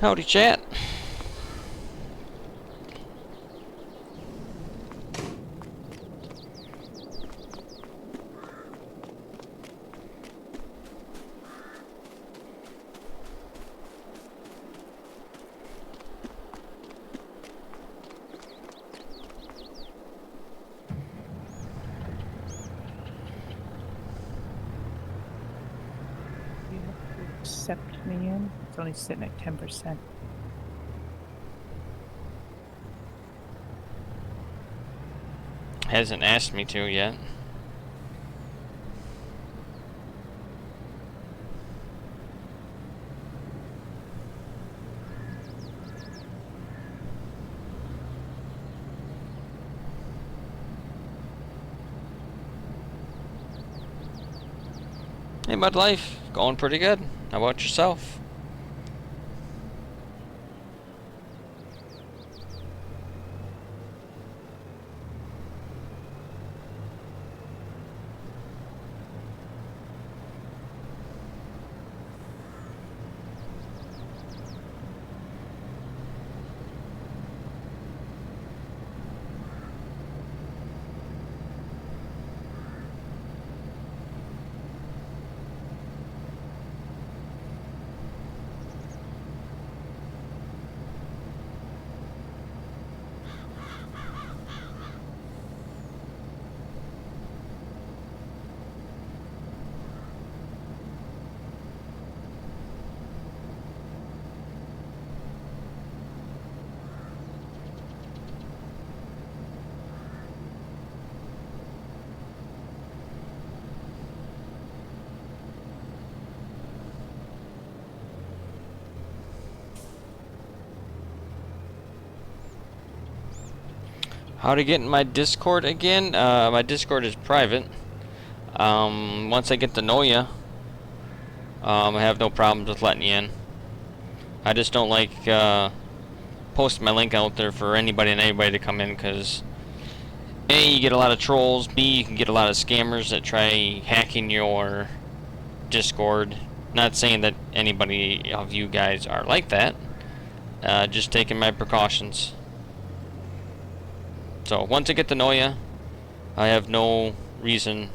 Howdy, chat. You have to accept me in. It's only sitting at 10%. Hasn't asked me to yet. Hey, Mud Life. Going pretty good. How about yourself? How to get in my Discord again? My Discord is private. Once I get to know you, I have no problems with letting you in. I just don't like posting my link out there for anybody and everybody to come in, because A, you get a lot of trolls, B, you can get a lot of scammers that try hacking your Discord. Not saying that anybody of you guys are like that. Just taking my precautions. So once I get to know you, I have no reason,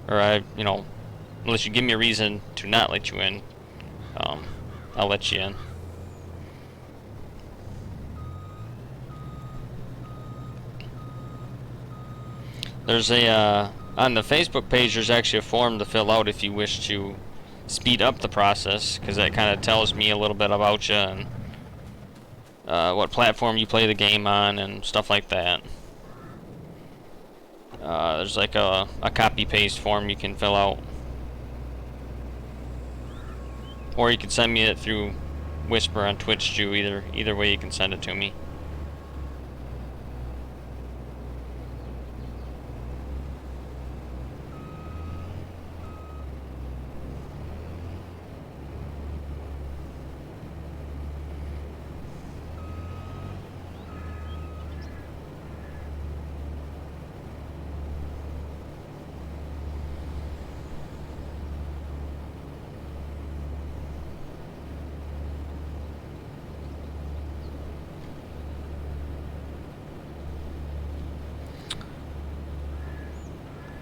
or unless you give me a reason to not let you in, I'll let you in. There's on the Facebook page, there's actually a form to fill out if you wish to speed up the process, because that kind of tells me a little bit about you and what platform you play the game on and stuff like that. There's like a copy-paste form you can fill out. Or you can send me it through Whisper on Twitch too. Either way you can send it to me.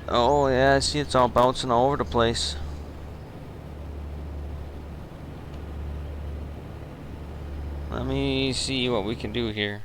Oh yeah, I see it's all bouncing all over the place. Let me see what we can do here.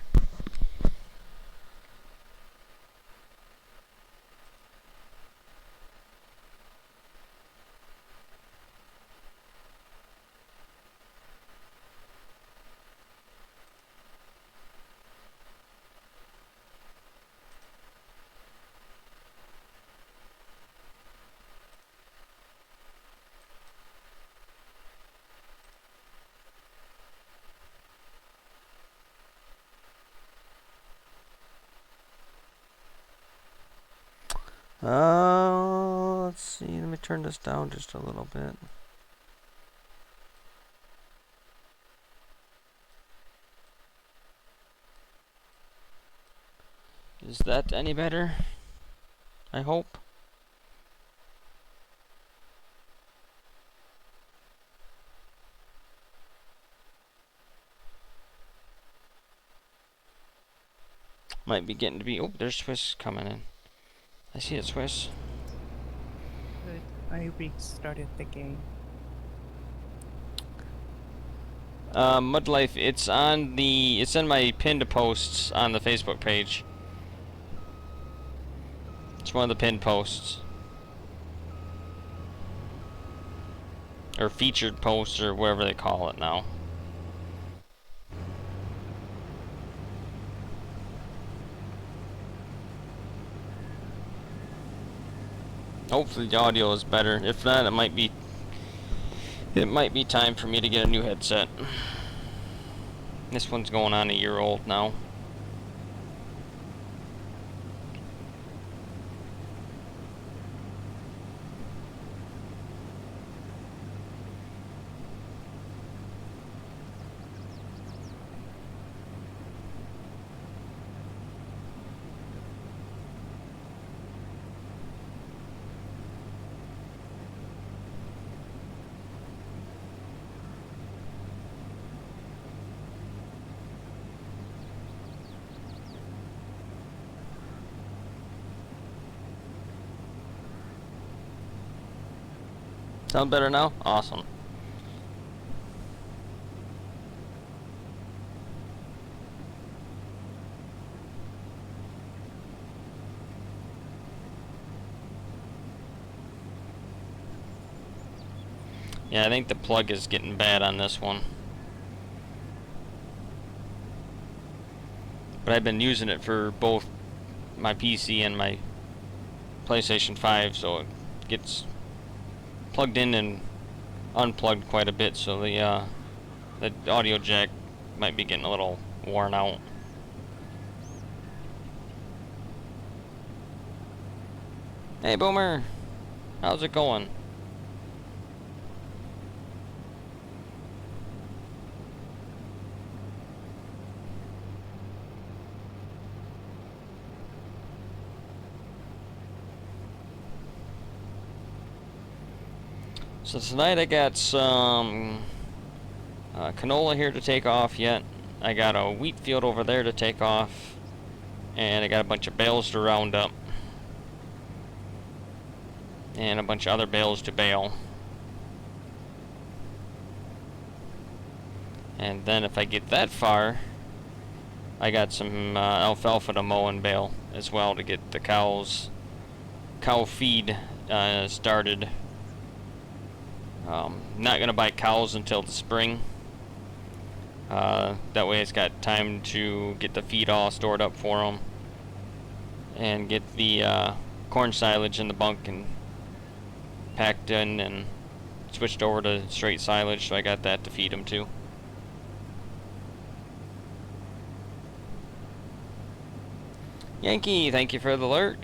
Let's see. Let me turn this down just a little bit. Is that any better? I hope. Might be getting to be... Oh, there's Swiss coming in. I see it, Swiss. Good. I restarted the game. Mudlife, it's in my pinned posts on the Facebook page. It's one of the pinned posts. Or featured posts, or whatever they call it now. Hopefully the audio is better. If not, it might be time for me to get a new headset. This one's going on a year old now. Sound better now? Awesome. Yeah, I think the plug is getting bad on this one. But I've been using it for both my PC and my PlayStation 5, so it gets plugged in and unplugged quite a bit, so the audio jack might be getting a little worn out. Hey Boomer, how's it going? So tonight I got some canola here to take off yet. I got a wheat field over there to take off. And I got a bunch of bales to round up. And a bunch of other bales to bale. And then if I get that far, I got some alfalfa to mow and bale as well to get the cow feed started. Not going to buy cows until the spring. That way it's got time to get the feed all stored up for them. And get the corn silage in the bunk and packed in and switched over to straight silage, so I got that to feed them too. Yankee, thank you for the lurk.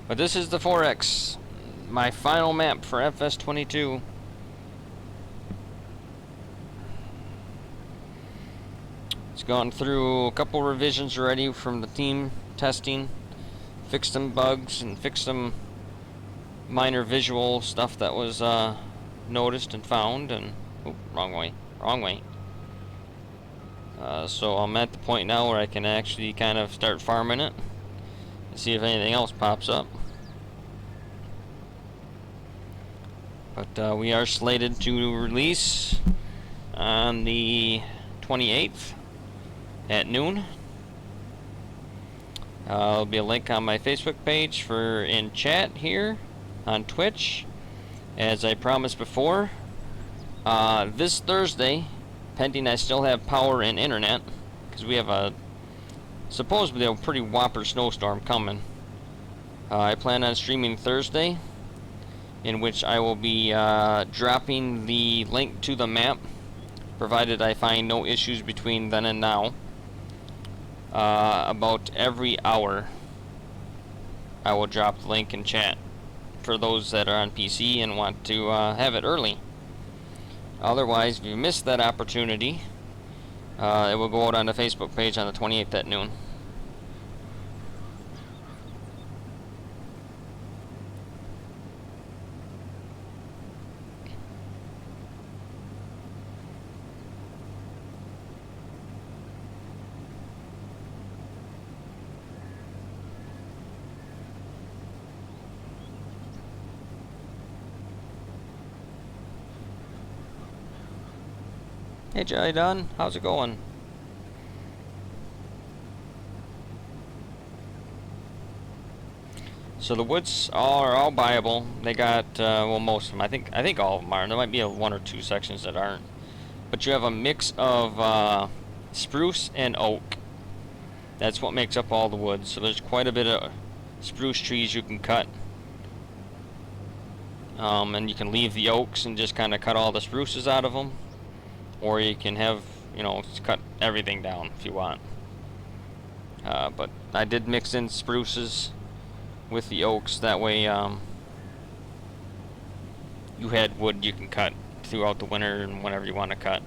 But this is the 4X, my final map for FS22. It's gone through a couple revisions already from the team testing, fixed some bugs and fixed some minor visual stuff that was noticed and found. And oh, wrong way. So I'm at the point now where I can actually kind of start farming it and see if anything else pops up. But we are slated to release on the 28th at noon. There'll be a link on my Facebook page for in chat here on Twitch, as I promised before. This Thursday, pending I still have power and internet, because we have supposedly a pretty whopper snowstorm coming. I plan on streaming Thursday, in which I will be dropping the link to the map, provided I find no issues between then and now. About every hour, I will drop the link in chat for those that are on PC and want to have it early. Otherwise, if you missed that opportunity, it will go out on the Facebook page on the 28th at noon. Hey Jelly Dunn, how's it going? So the woods are all buyable. They got well, most of them. I think all of them are. There might be one or two sections that aren't. But you have a mix of spruce and oak. That's what makes up all the woods. So there's quite a bit of spruce trees you can cut. And you can leave the oaks and just kind of cut all the spruces out of them. Or you can have, cut everything down if you want. But I did mix in spruces with the oaks. That way you had wood you can cut throughout the winter and whenever you want to cut.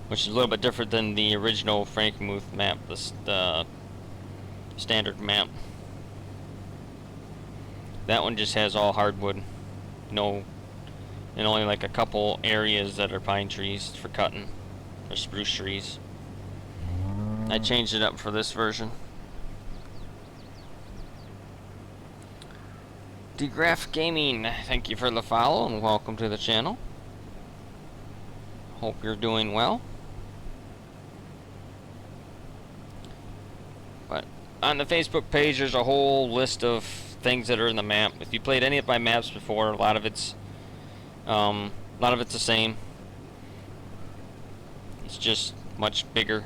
Which is a little bit different than the original Frankenmuth map, the standard map. That one just has all hardwood, and only like a couple areas that are pine trees for cutting, or spruce trees. I changed it up for this version. DeGraff Gaming, thank you for the follow and welcome to the channel. Hope you're doing well. But on the Facebook page, there's a whole list of things that are in the map. If you played any of my maps before, a lot of it's the same. It's just much bigger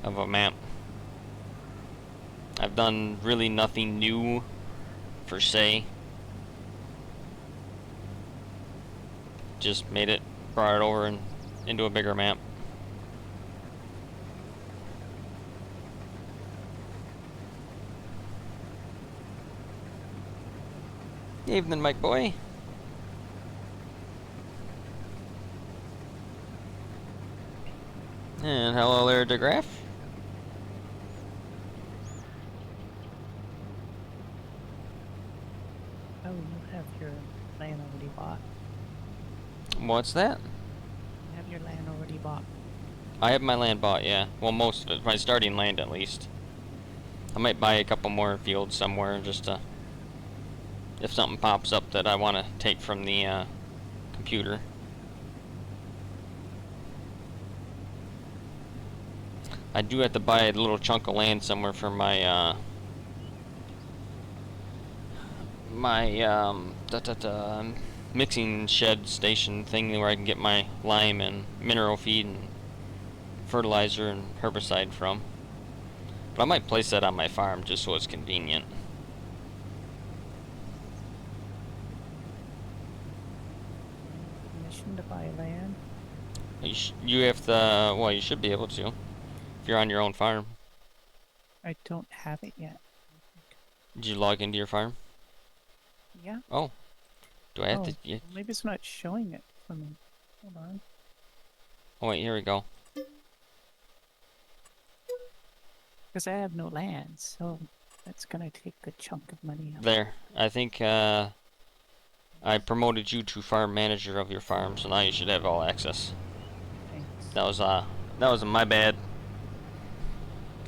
of a map. I've done really nothing new per se. Just brought it over and into a bigger map. Evening, Mike boy. And hello there, DeGraff. Oh, you have your land already bought. What's that? You have your land already bought. I have my land bought, yeah. Well, most of it. My starting land, at least. I might buy a couple more fields somewhere just to... if something pops up that I want to take from the computer. I do have to buy a little chunk of land somewhere for my mixing shed station thing where I can get my lime and mineral feed and fertilizer and herbicide from. But I might place that on my farm just so it's convenient. Permission to buy land? You have to, well, you should be able to if you're on your own farm. I don't have it yet. Did you log into your farm? Yeah. Oh. Do I have to... Well, maybe it's not showing it for me. Hold on. Oh wait, here we go. Because I have no land, so that's gonna take a chunk of money out. There. I think I promoted you to farm manager of your farm, so now you should have all access. Thanks. That was my bad.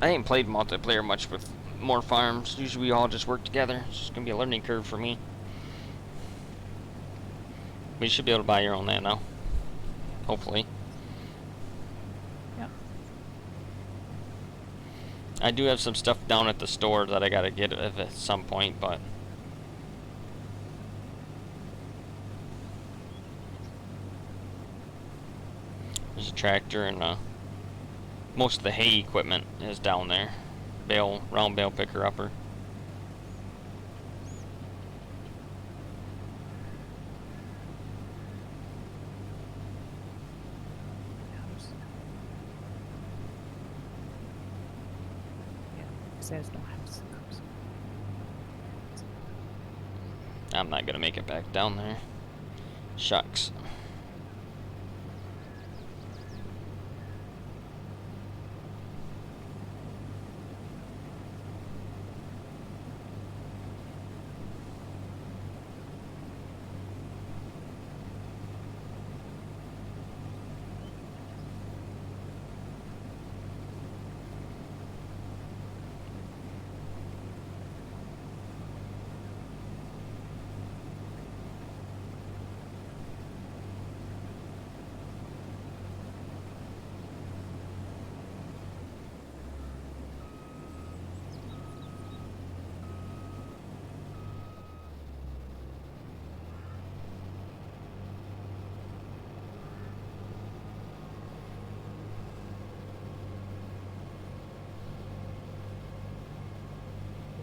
I ain't played multiplayer much with more farms. Usually we all just work together. It's just gonna be a learning curve for me. But you should be able to buy your own land now. Hopefully. Yeah. I do have some stuff down at the store that I gotta get at some point, but... there's a tractor and most of the hay equipment is down there. Round bale picker upper. there's no house across. I'm not gonna make it back down there. Shucks.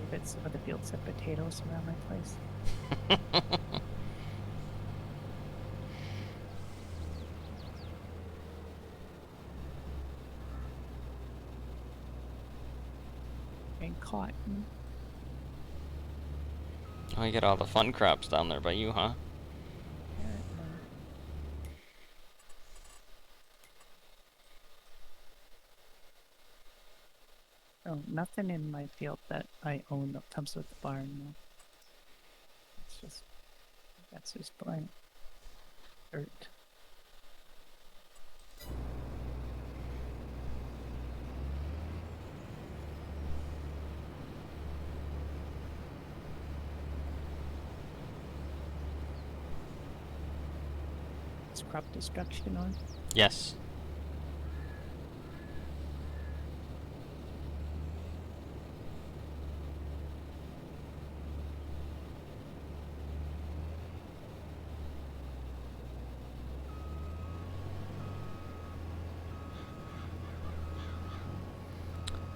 But some of the fields have potatoes around my place. And cotton. Oh, you get all the fun crops down there by you, huh? Oh, nothing in my field that I own that comes with the barn, though. It's just, that's just blank dirt. Is crop destruction on? Yes.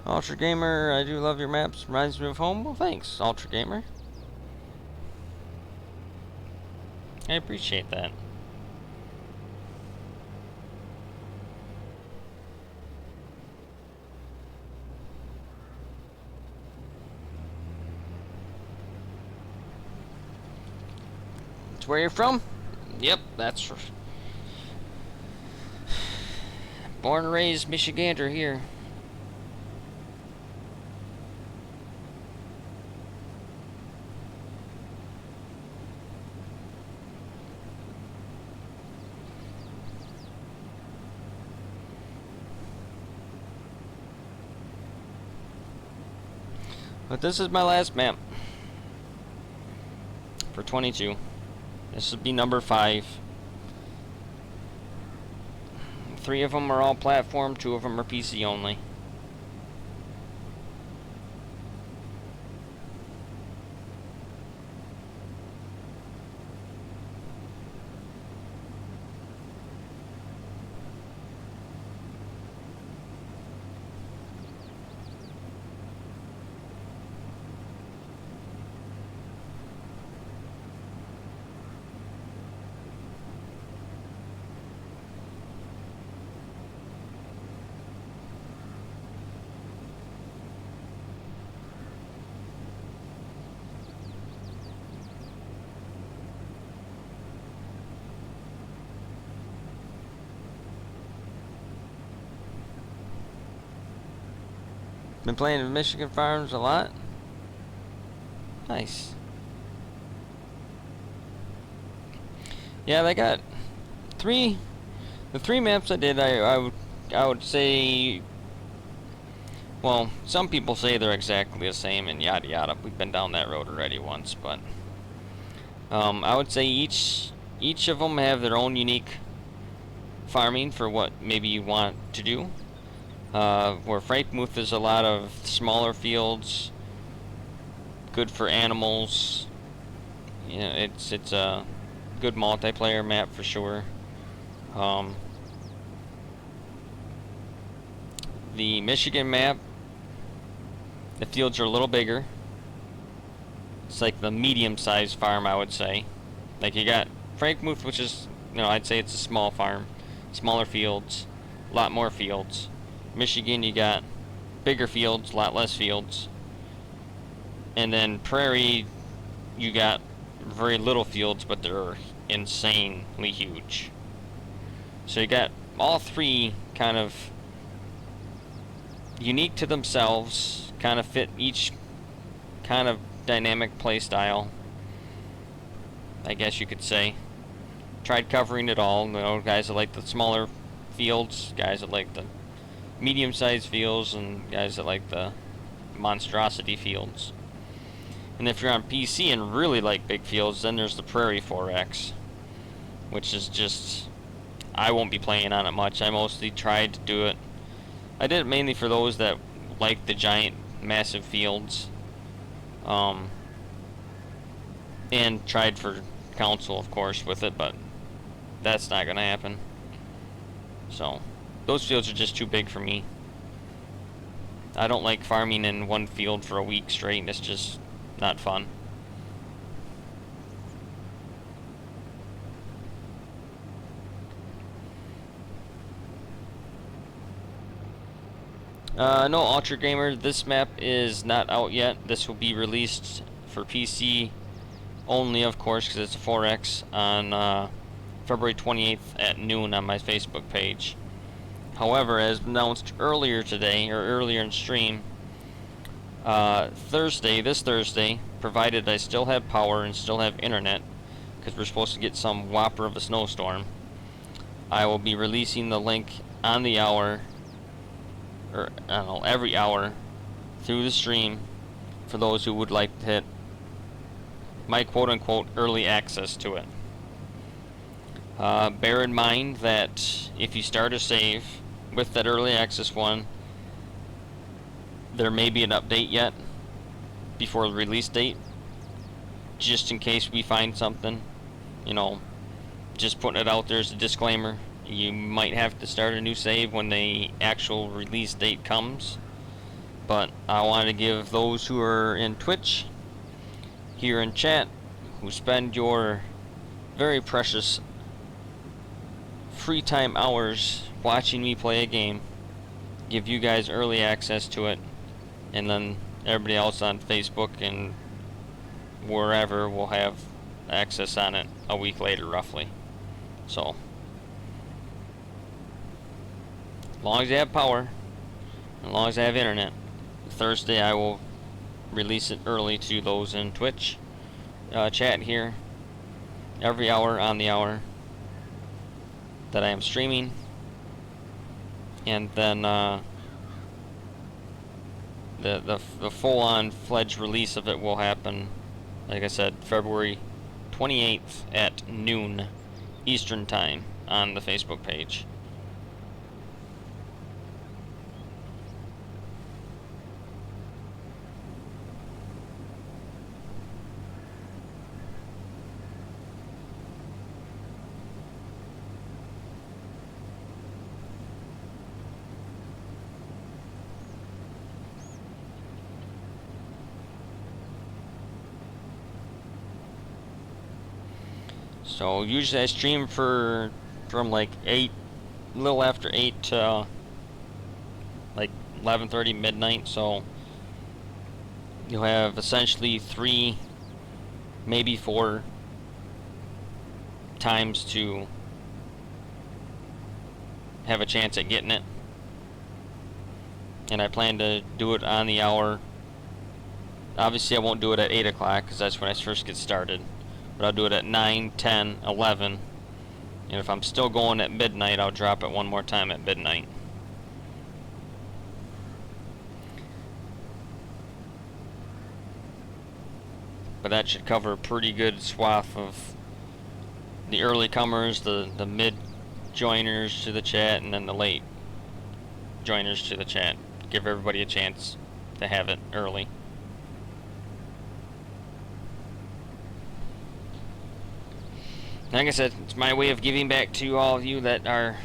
Ultra Gamer, I do love your maps. Reminds me of home. Well, thanks, Ultra Gamer. I appreciate that. It's where you're from? Yep, that's born and raised Michigander here. But this is my last map for 22. This will be number 5. 3 of them are all platform, 2 of them are PC only. Been playing with Michigan Farms a lot. Nice. Yeah, they got 3. The 3 maps I did, I would say. Well, some people say they're exactly the same and yada yada. We've been down that road already once, but I would say each of them have their own unique farming for what maybe you want to do. Where Frankenmuth is a lot of smaller fields, good for animals. You know, it's a good multiplayer map for sure. The Michigan map, the fields are a little bigger. It's like the medium-sized farm, I would say. Like you got Frankenmuth, which is, I'd say it's a small farm, smaller fields, a lot more fields. Michigan, you got bigger fields, a lot less fields. And then prairie, you got very little fields, but they're insanely huge. So you got all three kind of unique to themselves, kind of fit each kind of dynamic play style, I guess you could say. Tried covering it all, you know, guys that like the smaller fields, guys that like the medium-sized fields, and guys that like the monstrosity fields. And if you're on PC and really like big fields, then there's the Prairie 4X, which is just, I won't be playing on it much. I mostly tried to do it. I did it mainly for those that like the giant, massive fields. And tried for console, of course, with it, but that's not gonna happen. So, those fields are just too big for me. I don't like farming in one field for a week straight. It's just not fun. No, Ultra Gamer, this map is not out yet. This will be released for PC only, of course, because it's a 4X on February 28th at noon on my Facebook page. However, as announced earlier today, or earlier in stream, this Thursday, provided I still have power and still have internet, because we're supposed to get some whopper of a snowstorm, I will be releasing the link on the hour, or I don't know, every hour through the stream for those who would like to hit my quote-unquote early access to it. Bear in mind that if you start a save with that early access one, there may be an update yet before the release date, just in case we find something. You know, just putting it out there as a disclaimer. You might have to start a new save when the actual release date comes, but I want to give those who are in Twitch, here in chat, who spend your very precious free time hours watching me play a game, give you guys early access to it, and then everybody else on Facebook and wherever will have access on it a week later, roughly. So, as long as you have power, as long as I have internet, Thursday I will release it early to those in Twitch chat here, every hour on the hour that I am streaming, and then the full-on fledged release of it will happen, like I said, February 28th at noon Eastern Time on the Facebook page. So usually I stream from like 8, a little after 8 to like 11:30 midnight. So you'll have essentially 3, maybe 4 times to have a chance at getting it. And I plan to do it on the hour. Obviously I won't do it at 8 o'clock because that's when I first get started. But I'll do it at 9, 10, 11, and if I'm still going at midnight, I'll drop it one more time at midnight. But that should cover a pretty good swath of the early comers, the mid joiners to the chat, and then the late joiners to the chat. Give everybody a chance to have it early. Like I said, it's my way of giving back to all of you that are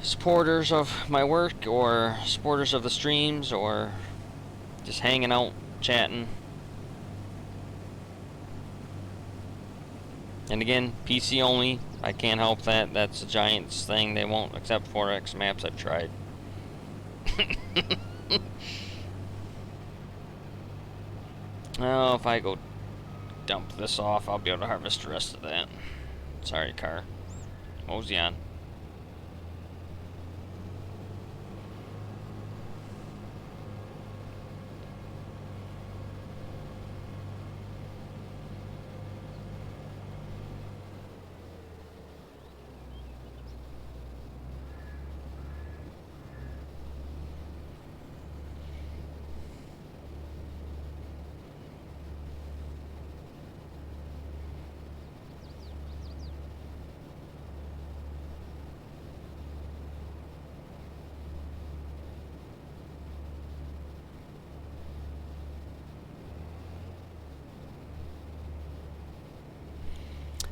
supporters of my work, or supporters of the streams, or just hanging out, chatting. And again, PC only. I can't help that. That's a Giants thing. They won't accept 4X maps. I've tried. Oh, if I go dump this off, I'll be able to harvest the rest of that. Sorry, car. Mosey on.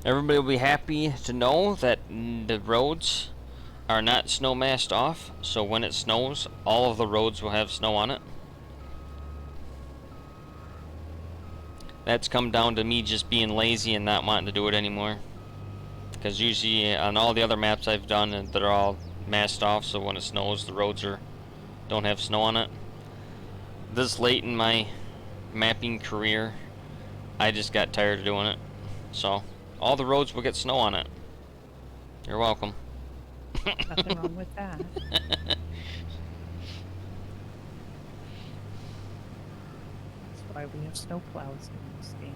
Everybody will be happy to know that the roads are not snow masked off, so when it snows, all of the roads will have snow on it. That's come down to me just being lazy and not wanting to do it anymore. Because usually on all the other maps I've done, they're all masked off, so when it snows, the roads don't have snow on it. This late in my mapping career, I just got tired of doing it. So all the roads will get snow on it. You're welcome. Nothing wrong with that. That's why we have snow plows in this game.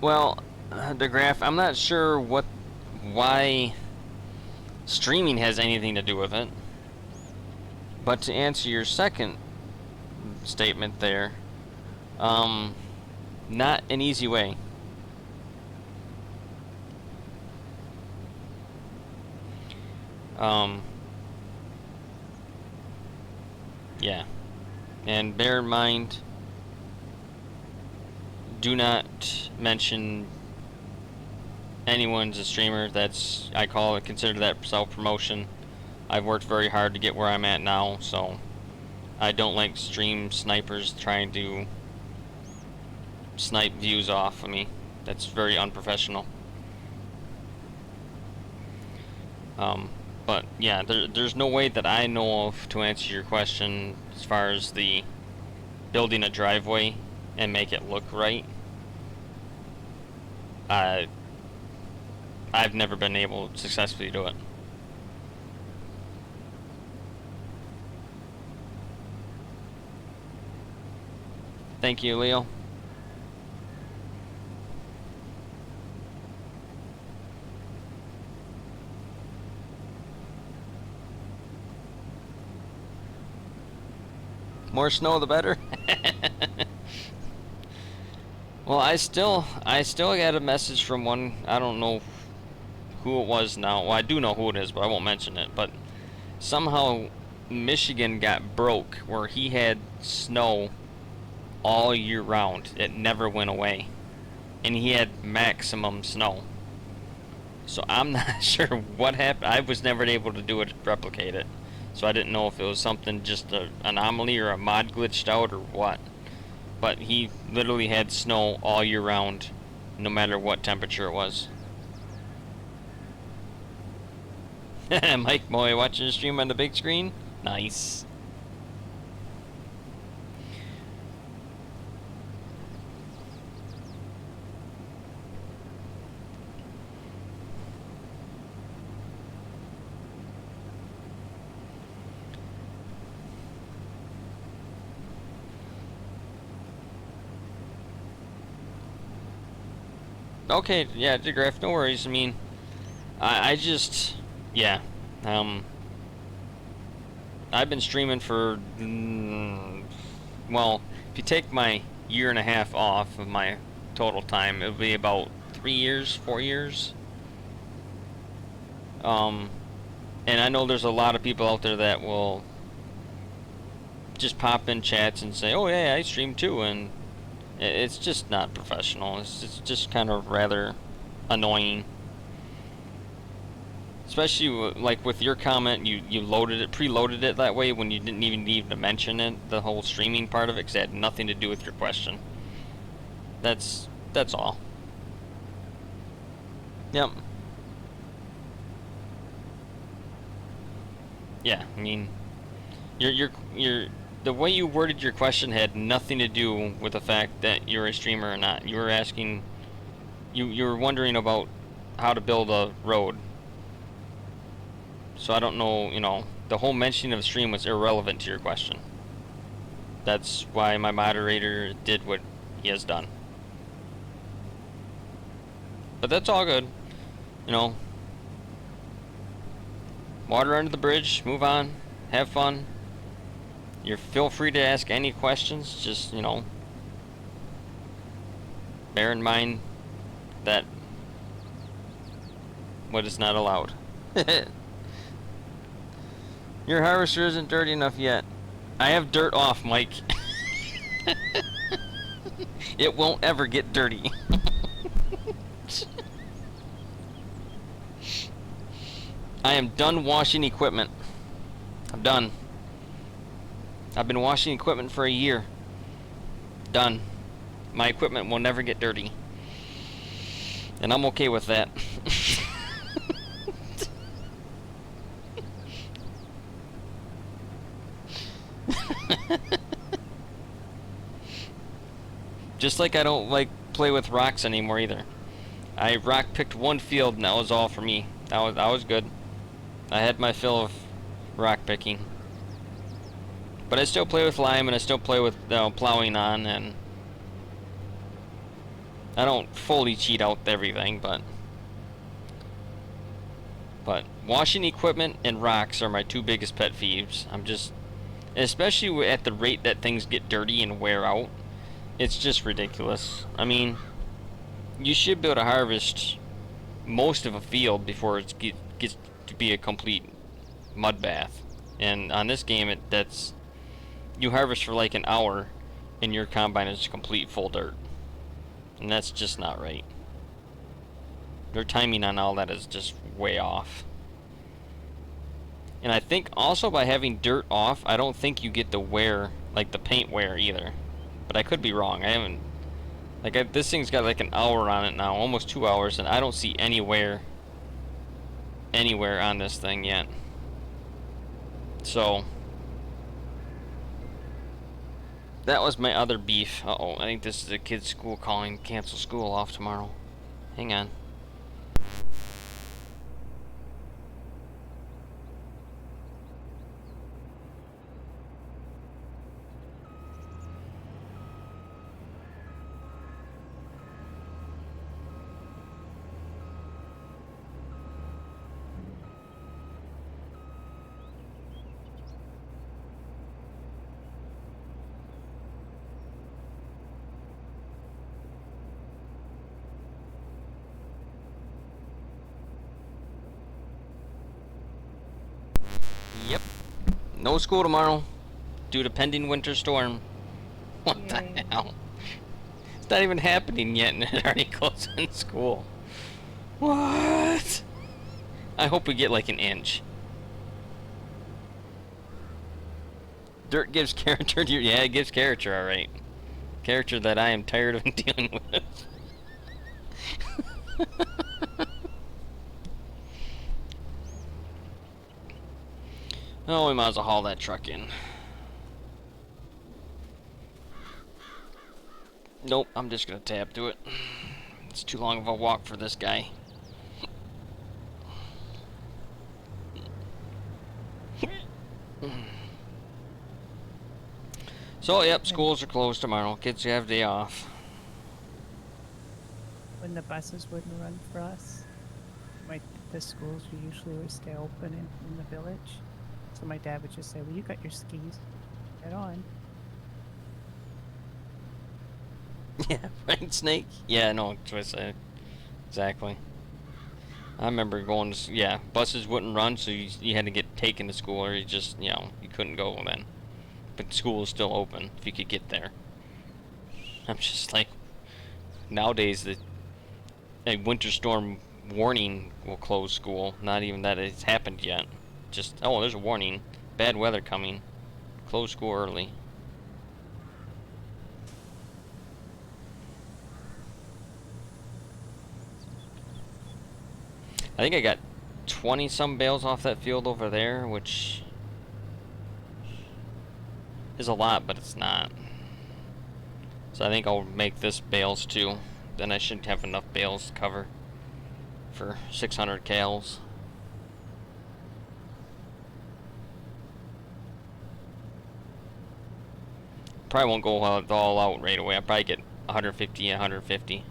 Well, the graph, I'm not sure why streaming has anything to do with it. But to answer your second statement there, not an easy way. Yeah. And bear in mind, do not mention anyone's a streamer. That's, I consider that self-promotion. I've worked very hard to get where I'm at now, so I don't like stream snipers trying to snipe views off of me. That's very unprofessional. But yeah, there's no way that I know of to answer your question as far as the building a driveway and make it look right. I've never been able to successfully do it. Thank you, Leo. More snow, the better. Well, I still got a message from one. I don't know who it was now. Well, I do know who it is, but I won't mention it. But somehow Michigan got broke where he had snow all year round. It never went away, and he had maximum snow. So I'm not sure what happened. I was never able to do it, replicate it. So I didn't know if it was something, just an anomaly or a mod glitched out or what. But he literally had snow all year round, no matter what temperature it was. Mike Moy watching the stream on the big screen? Nice. Okay, yeah, Digraph, no worries. I mean, I just, yeah, I've been streaming for, well, if you take my year and a half off of my total time, it'll be about 3 years, 4 years. And I know there's a lot of people out there that will just pop in chats and say, oh yeah, I stream too, and it's just not professional. It's just kind of rather annoying. Especially like with your comment, you loaded it, preloaded it that way when you didn't even need to mention it, the whole streaming part of it, because it had nothing to do with your question. That's all. Yep. Yeah, I mean, the way you worded your question had nothing to do with the fact that you're a streamer or not. You were asking, you were wondering about how to build a road. So I don't know, you know, the whole mention of stream was irrelevant to your question. That's why my moderator did what he has done. But that's all good. You know, water under the bridge, move on, have fun. You feel free to ask any questions, just, you know, bear in mind that what is not allowed. Your harvester isn't dirty enough yet. I have dirt off, Mike. It won't ever get dirty. I am done washing equipment. I'm done. I've been washing equipment for a year. Done. My equipment will never get dirty. And I'm okay with that. Just like I don't like play with rocks anymore either. I rock picked one field and that was all for me. That was good. I had my fill of rock picking. But I still play with lime and I still play with plowing on, and I don't fully cheat out everything, but washing equipment and rocks are my two biggest pet peeves. I'm just, especially at the rate that things get dirty and wear out, it's just ridiculous. I mean, you should be able to harvest most of a field before it gets to be a complete mud bath. And on this game, you harvest for like an hour, and your combine is complete full dirt, and that's just not right. Their timing on all that is just way off. And I think also by having dirt off, I don't think you get the wear, like the paint wear either. But I could be wrong. I haven't, like, this thing's got like an hour on it now, almost 2 hours, and I don't see any wear anywhere on this thing yet. So that was my other beef. Uh-oh, I think this is a kid's school calling, cancel school off tomorrow. Hang on. Yep. No school tomorrow due to pending winter storm. What Yay. the hell? It's not even happening yet and it already closing school. What? I hope we get like an inch. Dirt gives character to your, yeah, it gives character, alright. Character that I am tired of dealing with. Oh, we might as well haul that truck in. Nope, I'm just gonna tab to it. It's too long of a walk for this guy. So, yep, schools are closed tomorrow. Kids have day off. When the buses wouldn't run for us, the schools usually would stay open in the village. So my dad would just say, well, you got your skis. Get on. Yeah, right, Snake? Yeah, no, exactly. I remember going to, yeah, buses wouldn't run, so you had to get taken to school, or you just, you know, you couldn't go then. But school is still open, if you could get there. I'm just like, nowadays, a winter storm warning will close school. Not even that it's happened yet. Just, oh, there's a warning. Bad weather coming. Close school early. I think I got 20 some bales off that field over there, which is a lot, but it's not. So I think I'll make this bales too. Then I should have enough bales to cover for 600 cals. Probably won't go all out right away. I'll probably get 150 and 150.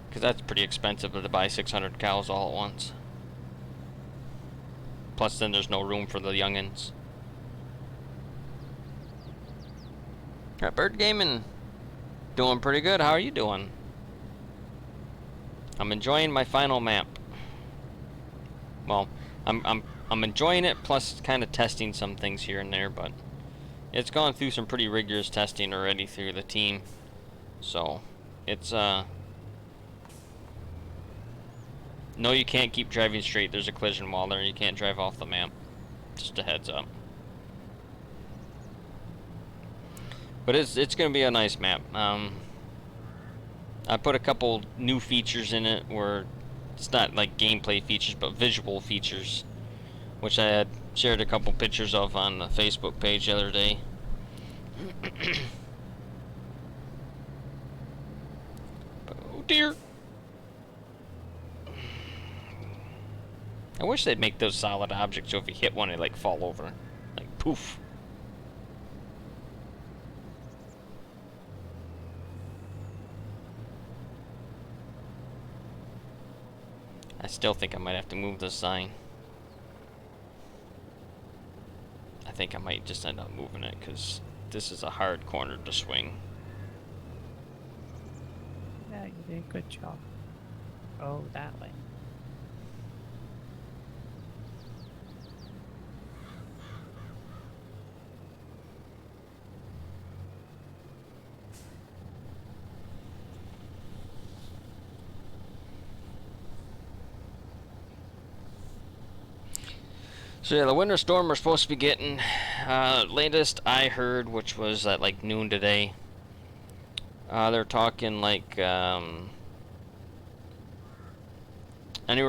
Because that's pretty expensive to buy 600 cows all at once. Plus then there's no room for the youngins. Alright, Bird Gaming. Doing pretty good. How are you doing? I'm enjoying my final map. Well, I'm enjoying it, plus kind of testing some things here and there, but it's gone through some pretty rigorous testing already through the team. So, it's no, you can't keep driving straight. There's a collision wall there. You can't drive off the map. Just a heads up. But it's gonna be a nice map. I put a couple new features in it where it's not like gameplay features, but visual features, which I had shared a couple pictures of on the Facebook page the other day. Oh dear. I wish they'd make those solid objects so if you hit one it like fall over. Like poof. I still think I might have to move this sign. I think I might just end up moving it because this is a hard corner to swing. Yeah, you did a good job. Oh, that way. So yeah, the winter storm we're supposed to be getting, latest I heard, which was at like noon today, they're talking like anywhere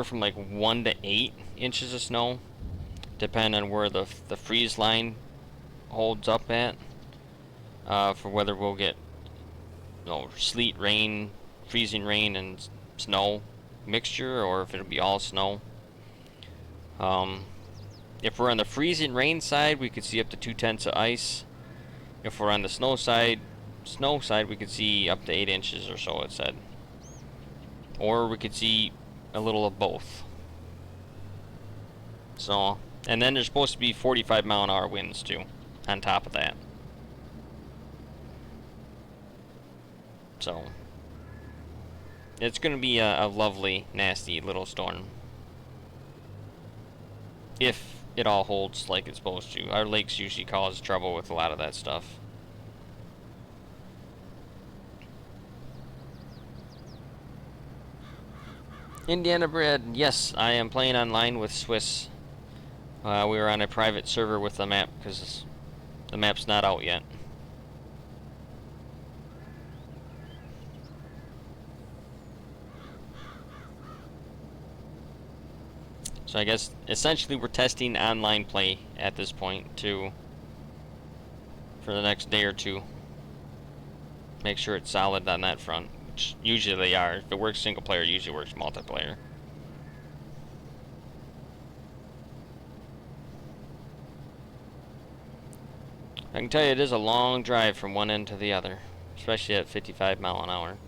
from like 1 to 8 inches of snow, depending on where the freeze line holds up at, for whether we'll get sleet, rain, freezing rain, and snow mixture, or if it'll be all snow. If we're on the freezing rain side, we could see up to 2/10 of ice. If we're on the snow side, we could see up to 8 inches or so, it said. Or we could see a little of both. So, and then there's supposed to be 45-mile-an-hour winds too, on top of that. So, it's going to be a lovely, nasty little storm. If it all holds like it's supposed to. Our lakes usually cause trouble with a lot of that stuff. Indiana Bread, yes, I am playing online with Swiss. We were on a private server with the map because the map's not out yet. So I guess essentially we're testing online play at this point too, for the next day or two. Make sure it's solid on that front, which usually they are. If it works single player, it usually works multiplayer. I can tell you it is a long drive from one end to the other, especially at 55 mile an hour.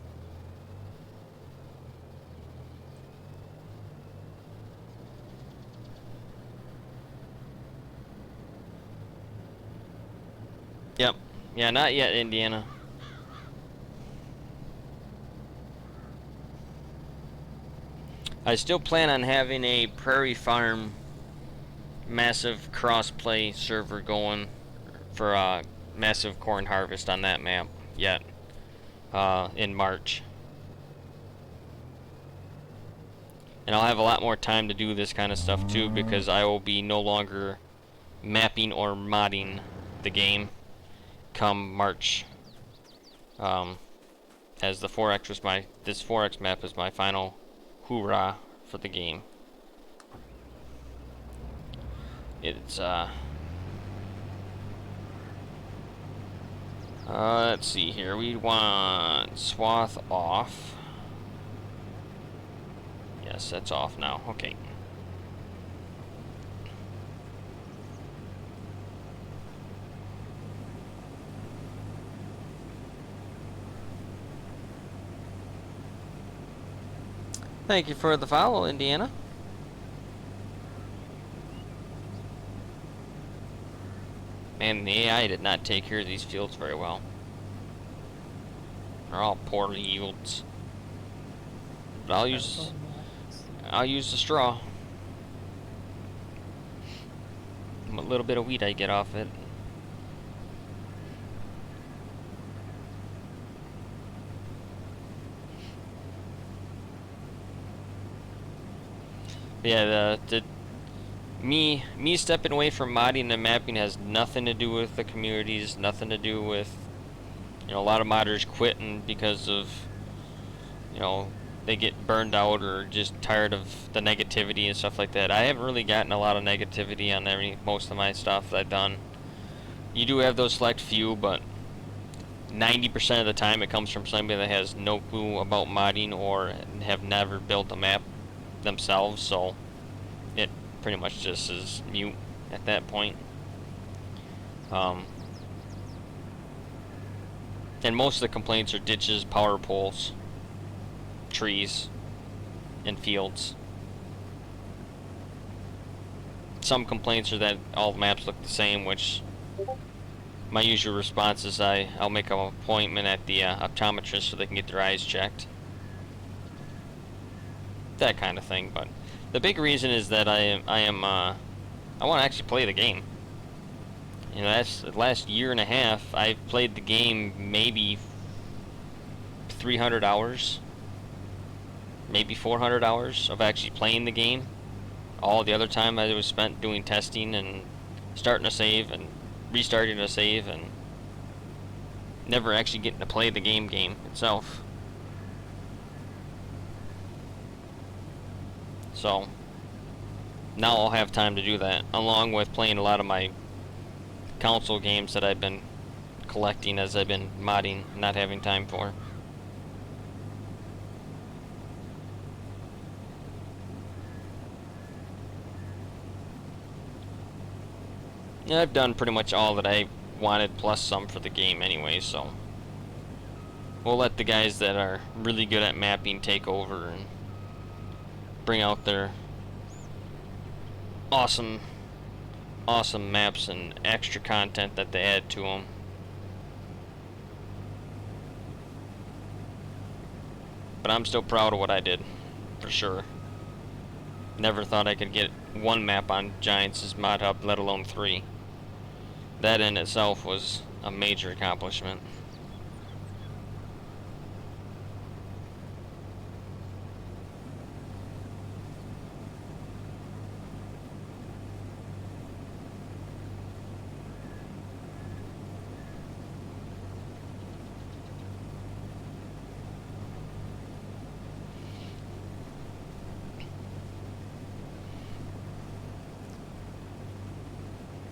Yep. Yeah, not yet, Indiana. I still plan on having a Prairie Farm massive cross-play server going for a massive corn harvest on that map yet, in March. And I'll have a lot more time to do this kind of stuff too, because I will be no longer mapping or modding the game come March. As the 4X was this 4X map is my final hoorah for the game. It's let's see here. We want swath off. Yes, that's off now. Okay. Thank you for the follow, Indiana. Man, the AI did not take care of these fields very well. They're all poor yields. But I'll use the straw. What little bit of wheat I get off it. Yeah, me stepping away from modding and mapping has nothing to do with the communities, nothing to do with, you know, a lot of modders quitting because of, you know, they get burned out or just tired of the negativity and stuff like that. I haven't really gotten a lot of negativity on most of my stuff that I've done. You do have those select few, but 90% of the time it comes from somebody that has no clue about modding or have never built a map themselves, so it pretty much just is mute at that point. And most of the complaints are ditches, power poles, trees, and fields. Some complaints are that all the maps look the same, which my usual response is I'll make an appointment at the optometrist so they can get their eyes checked. That kind of thing. But the big reason is that I want to actually play the game. You know, that's the last year and a half I've played the game maybe 300 hours, maybe 400 hours of actually playing the game. All the other time I was spent doing testing and starting a save and restarting a save and never actually getting to play the game itself. So now I'll have time to do that, along with playing a lot of my console games that I've been collecting as I've been modding, not having time for. Yeah, I've done pretty much all that I wanted, plus some for the game anyway, so we'll let the guys that are really good at mapping take over and bring out their awesome maps and extra content that they add to them. But I'm still proud of what I did, for sure. Never thought I could get one map on Giants' mod hub, let alone 3. That in itself was a major accomplishment.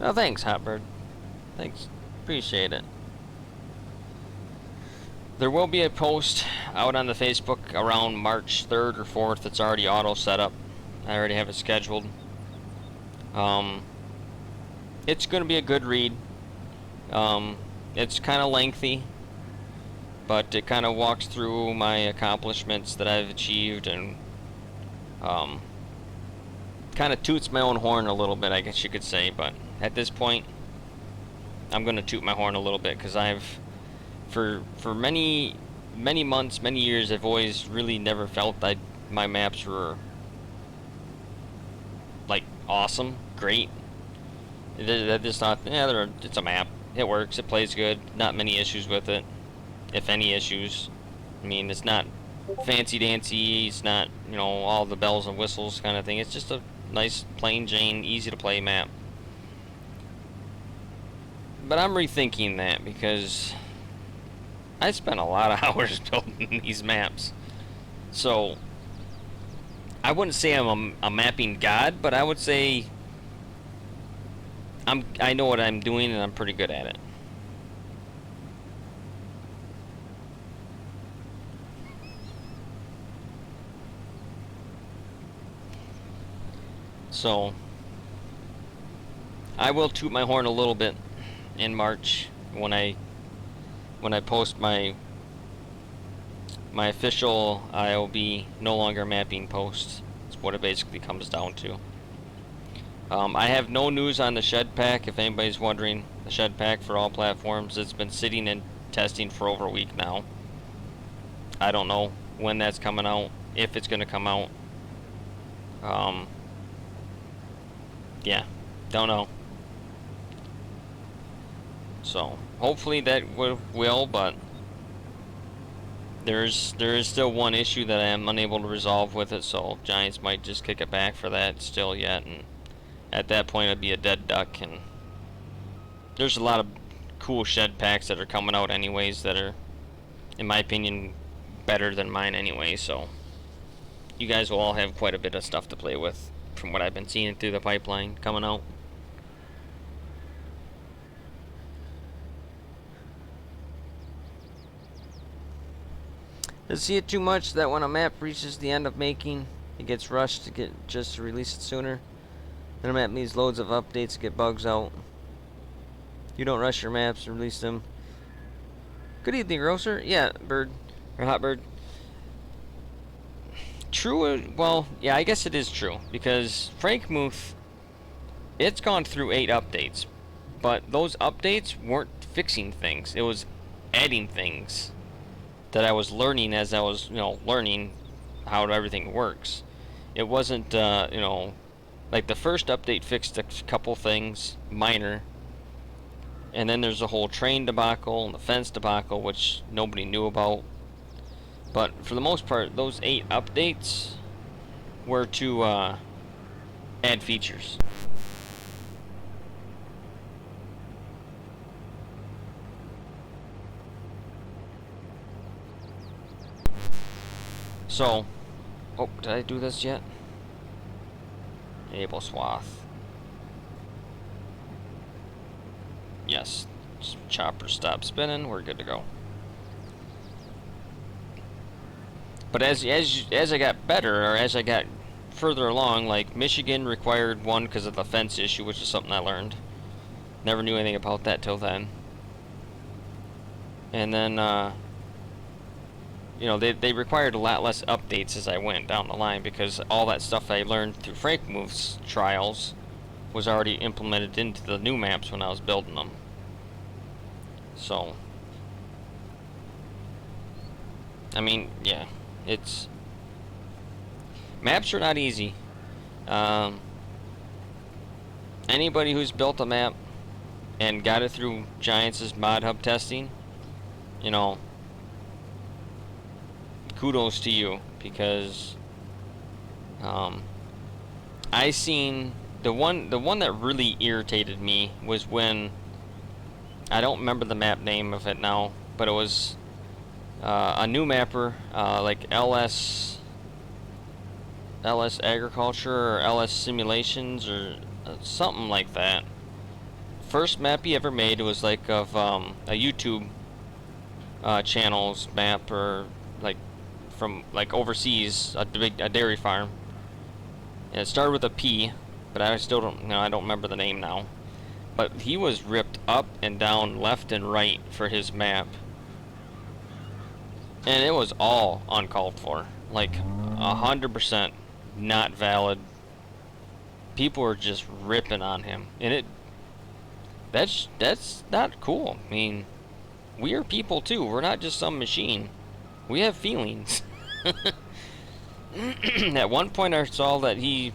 Oh, thanks, Hotbird. Thanks. Appreciate it. There will be a post out on the Facebook around March 3rd or 4th. It's already auto set up. I already have it scheduled. It's going to be a good read. It's kind of lengthy, but it kind of walks through my accomplishments that I've achieved and kind of toots my own horn a little bit, I guess you could say. But at this point, I'm going to toot my horn a little bit because I've, for many months, many years, I've always really never felt that my maps were like awesome, great. I just thought, yeah, it's a map. It works. It plays good. Not many issues with it, if any issues. I mean, it's not fancy dancy. It's not, you know, all the bells and whistles kind of thing. It's just a nice, plain Jane, easy to play map. But I'm rethinking that because I spent a lot of hours building these maps. So I wouldn't say I'm a mapping god, but I would say I know what I'm doing and I'm pretty good at it. So I will toot my horn a little bit in March when I post my official IOB no longer mapping post. That's what it basically comes down to. I have no news on the shed pack. If anybody's wondering, the shed pack for all platforms, it's been sitting in testing for over a week now. I don't know when that's coming out, if it's going to come out. Yeah, don't know. So hopefully that will, but there is still one issue that I am unable to resolve with it. So Giants might just kick it back for that still yet, and at that point it'd be a dead duck. And there's a lot of cool shed packs that are coming out anyways that are, in my opinion, better than mine anyway. So you guys will all have quite a bit of stuff to play with from what I've been seeing through the pipeline coming out. I see it too much that when a map reaches the end of making, it gets rushed to get just to release it sooner. Then a map needs loads of updates to get bugs out. You don't rush your maps and release them. Good evening, Grocer. Yeah, Bird. Or Hot Bird. True, well, yeah, I guess it is true. Because Frankenmuth, it's gone through 8 updates. But those updates weren't fixing things. It was adding things that I was learning as I was, learning how everything works. It wasn't, like the first update fixed a couple things, minor, and then there's a whole train debacle and the fence debacle, which nobody knew about. But for the most part, those 8 updates were to add features. So, oh, did I do this yet? Enable swath. Yes, chopper stop spinning. We're good to go. But as I got better, or as I got further along, like Michigan required one because of the fence issue, which is something I learned. Never knew anything about that till then. And then, they required a lot less updates as I went down the line because all that stuff I learned through Frankenmuth's trials was already implemented into the new maps when I was building them. So, I mean, yeah, maps are not easy. Anybody who's built a map and got it through Giants' mod hub testing, kudos to you, because I seen the one that really irritated me was when, I don't remember the map name of it now, but it was a new mapper, like LS Agriculture or LS Simulations or something like that. First map he ever made was like of a YouTube channel's map, or like from like overseas, a dairy farm. And it started with a P, but I still don't I don't remember the name now. But he was ripped up and down, left and right for his map. And it was all uncalled for. Like 100% not valid. People were just ripping on him. And that's not cool. I mean, we are people too. We're not just some machine. We have feelings. At one point I saw that he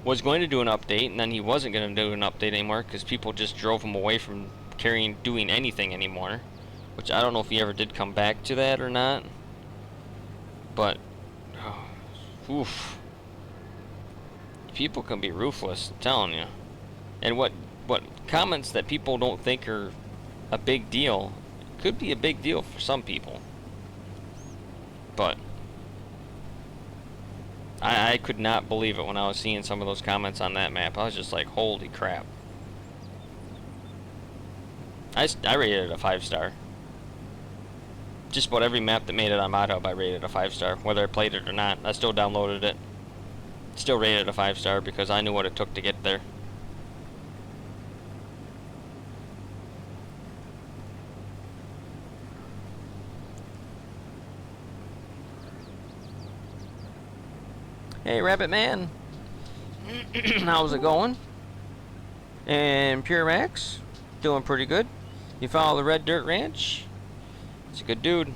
was going to do an update, and then he wasn't going to do an update anymore because people just drove him away from doing anything anymore. Which I don't know if he ever did come back to that or not. But, oof. People can be ruthless, I'm telling you. And what comments that people don't think are a big deal could be a big deal for some people. But I could not believe it when I was seeing some of those comments on that map. I was just like, holy crap. I rated it a 5-star. Just about every map that made it on ModHub, I rated a 5-star. Whether I played it or not, I still downloaded it. Still rated a 5-star because I knew what it took to get there. Hey, Rabbit Man. How's it going? And Pure Max, doing pretty good. You follow the Red Dirt Ranch? It's a good dude.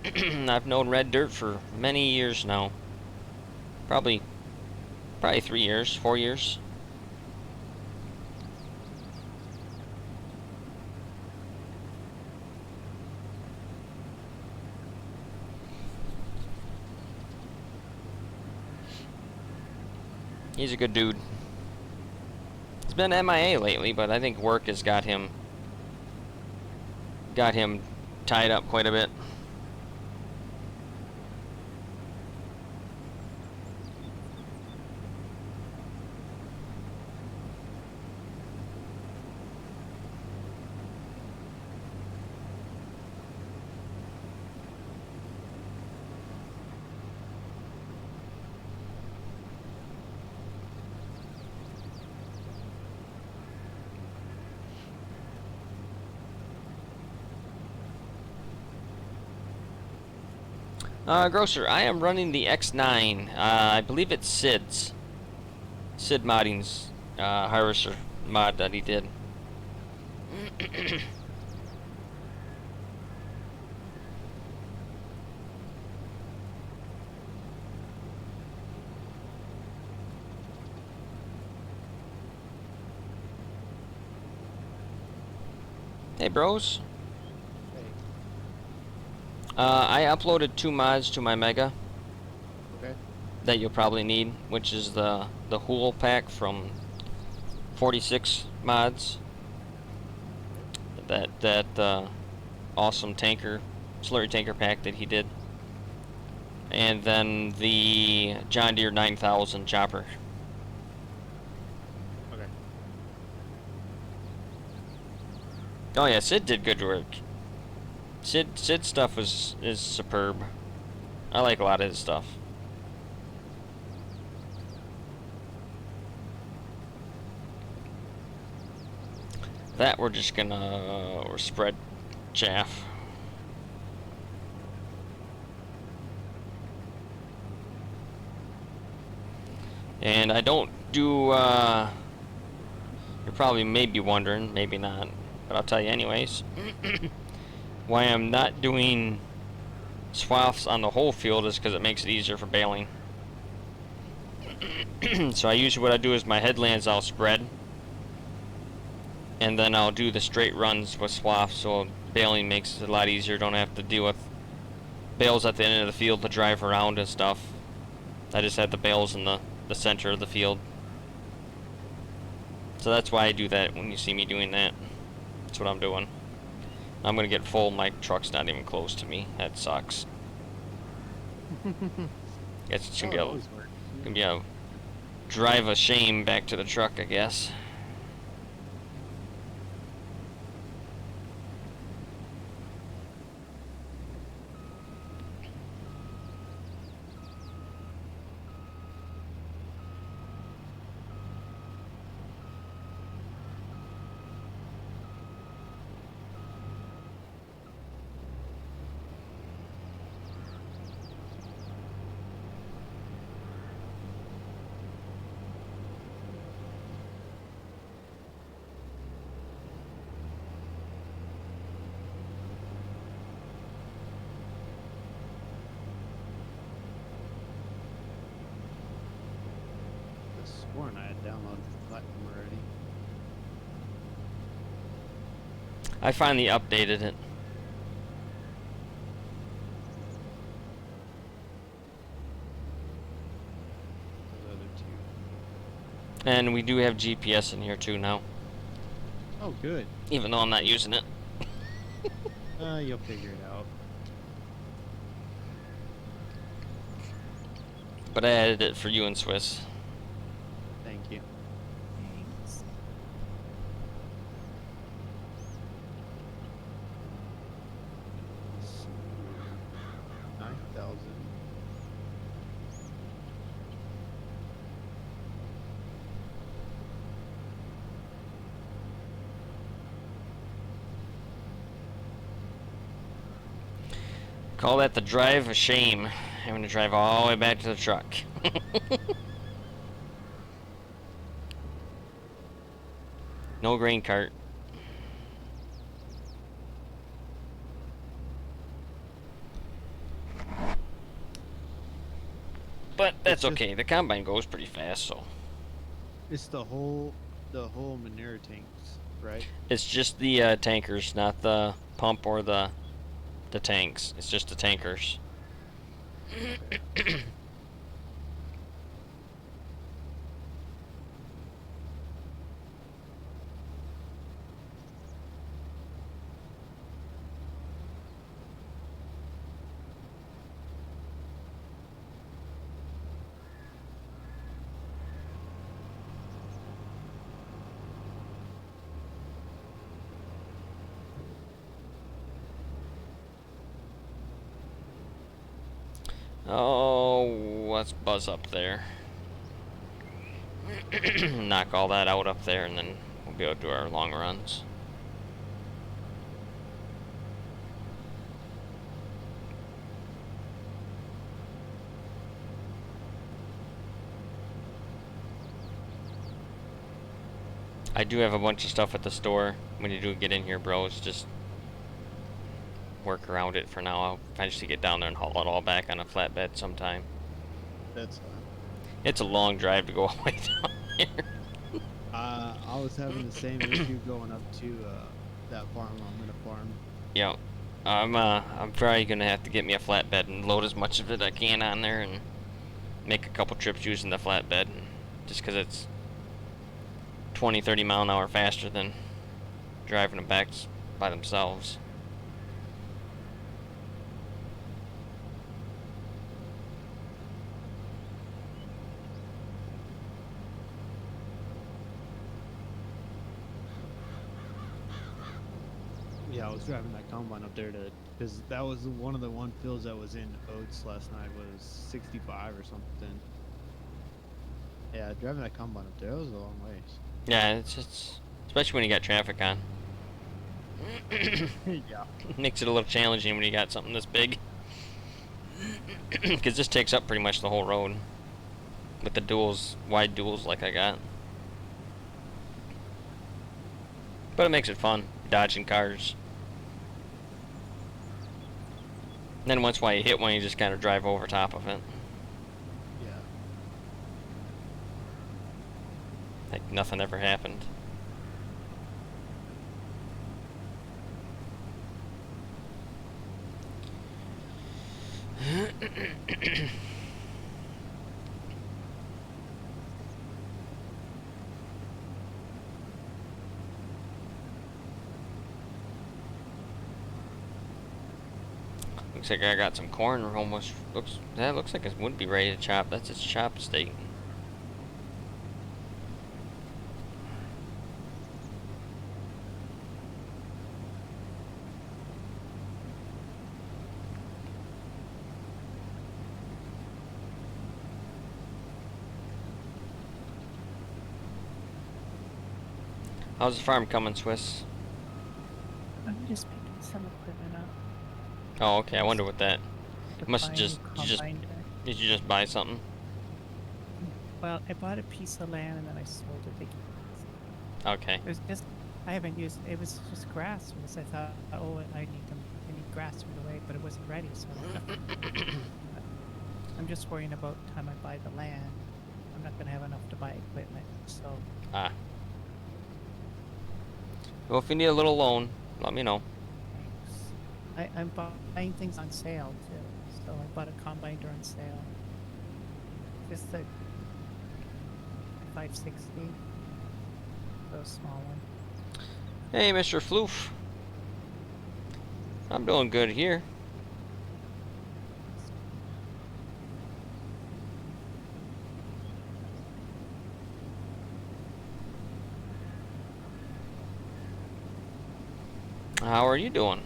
I've known Red Dirt for many years now. Probably 3 years, 4 years. He's a good dude. He's been MIA lately, but I think work has got him tied up quite a bit. Grocer, I am running the X9. I believe it's Sid's. Sid Modding's harvester mod that he did. Hey, bros. I uploaded 2 mods to my Mega. Okay. That you'll probably need, which is the Hool pack from 46 mods. That awesome slurry tanker pack that he did, and then the John Deere 9000 chopper. Okay. Oh yeah, Sid did good work. Sid's stuff is superb. I like a lot of his stuff. That we're just gonna spread chaff. And I don't do you're probably maybe wondering, maybe not, but I'll tell you anyways. Why I'm not doing swaths on the whole field is because it makes it easier for baling. So what I do is my headlands I'll spread, and then I'll do the straight runs with swaths, so baling makes it a lot easier. Don't have to deal with bales at the end of the field to drive around and stuff. I just have the bales in the center of the field. So that's why I do that when you see me doing that. That's what I'm doing. I'm gonna get full, my truck's not even close to me. That sucks. It's gonna be a drive of shame back to the truck, I guess. Sworn I had downloaded the platform already. I finally updated it. And we do have GPS in here too now, Oh, good. even though I'm not using it. You'll figure it out. But I added it for you and Swiss. Thank you. Thanks. Let's see. 9,000. Call that the drive of shame. Having to drive all the way back to the truck. No grain cart. But that's It's just- okay. The combine goes pretty fast, so It's the whole manure tanks, right? it's just the tankers, not the pump or the tanks. It's just the tankers. Okay. Oh, let's buzz up there. Knock all that out up there, and then we'll be able to do our long runs. I do have a bunch of stuff at the store when you do get in here, bros. Just work around it for now. I'll eventually get down there and haul it all back on a flatbed sometime. That's fine. It's a long drive to go all the way down here. I was having the same issue going up to that farm I'm gonna farm. Yeah, I'm probably gonna have to get me a flatbed and load as much of it I can on there and make a couple trips using the flatbed, just because it's 20-30 mile an hour faster than driving them back by themselves. Yeah, I was driving that combine up there because that was one of the fields that was in Oats last night was 65 or something. Yeah, driving that combine up there, that was a long ways. Yeah, it's especially when you got traffic on. Yeah. Makes it a little challenging when you got something this big. Because this takes up pretty much the whole road with the duals, wide duals like I got. But it makes it fun, dodging cars. And then once you hit one, you just kind of drive over top of it. Yeah. Like nothing ever happened. Looks like I got some corn almost. Looks like it would be ready to chop. That's its chop state. How's the farm coming, Swiss? I'm just picking some equipment up. Oh, okay. I wonder what that. to Must buy a just- new you just- combine. Did you just buy something? Well, I bought a piece of land and then I sold it again. Okay. It was just, I haven't used, it was just grass. Because I thought, oh, I need grass right away, but it wasn't ready, so I'm just worrying about the time I buy the land. I'm not going to have enough to buy equipment, so Ah. Well, if you need a little loan, let me know. thanks. I'm buying things on sale too. So I bought a combine on sale. Just that I 560. So small one. Hey, Mr. Floof. I'm doing good here. How are you doing?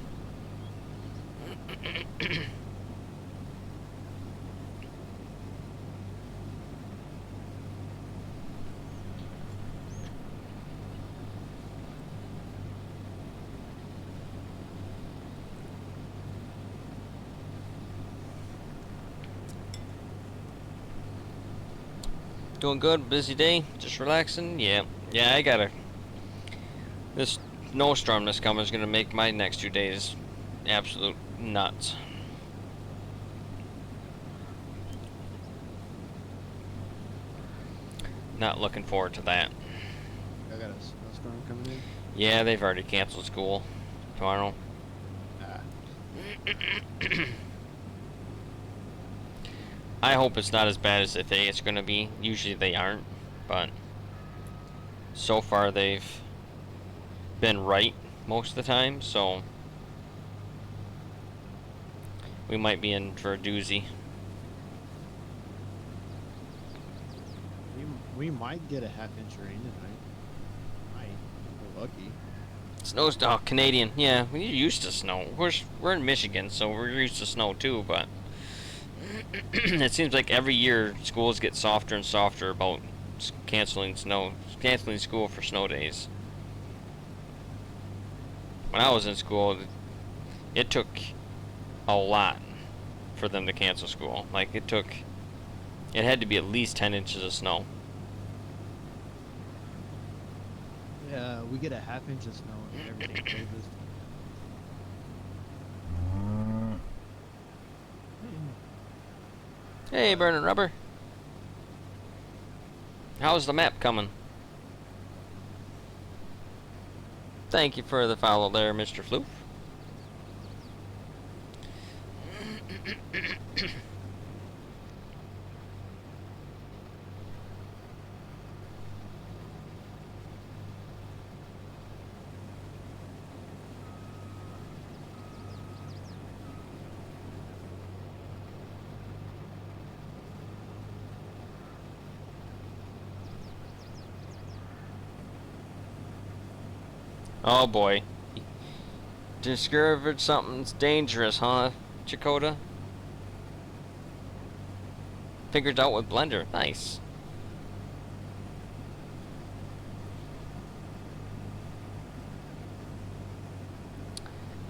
Doing good, busy day, just relaxing. Yeah, I gotta. This snowstorm that's coming is gonna make my next 2 days absolute nuts. Not looking forward to that. I got a snowstorm coming in. Yeah, they've already canceled school tomorrow. Ah. I hope it's not as bad as they think it's gonna be. Usually they aren't, but so far they've been right most of the time, so we might be in for a doozy. We might get a half-inch of rain tonight. Might. If we're lucky. Snow's Canadian. Yeah, we're used to snow. We're in Michigan, so we're used to snow too. But it seems like every year schools get softer and softer about canceling school for snow days. When I was in school, it took a lot for them to cancel school. Like it had to be at least 10 inches of snow. Yeah, we get a half-inch of snow and everything closes. Hey, burning rubber. How's the map coming? Thank you for the follow there, Mr. Floof. Oh boy. Discovered something's dangerous, huh, Chakota? Figured out with Blender. Nice.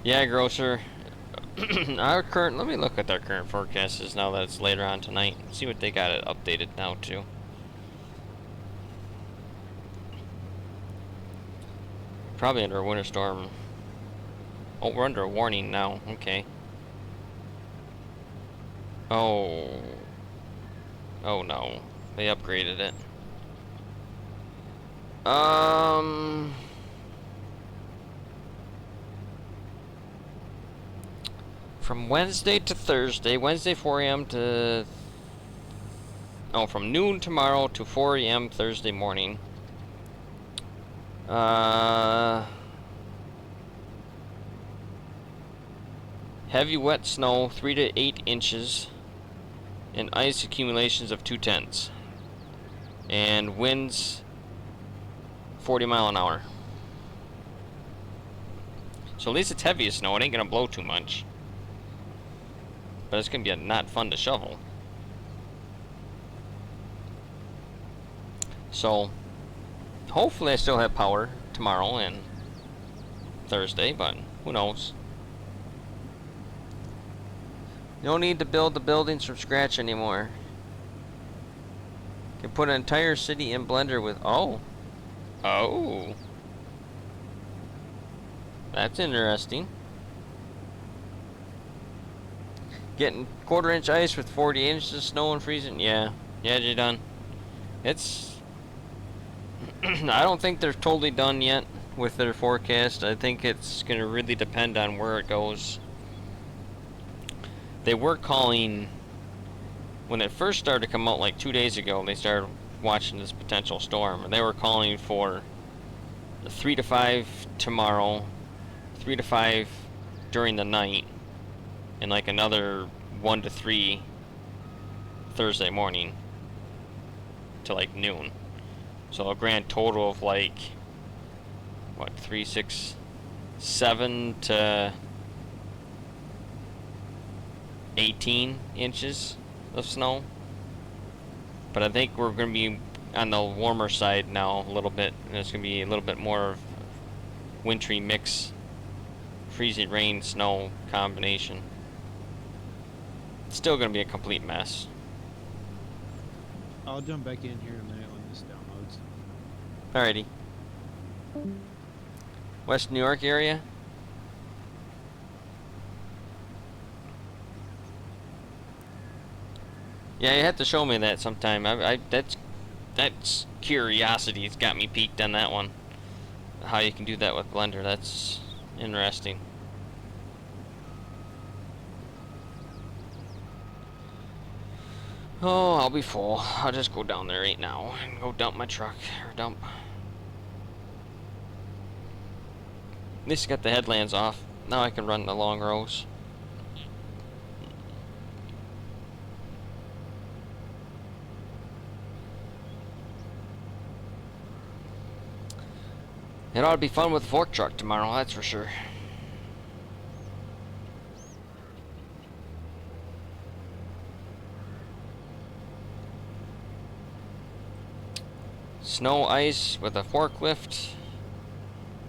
Yeah, Grocer. Let me look at our current forecast is now that it's later on tonight. See what they got it updated now too. Probably under a winter storm. Oh, we're under a warning now. Okay. Oh. Oh no. They upgraded it. From Wednesday to Thursday, Wednesday 4 a.m. to... Oh, from noon tomorrow to 4 a.m. Thursday morning. Heavy wet snow, 3 to 8 inches, and ice accumulations of 2/10, and winds 40 mile an hour. So at least it's heavy as snow. It ain't gonna blow too much, but it's gonna be not fun to shovel. So hopefully I still have power tomorrow and Thursday, but who knows. No need to build the buildings from scratch anymore. Can put an entire city in Blender with... Oh. That's interesting. Getting 1/4 inch ice with 40 inches of snow and freezing. Yeah, you're done. It's... I don't think they're totally done yet with their forecast. I think it's going to really depend on where it goes. They were calling, when it first started to come out like 2 days ago, they started watching this potential storm, and they were calling for 3 to 5 tomorrow, 3 to 5 during the night, and like another 1 to 3 Thursday morning to like noon. So a grand total of like what, 3, 6, 7 to 18 inches of snow. But I think we're going to be on the warmer side now a little bit, and it's going to be a little bit more of wintry mix, freezing rain, snow combination. It's still going to be a complete mess. I'll jump back in here in a minute when this downloads. Alrighty. West New York area? Yeah, you have to show me that sometime. That's curiosity's got me peaked on that one. How you can do that with Blender, that's interesting. Oh, I'll be full. I'll just go down there right now and go dump my truck, or dump. At least I got the headlands off. Now I can run the long rows. It ought to be fun with the fork truck tomorrow, that's for sure. Snow ice with a forklift,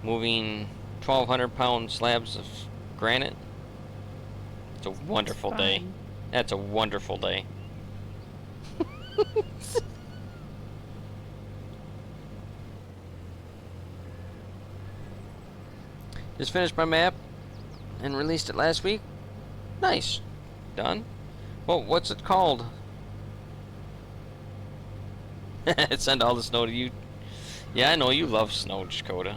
moving 1,200-pound slabs of granite. It's a wonderful day. That's a wonderful day. Just finished my map and released it last week. Nice. Done. Well, what's it called? Send all the snow to you. Yeah, I know you love snow, Dakota.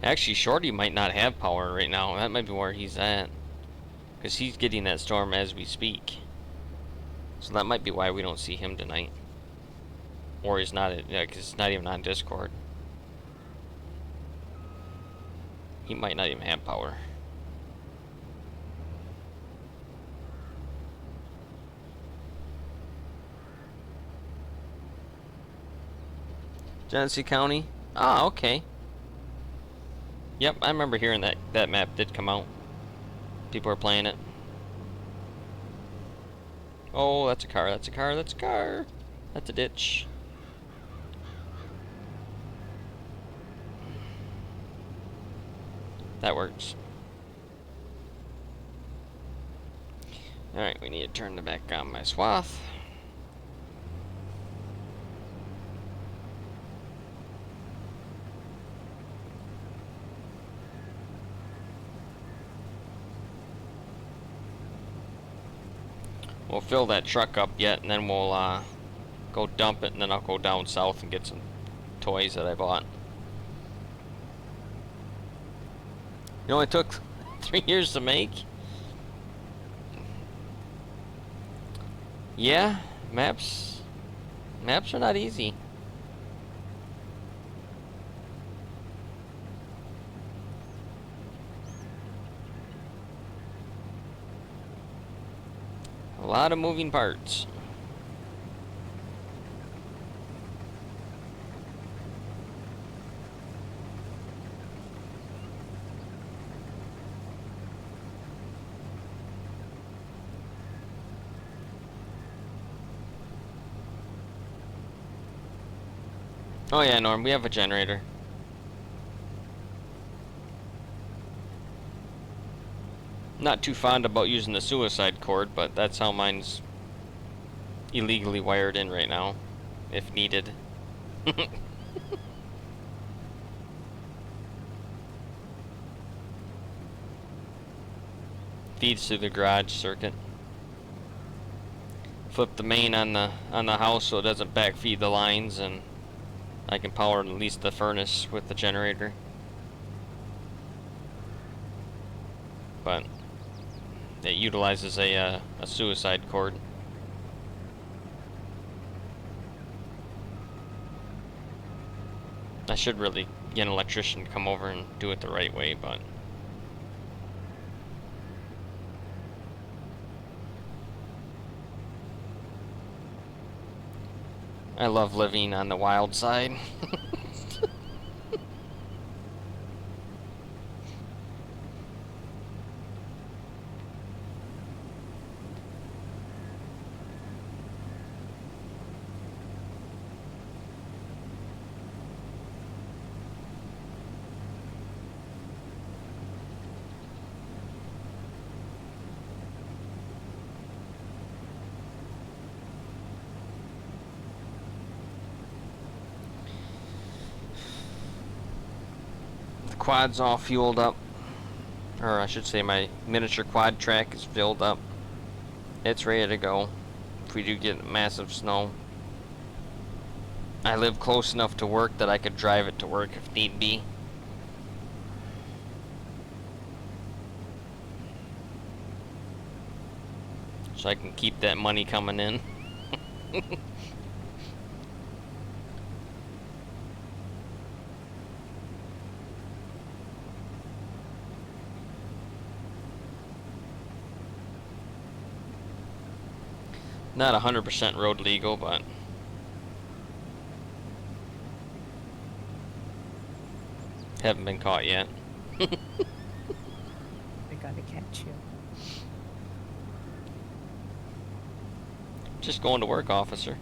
Actually, Shorty might not have power right now. That might be where he's at. Because he's getting that storm as we speak. So that might be why we don't see him tonight. Or he's not, yeah, because it's not even on Discord. He might not even have power. Genesee County? Ah, okay. Yep, I remember hearing that map did come out. People are playing it. Oh, that's a car, that's a car, that's a car. That's a ditch. That works. Alright, we need to turn the back on my swath. We'll fill that truck up yet, and then we'll go dump it, and then I'll go down south and get some toys that I bought. It only took 3 years to make. Yeah, maps are not easy. A lot of moving parts. Oh yeah, Norm, we have a generator. Not too fond about using the suicide cord, but that's how mine's illegally wired in right now, if needed. Feeds through the garage circuit. flip the main on the house so it doesn't backfeed the lines, and I can power at least the furnace with the generator. But it utilizes a suicide cord. I should really get an electrician to come over and do it the right way, but I love living on the wild side. Quad's all fueled up, or I should say my miniature quad track is filled up. It's ready to go if we do get massive snow. I live close enough to work that I could drive it to work if need be. So I can keep that money coming in. Not 100% road legal, but haven't been caught yet. They gotta catch you. Just going to work, officer.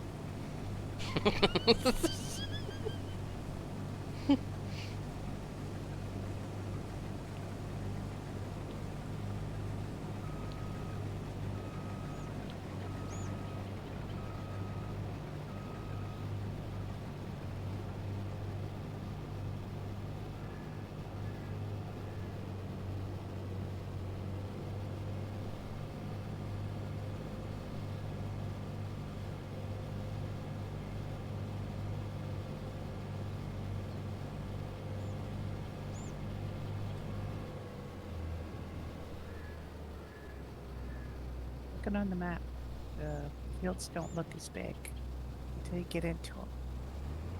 Looking on the map, the fields don't look as big until you get into them.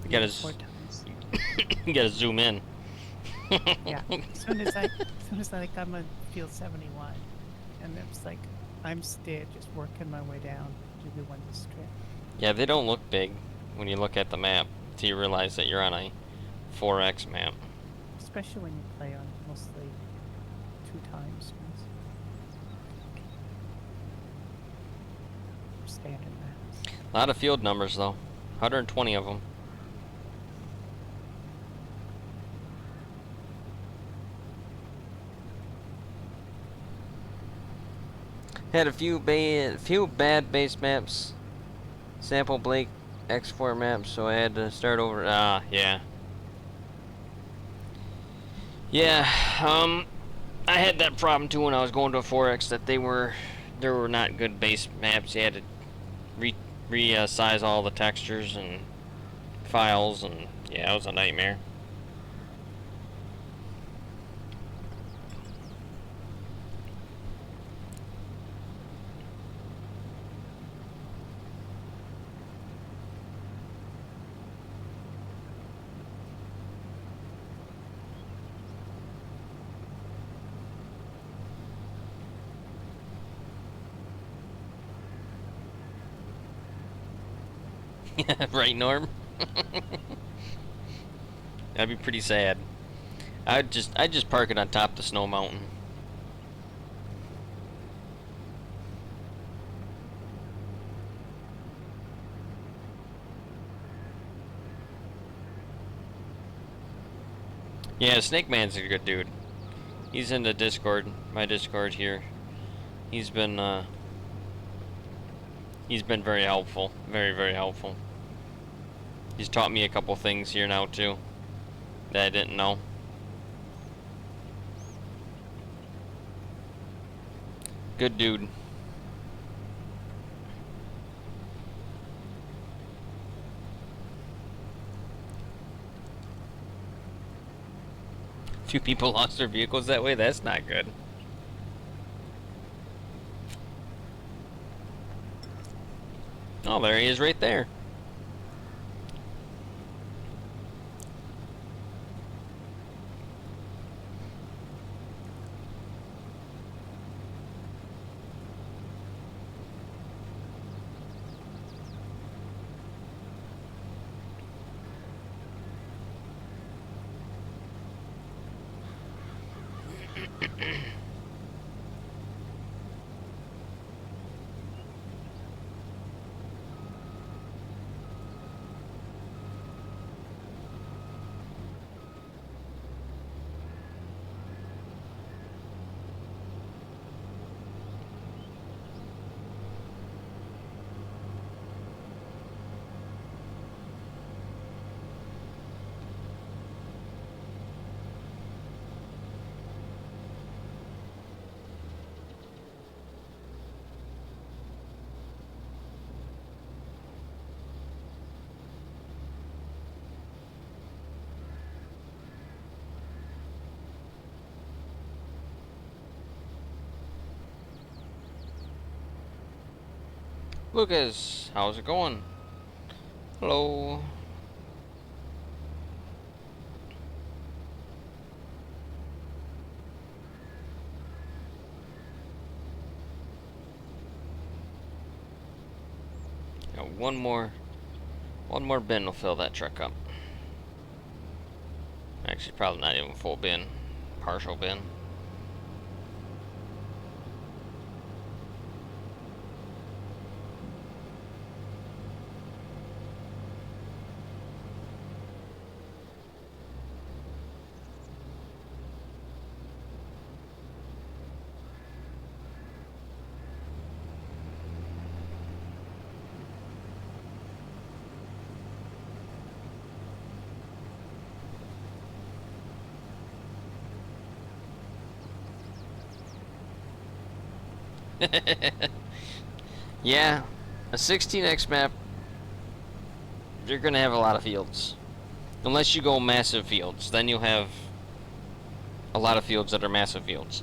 You gotta, 4 times. you gotta zoom in. Yeah. As soon as I come on field 71, and it's like I'm still just working my way down to the one strip. Yeah, they don't look big when you look at the map till you realize that you're on a 4X map. Especially when you play on mostly 2 times. Standard maps. A lot of field numbers though, 120 of them. Had a few bad base maps, sample Blake X4 maps, so I had to start over. Yeah. Yeah, I had that problem too when I was going to a 4X, that there were not good base maps. You had to resize all the textures and files, and yeah, it was a nightmare. Right, Norm? That'd be pretty sad. I'd just park it on top of the snow mountain. Yeah, Snake Man's a good dude. He's in the Discord, my Discord here. He's been very helpful, very helpful. He's taught me a couple things here now too that I didn't know. Good dude. few people lost their vehicles that way. That's not good. Oh, there he is right there. Lucas, how's it going? Hello. Got one more bin will fill that truck up. Actually, probably not even full bin, partial bin. Yeah, a 16x map, you're gonna have a lot of fields. Unless you go massive fields, then you'll have a lot of fields that are massive fields.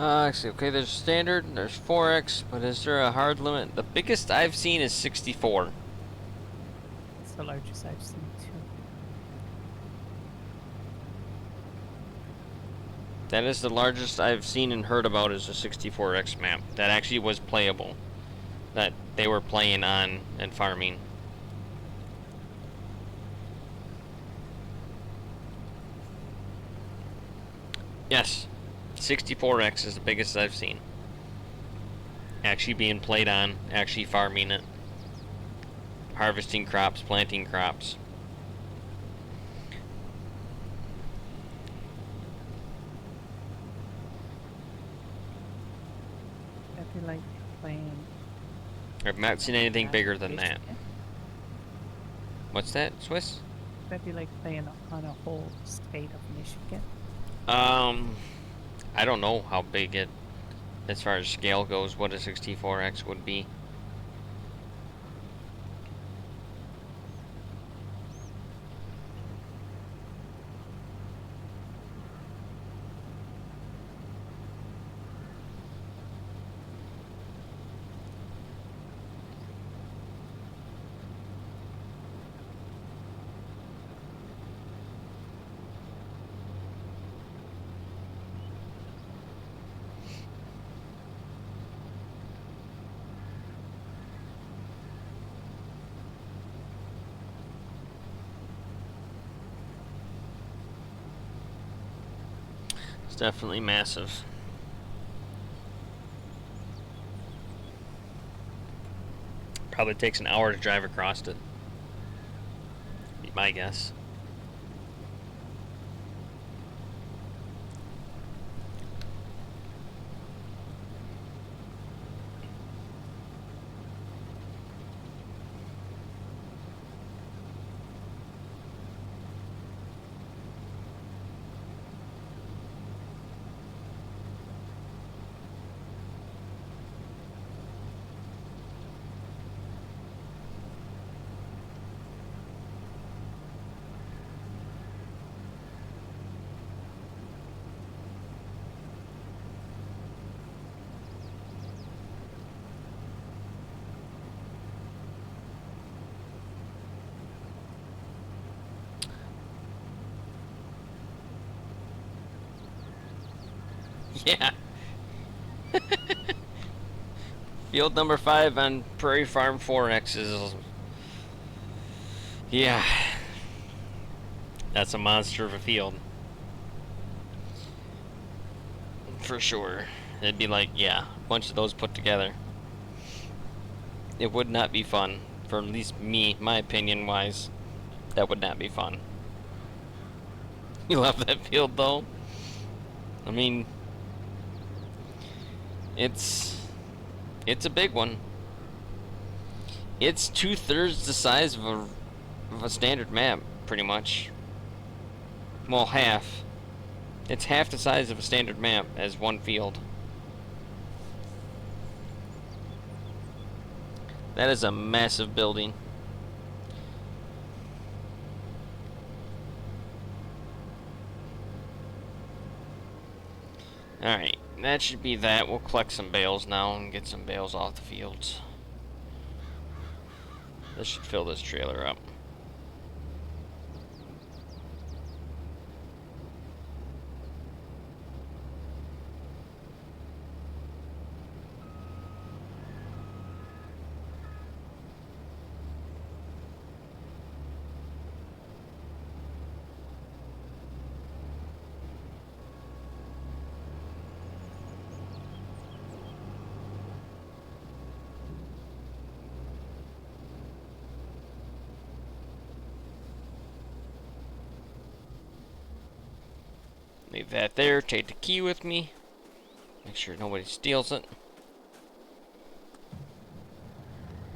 Actually, okay, there's standard, there's 4X, but is there a hard limit? The biggest I've seen is 64. It's the largest I've seen too. That is the largest I've seen and heard about is a 64X map. That actually was playable. That they were playing on and farming. Yes, 64X is the biggest I've seen. Actually being played on, actually farming it. Harvesting crops, planting crops. That'd be like playing. I've not seen anything uh, bigger than that. Michigan. What's that, Swiss? That'd be like playing on a whole state of Michigan. I don't know how big it, as far as scale goes, what a 64X would be. It's definitely massive. Probably takes an hour to drive across it. Be my guess. Yeah. Field number 5 on Prairie Farm 4X is... Yeah. That's a monster of a field. For sure. It'd be like, yeah, a bunch of those put together. It would not be fun. For at least me, my opinion wise. That would not be fun. You love that field though? I mean... It's a big one. It's 2/3 the size of a standard map, pretty much. Well, half. It's half the size of a standard map as one field. That is a massive building. Alright, that should be that. We'll collect some bales now and get some bales off the fields. This should fill this trailer up. Leave that there, take the key with me. Make sure nobody steals it.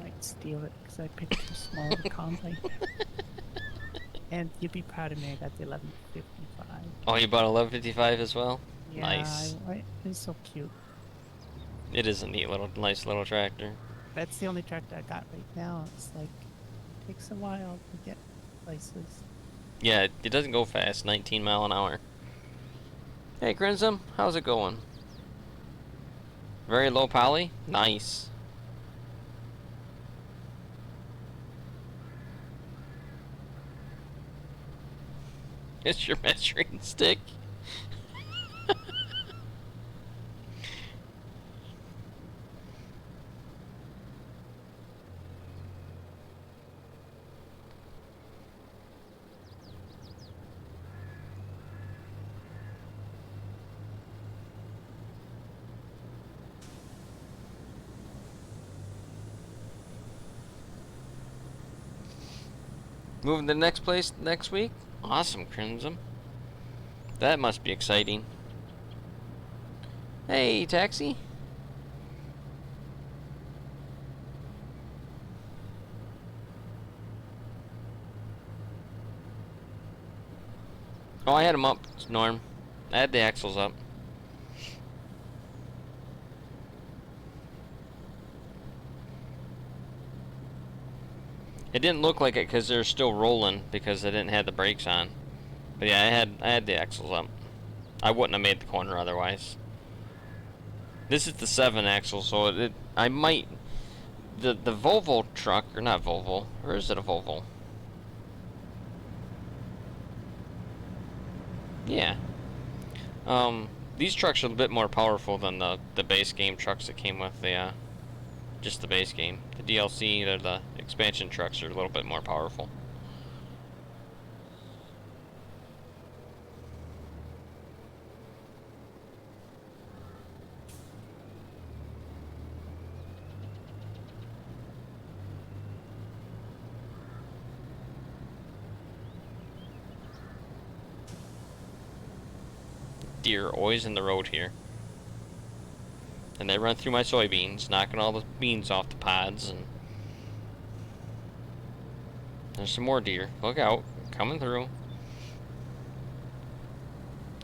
Might steal it because I picked too small of a combine. And you'd be proud of me. I got the 1155. Oh, you bought 1155 as well? Yeah, Nice. It's so cute. It is a neat little, nice little tractor. That's the only tractor I got right now. It's like, it takes a while to get places. Yeah, it doesn't go fast, 19 mile an hour. Hey, Grinzum, how's it going? Very low poly? Nice. It's your measuring stick. Moving to the next place next week? Awesome, Crimson. That must be exciting. Hey, taxi. Oh, I had him up, Norm. I had the axles up. It didn't look like it because they're still rolling because I didn't have the brakes on. But yeah, I had the axles up. I wouldn't have made the corner otherwise. This is the 7 axle, so I might the Volvo truck, or not Volvo, or is it a Volvo? Yeah. These trucks are a bit more powerful than the base game trucks that came with the just the base game. The DLC or the expansion trucks are a little bit more powerful. Deer always in the road here. And they run through my soybeans, knocking all the beans off the pods, and there's some more deer. Look out, coming through.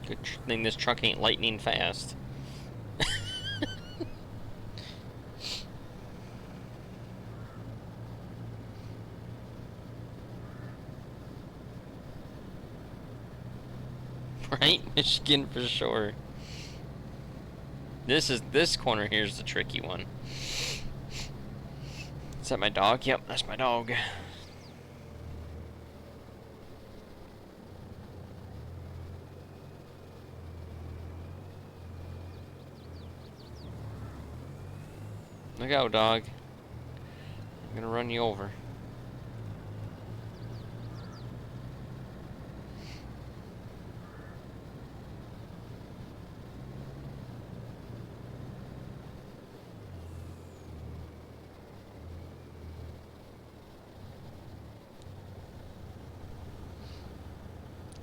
Good thing this truck ain't lightning fast. Right? Michigan for sure. This corner here is the tricky one. Is that my dog? Yep, that's my dog. Look out, dog. I'm gonna run you over.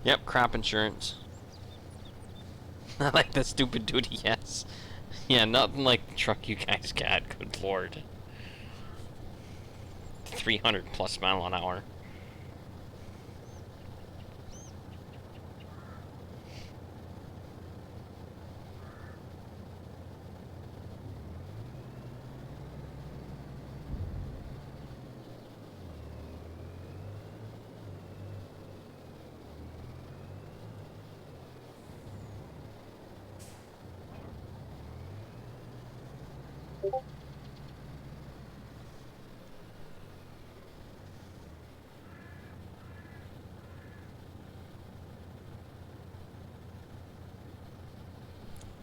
Yep, crop insurance. I like that stupid duty, yes. Yeah, nothing like the truck you guys got, good lord. 300 plus mile an hour.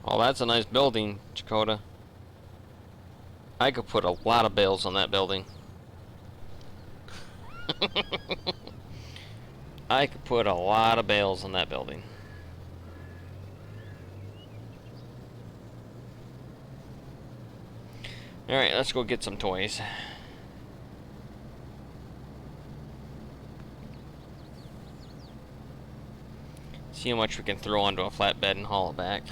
Oh, that's a nice building, Dakota. I could put a lot of bales on that building. I could put a lot of bales on that building. Alright, let's go get some toys. See how much we can throw onto a flatbed and haul it back.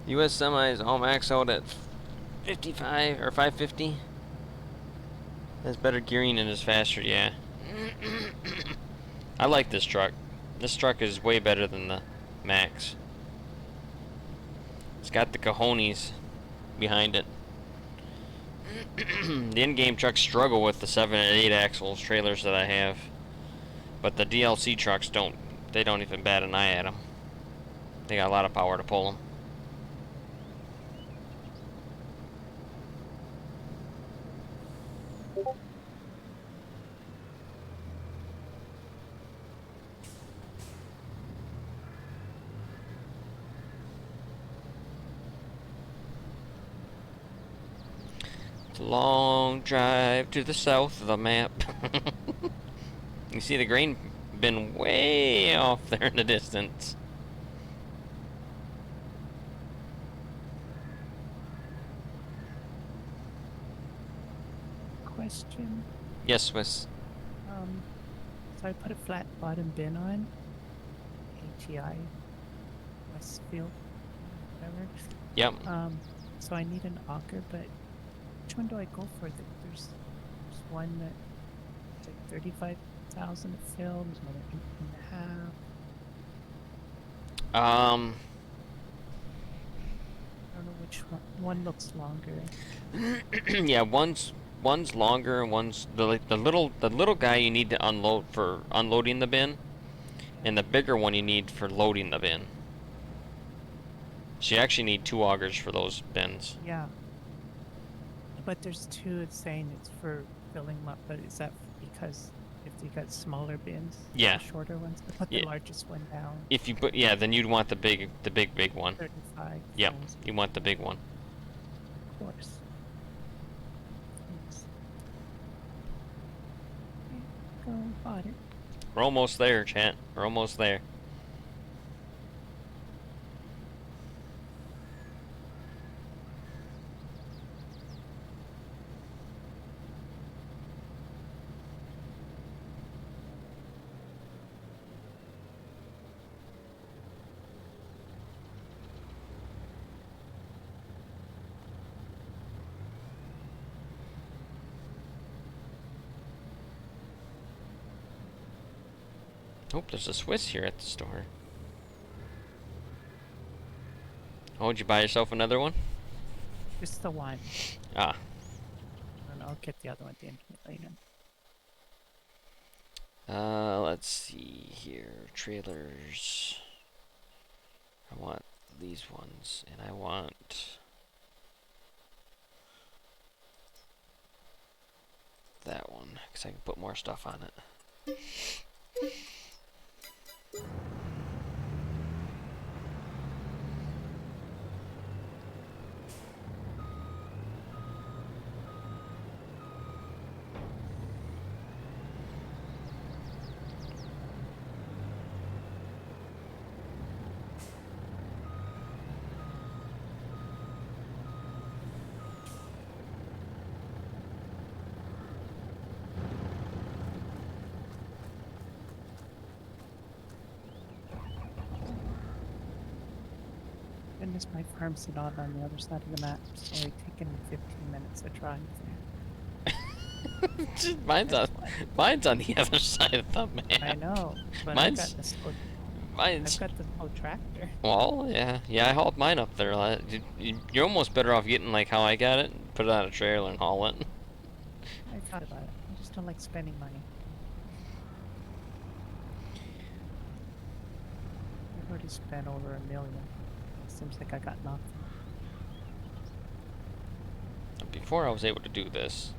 US semis all max out at 55 or 550. Has better gearing and is faster, yeah. I like this truck. This truck is way better than the Max. It's got the cojones behind it. The in-game trucks struggle with the 7 and 8 axles trailers that I have, but the DLC trucks don't. They don't even bat an eye at them. They got a lot of power to pull them. It's a long drive to the south of the map. You see the grain bin way off there in the distance. Question. Yes, Swiss. So I put a flat bottom bin on ATI Westfield, whatever. Yep. So I need an auger, but which one do I go for? There's one that it's like 35,000 to fill. There's one at 8.5. I don't know which one. One looks longer. Yeah, one's longer and one's the little guy you need to unload for unloading the bin, and the bigger one you need for loading the bin. So you actually need 2 augers for those bins. Yeah. But there's two. It's saying it's for filling them up. But is that because if you got smaller bins? Yeah. The shorter ones. I put the Yeah. largest one down. If you put, yeah, then you'd want the big one. 35. Yep, fills, you want the big one. of course. Thanks. Okay, go bought it. We're almost there, chat. We're almost there. Oh, there's a Swiss here at the store. Oh, did you buy yourself another one? Just the one. Ah. And I'll get the other one at the end later. Let's see here. Trailers. I want these ones, and I want that one, because I can put more stuff on it. Goodness, my farm's not on the other side of the map. It's only taken 15 minutes to drive there. mine's on the other side of the map. I know, but Mine's- I've got this whole, Mine's I've got this whole tractor. well, yeah. I hauled mine up there. You're almost better off getting like how I got it, put it on a trailer and haul it. I thought about it. I just don't like spending money. I've already spent over $1 million. Seems like I got nothing. Before I was able to do this,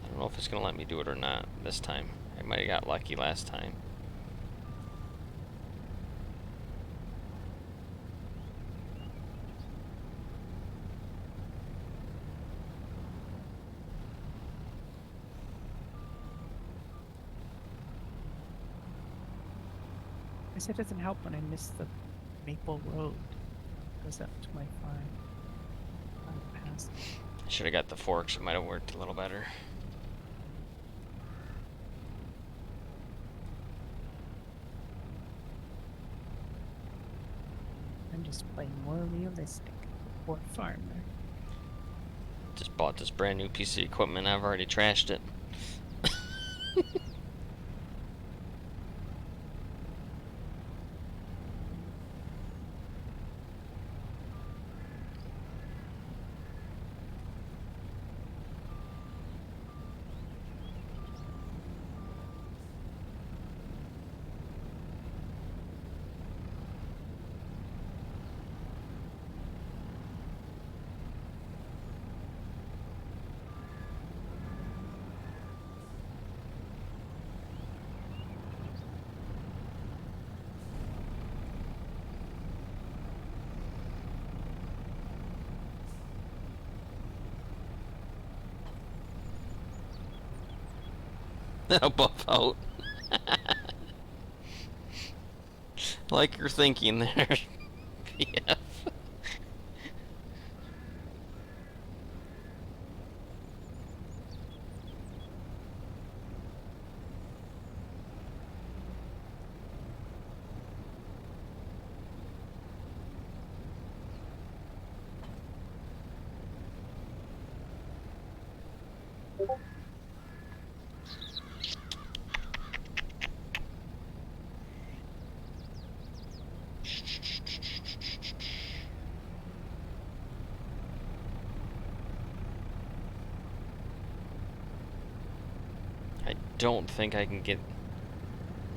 I don't know if it's gonna let me do it or not this time. I might have got lucky last time. I guess it doesn't help when I miss the Maple Road. It goes up to my farm. I'm past. I should have got the forks. It might have worked a little better. I'm just playing more realistic. Poor farmer. Just bought this brand new piece of equipment. I've already trashed it. That'll buff out. Like you're thinking there. PF. I don't think I can get.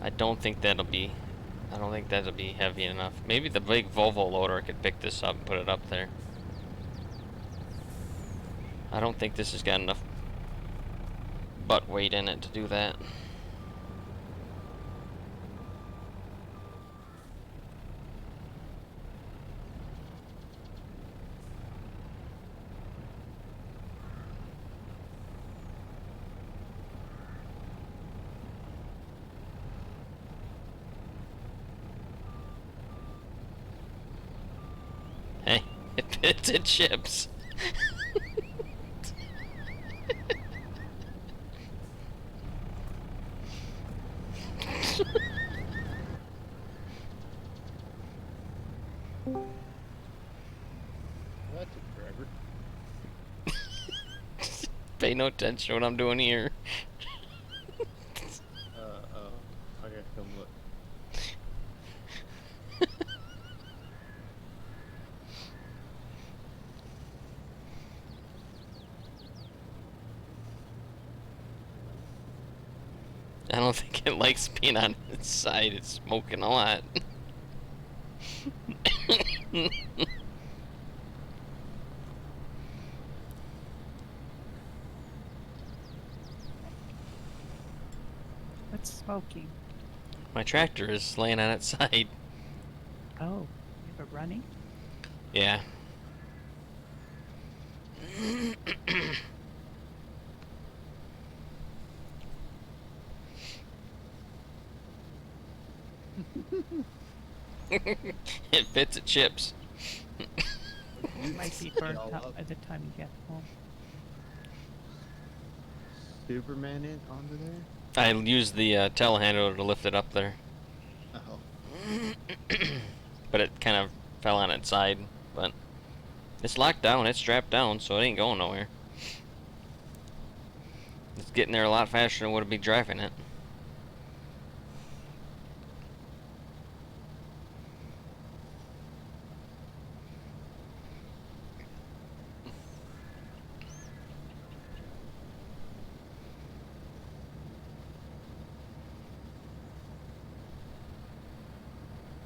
I don't think that'll be. I don't think that'll be heavy enough. Maybe the big Volvo loader could pick this up and put it up there. I don't think this has got enough butt weight in it to do that. Hey, it's in chips. That took forever. Pay no attention to what I'm doing here. Oh. Okay, come look. I don't think it likes being on its side. It's smoking a lot. What's smoking? My tractor is laying on its side. Oh, you have it running? Yeah. It fits at chips. It might be burnt all out up. by the time you get home. Superman in onto there? I used the telehandler to lift it up there. Oh. But it kind of fell on its side. But it's locked down, it's strapped down, so it ain't going nowhere. It's getting there a lot faster than would it be driving it.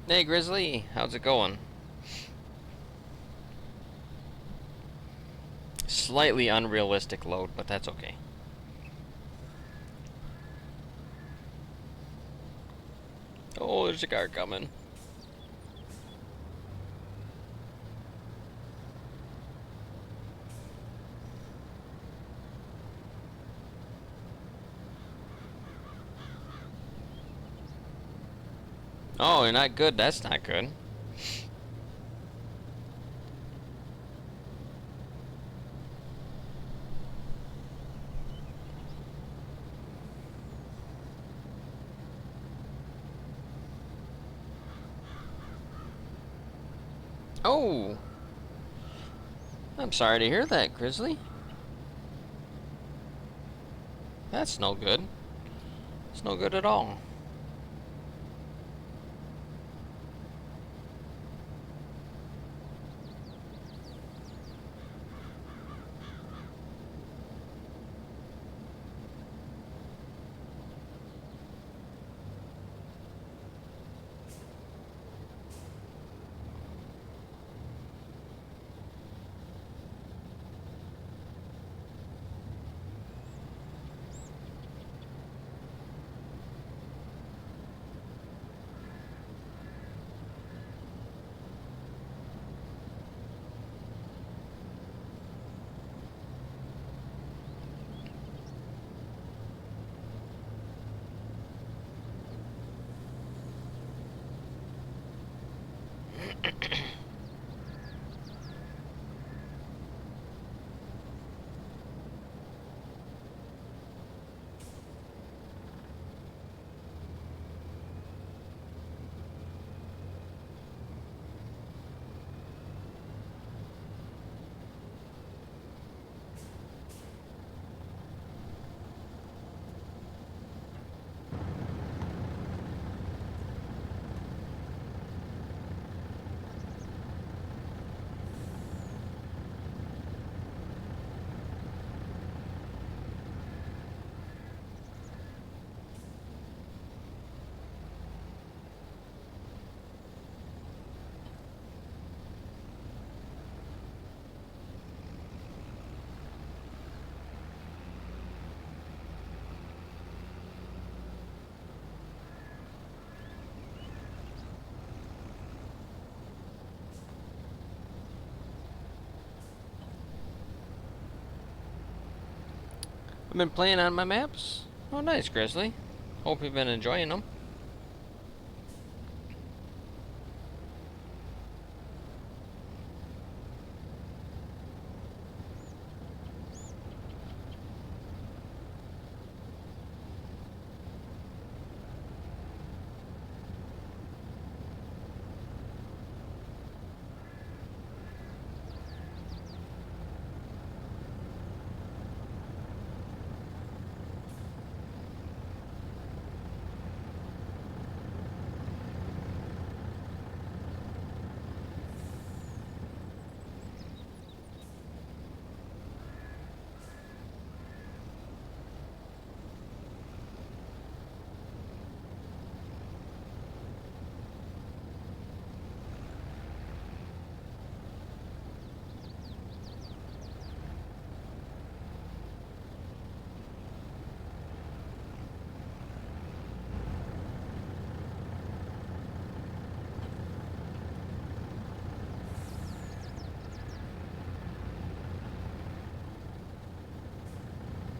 Hey Grizzly, how's it going? Slightly unrealistic load, but that's okay. Oh, there's a car coming. Oh, you're not good. That's not good. Oh! I'm sorry to hear that, Grizzly. That's no good. It's no good at all. I've been playing on my maps. Oh, nice, Grizzly. Hope you've been enjoying them.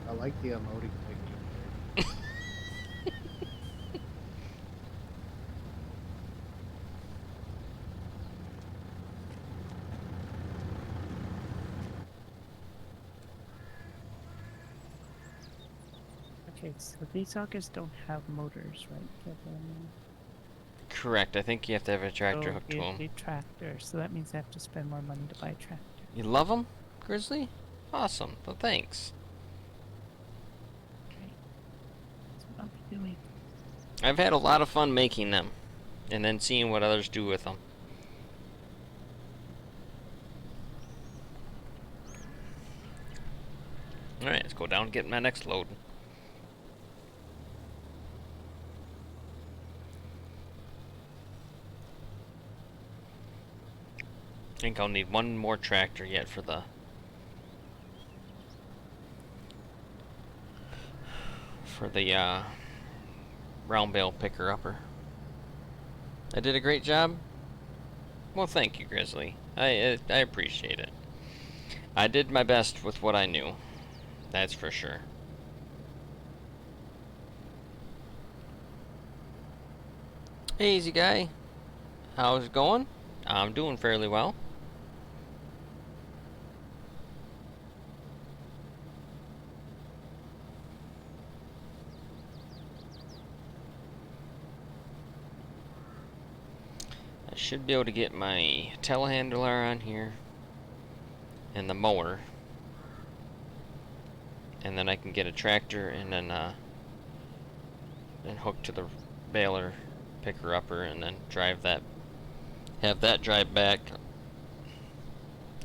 I like the emoting technique. Okay, so these augers don't have motors, right? Correct. I think you have to have a tractor So hooked to you them. need tractor, so that means I have to spend more money to buy a tractor. You love them, Grizzly? Awesome. Well, thanks. Okay, that's what I'll be doing. I've had a lot of fun making them, and then seeing what others do with them. Alright, let's go down and get my next load. I think I'll need one more tractor yet for the round bale picker upper. I did a great job. Well, thank you, Grizzly. I appreciate it. I did my best with what I knew. That's for sure. Hey, easy guy. How's it going? I'm doing fairly well. I should be able to get my telehandler on here and the mower, and then I can get a tractor and then hook to the baler picker upper and then drive that, have that drive back,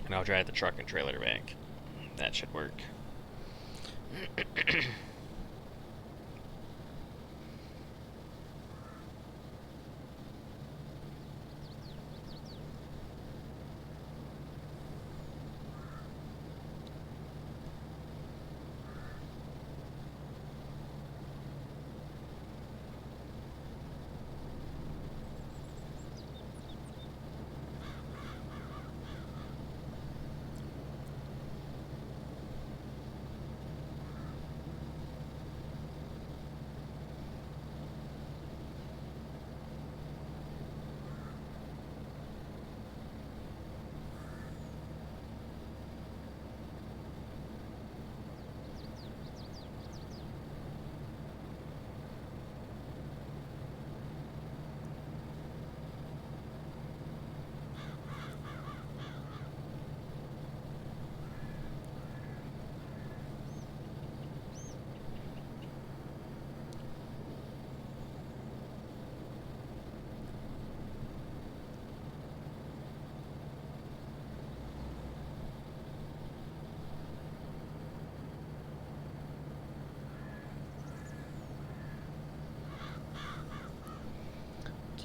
and I'll drive the truck and trailer back. That should work.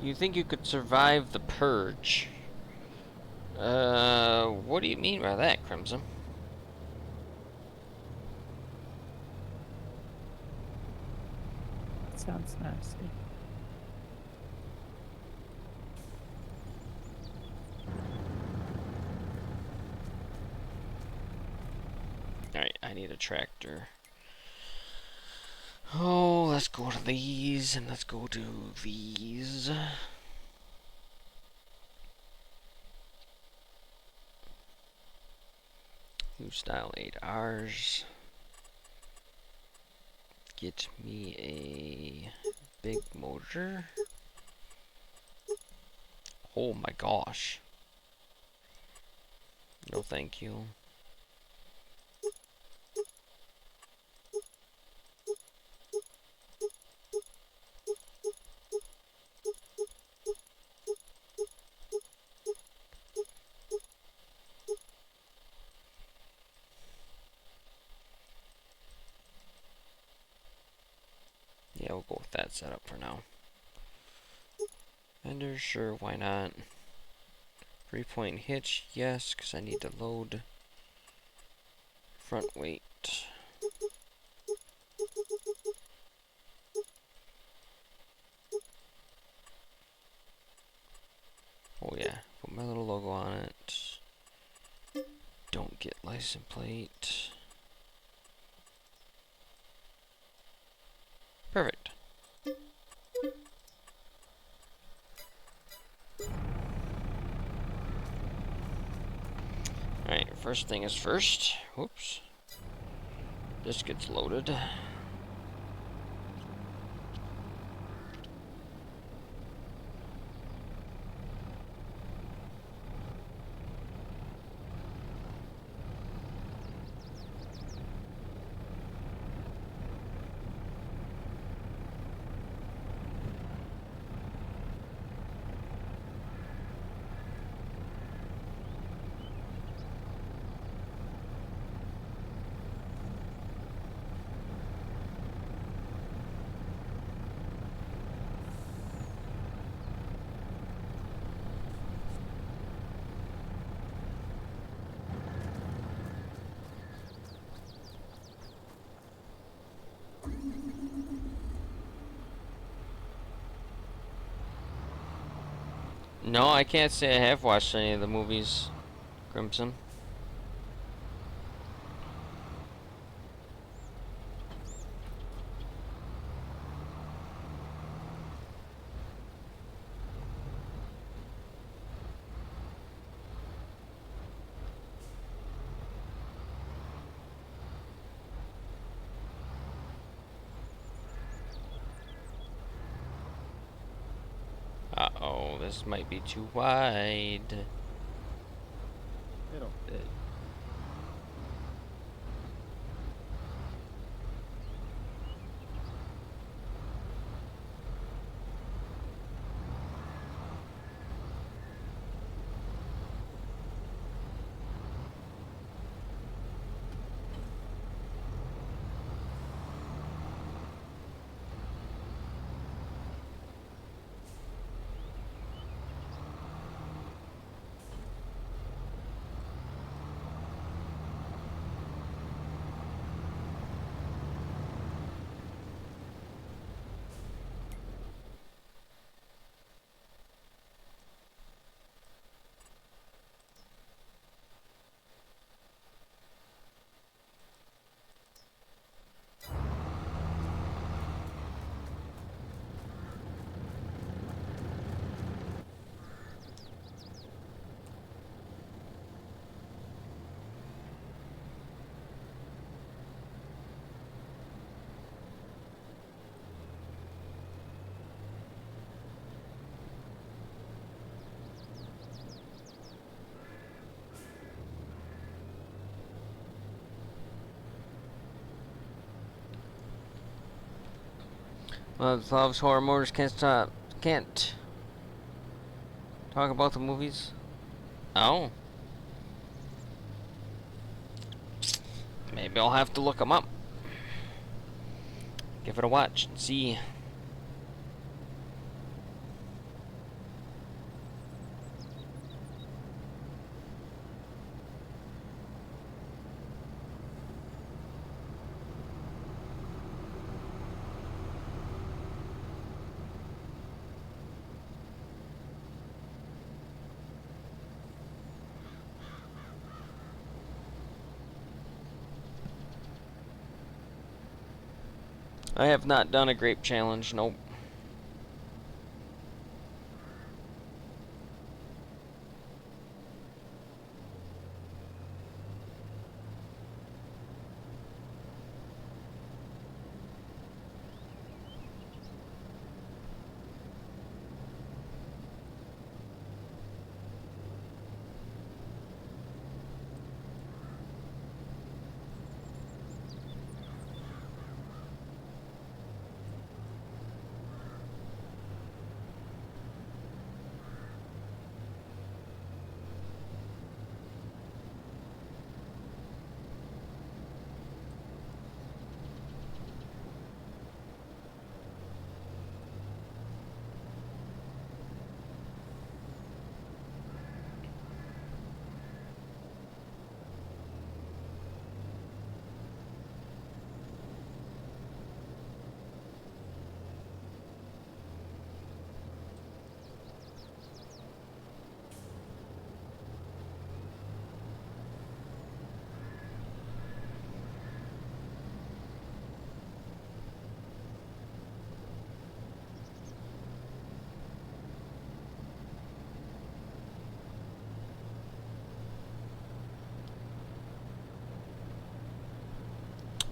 You think you could survive the purge? What do you mean by that, Crimson? Sounds nasty. Alright, I need a tractor. Oh, let's go to these, and let's go to these. New style 8Rs. Get me a big motor. Oh my gosh. No thank you. Yeah, we'll go with that setup for now. Fender, sure, why not? 3-point hitch, yes, because I need to load front weight. Oh yeah, put my little logo on it. Don't get license plate. Perfect. Alright, first thing is first. Whoops. This gets loaded. No, I can't say I have watched any of the movies, Crimson. Uh-oh, this might be too wide. It'll fit. Well, the loves horror motors can't stop. Can't talk about the movies. Oh. Maybe I'll have to look them up. Give it a watch and see. I have not done a grape challenge, nope.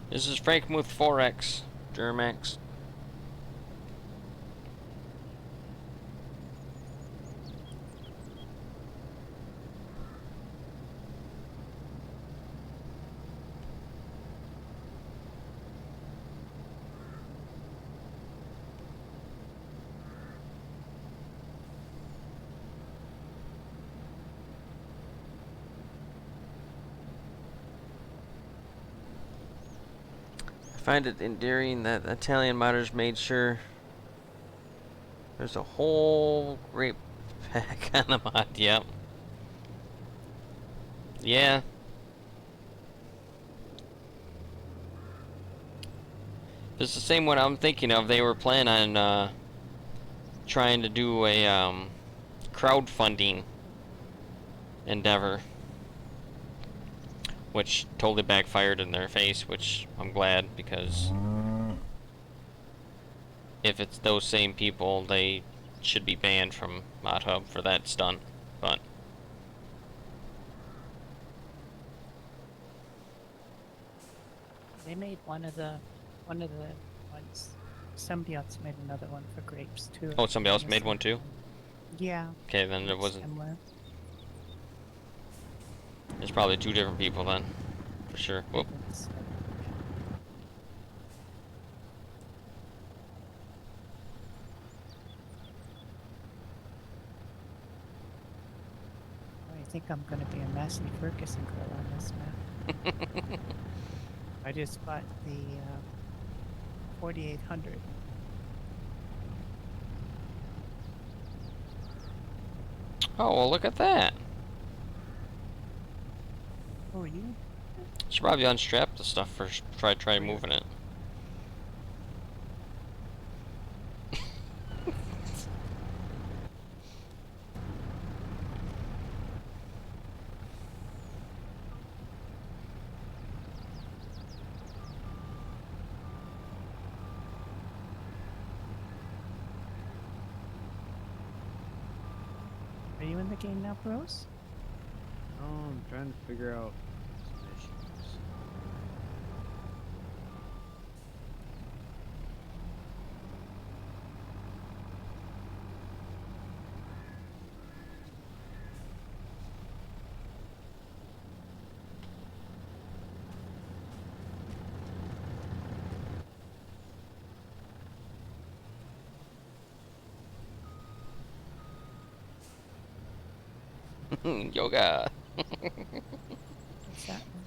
This is Frankenmuth 4X, Germax. I find it endearing that Italian modders made sure there's a whole grape pack on the mod. Yep. Yeah. It's the same one I'm thinking of. They were planning on trying to do a crowdfunding endeavor, which totally backfired in their face, which I'm glad, because if it's those same people, they should be banned from ModHub for that stunt. But They made one of the ones. Somebody else made another one for grapes too. oh, somebody else made one too? Yeah. Okay, then it it's wasn't. similar. There's probably two different people then, for sure. Whoop. It's- I think I'm gonna be a Massey Ferguson girl on this map. I just bought the 4800. Oh, well, look at that. Oh, you? Should probably unstrap the stuff first. Try moving it. Are you in the game now, bros? Oh, I'm trying to figure out some issues. Yoga. What's that one?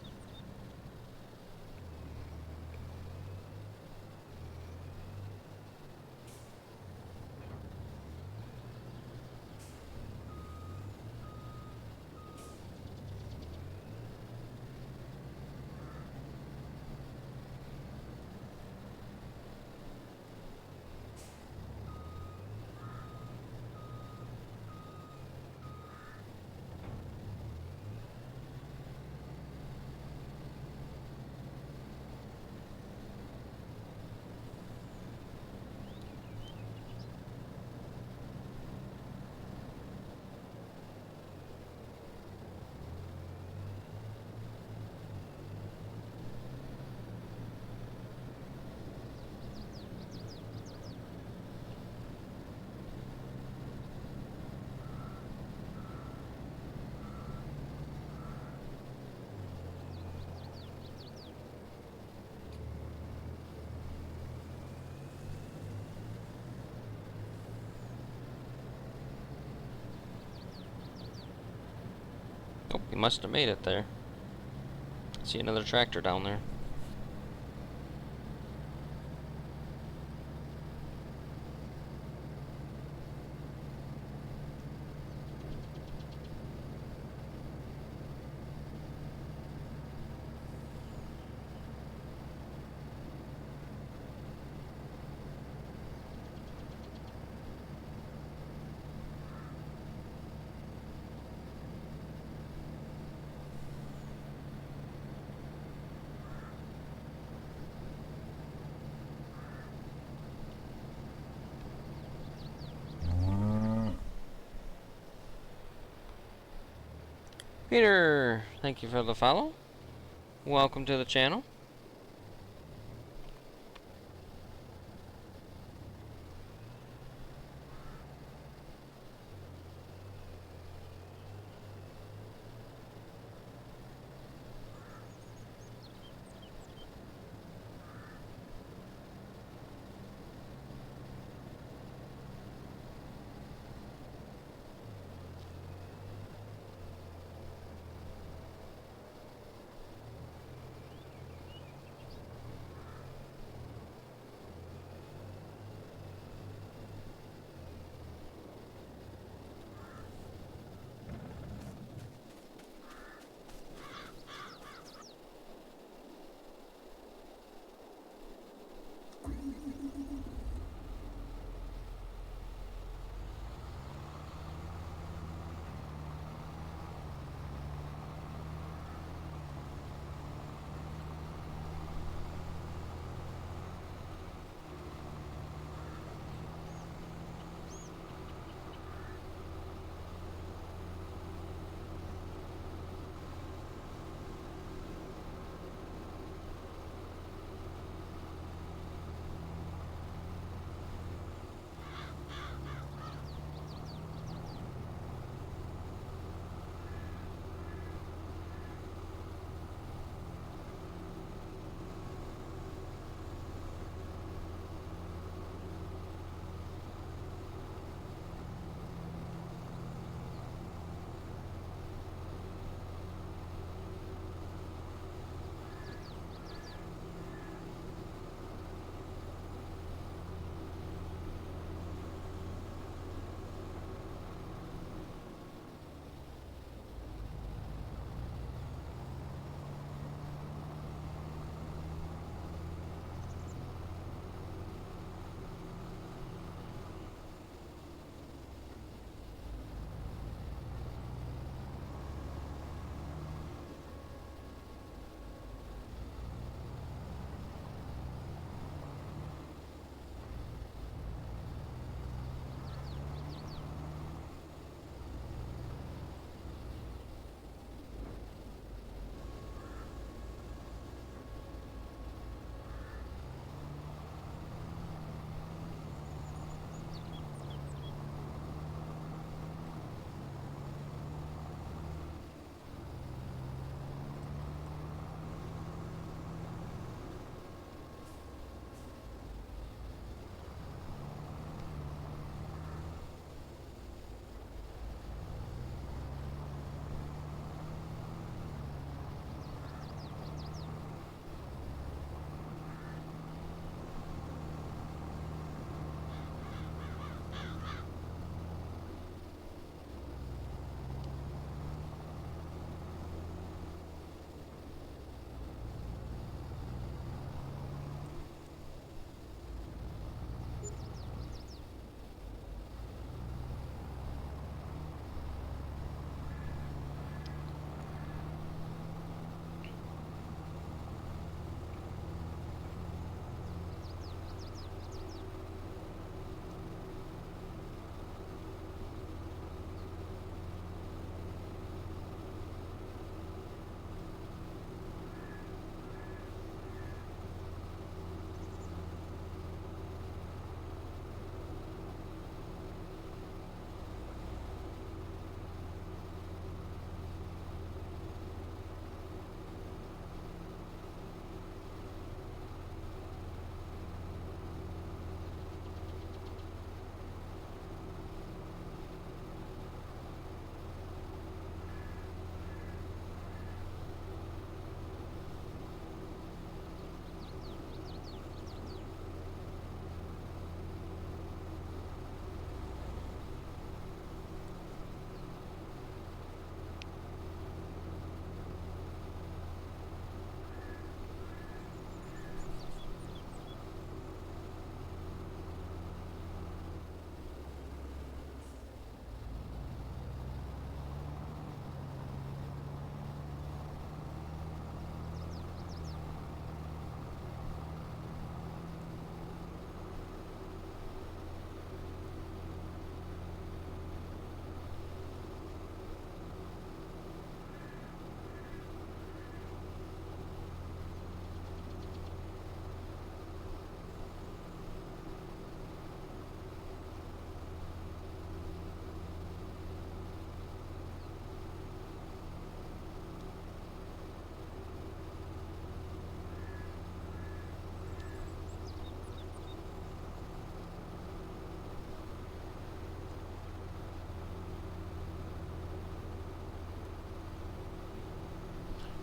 He must have made it there. See another tractor down there. Peter, thank you for the follow. Welcome to the channel.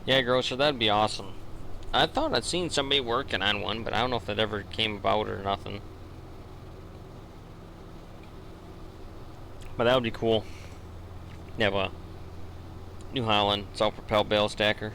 Yeah, Grocer, that'd be awesome. I thought I'd seen somebody working on one, but I don't know if it ever came about or nothing. But that would be cool. You have a New Holland self-propelled bale stacker.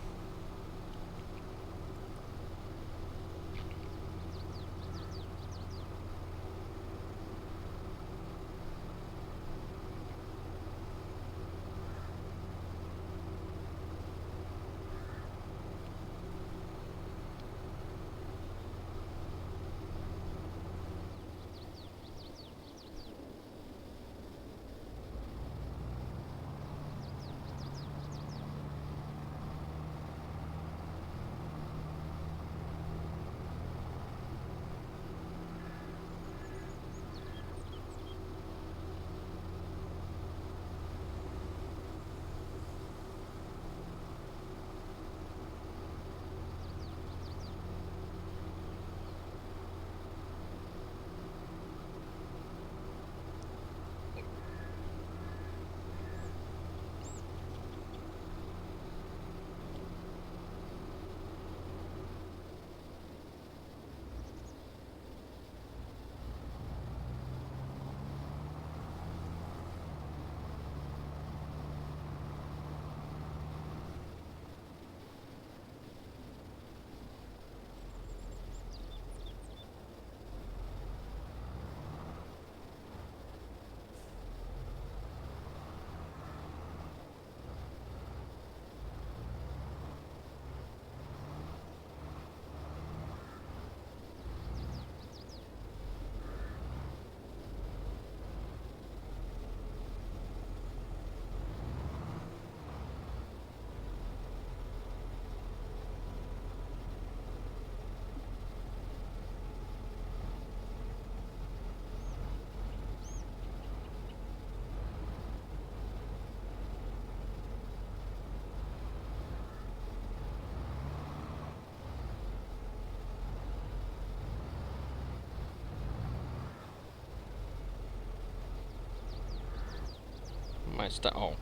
My stuff. Oh.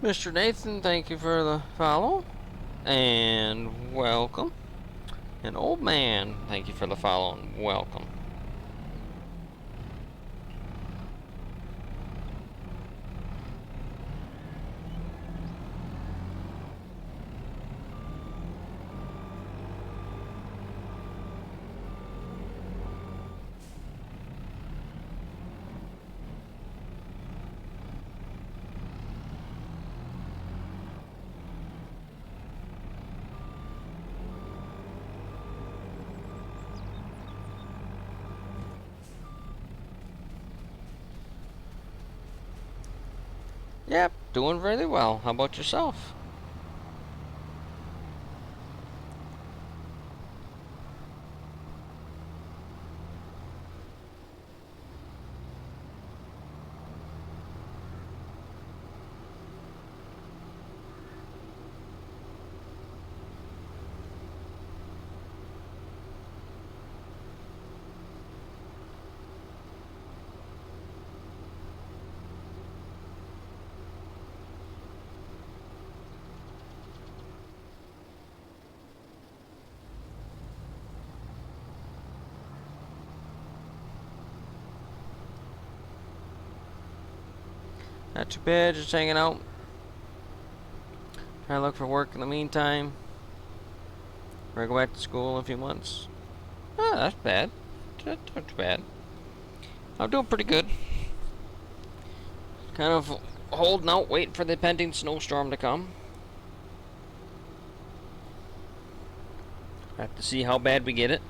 Mr. Nathan, thank you for the follow. And welcome. And Old Man, thank you for the follow and welcome. Yep, doing really well. How about yourself? Not too bad, just hanging out. Trying to look for work in the meantime. Or I go back to school in a few months. Ah, that's bad. That's not too bad. I'm doing pretty good. Kind of holding out, waiting for the pending snowstorm to come. Have to see how bad we get it.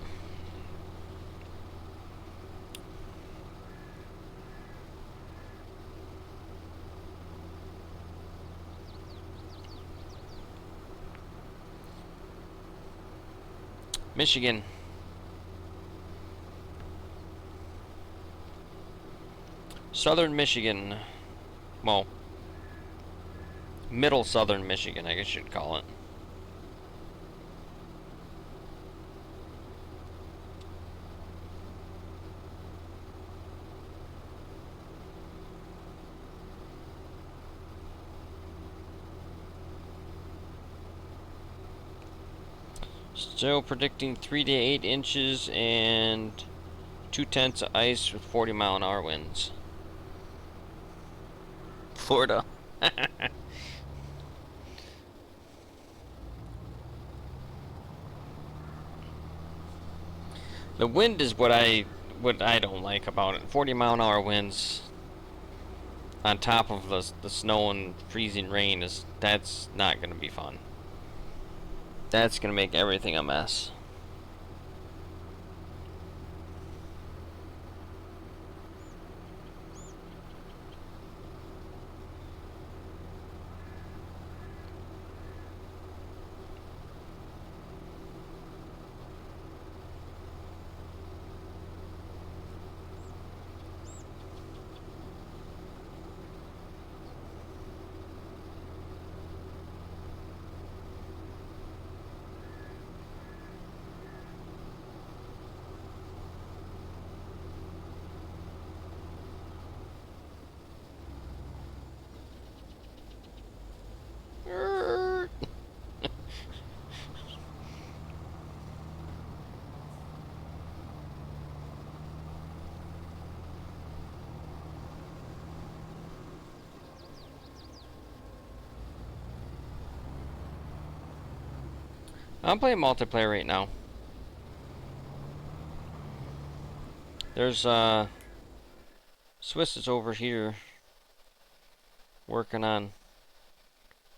Michigan. Southern Michigan. Well, middle southern Michigan, I guess you'd call it. Still predicting 3 to 8 inches and 2/10 of ice with 40-mile-an-hour winds. Florida. The wind is what I don't like about it. 40-mile-an-hour winds on top of the snow and freezing rain that's not gonna be fun. That's gonna make everything a mess. I'm playing multiplayer right now. There's Swiss is over here working on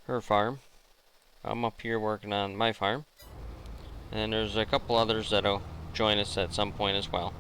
her farm. I'm up here working on my farm. And there's a couple others that'll join us at some point as well.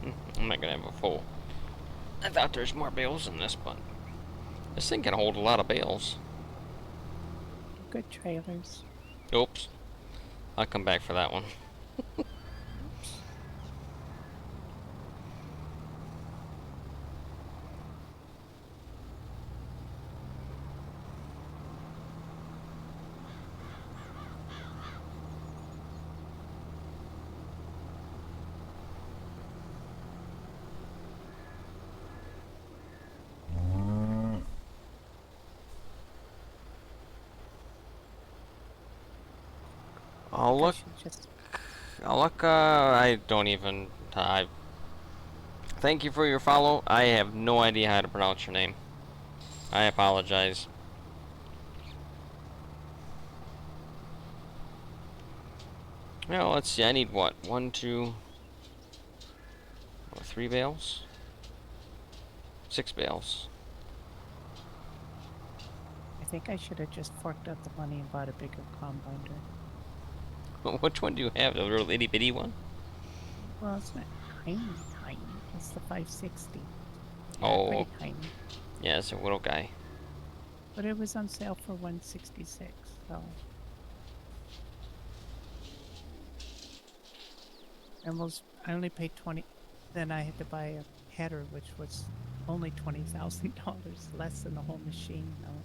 I'm not gonna have a full. I thought there's more bales in this, but this thing can hold a lot of bales. Good trailers. Oops. I'll come back for that one. Oops. I'll I look. should just I'll look. I don't even. Thank you for your follow. I have no idea how to pronounce your name. I apologize. Well, let's see. I need what? 1, 2, 3 bales? 6 bales. I think I should have just forked out the money and bought a bigger combiner. Which one do you have? The little itty bitty one? Well, it's not tiny. It's the 560. Oh, Pretty tiny. yeah, it's a little guy. But it was on sale for 166, so. I only paid 20. Then I had to buy a header, which was only $20,000 less than the whole machine, though.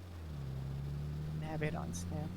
And have it on sale.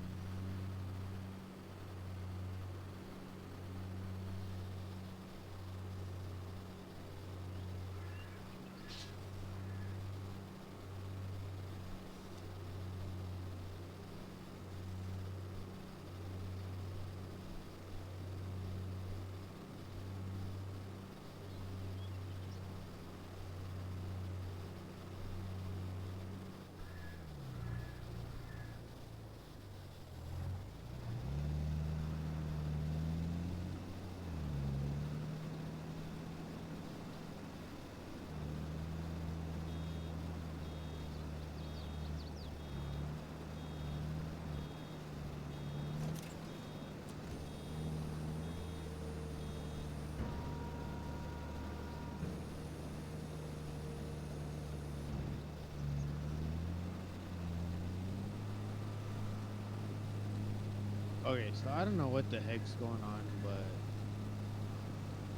Okay, so I don't know what the heck's going on, but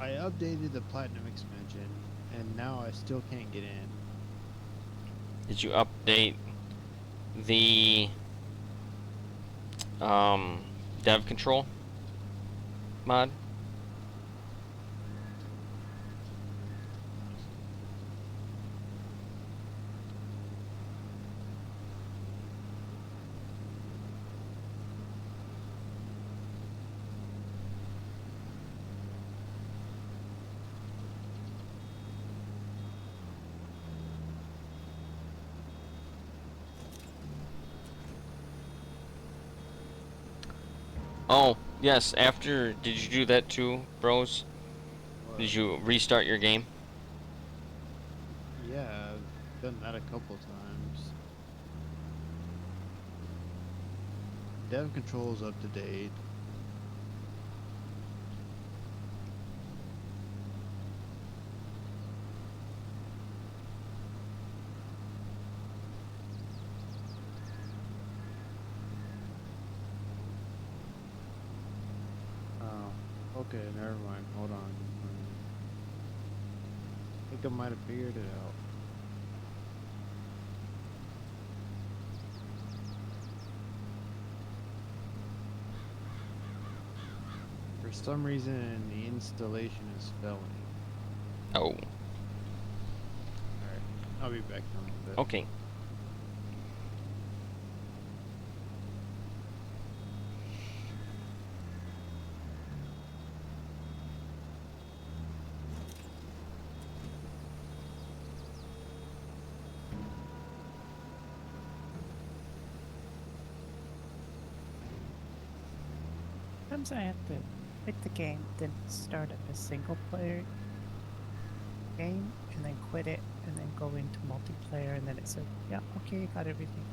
I updated the Platinum expansion, and now I still can't get in. Did you update the dev control mod? Oh, yes, after, did you do that too, bros? Did But you restart your game? yeah, I've done that a couple times. Dev control's up to date. Oh, okay, never mind. Hold on. I think I might have figured it out. For some reason, the installation is failing. Oh, Alright, I'll be back in a little bit. okay. Sometimes I have to pick the game, then start up a single player game, and then quit it, and then go into multiplayer, and then it says, yeah, okay, got everything.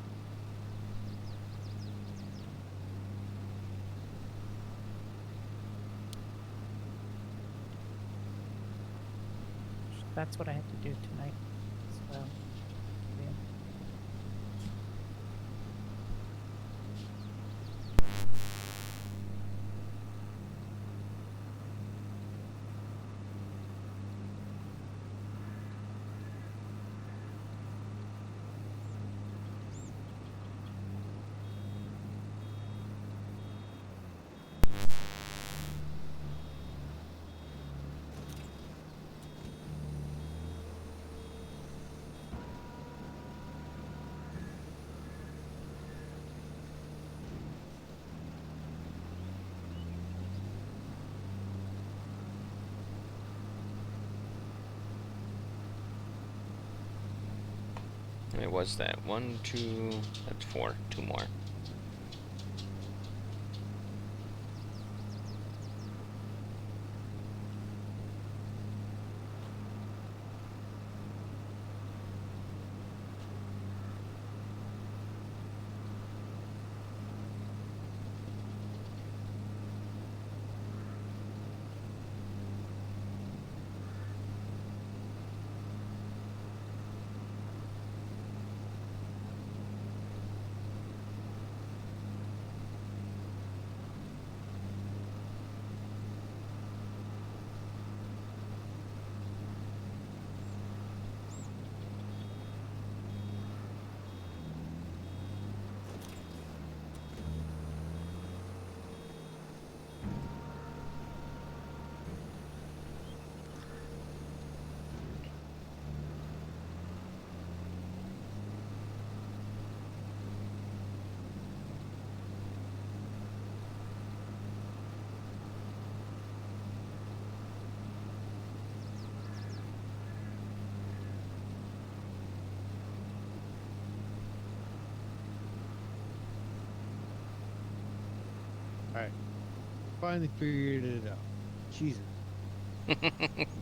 that's what I had to do tonight as well. Yeah. It was that 1, 2, that's 4, 2 more. Alright. Finally figured it out. Jesus.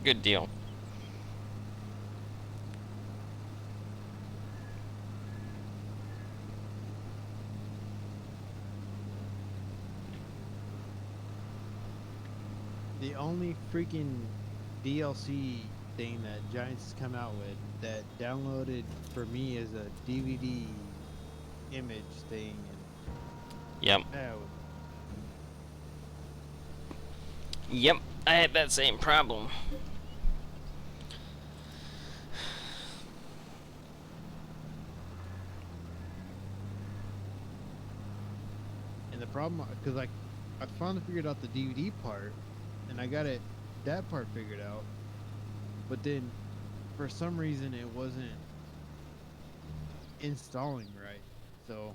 Good deal. The only freaking DLC thing that Giants has come out with that downloaded for me as a DVD image thing. Yep. Yep. I had that same problem. And the problem, because I finally figured out the DVD part, and I got that part figured out, but then for some reason it wasn't installing right. So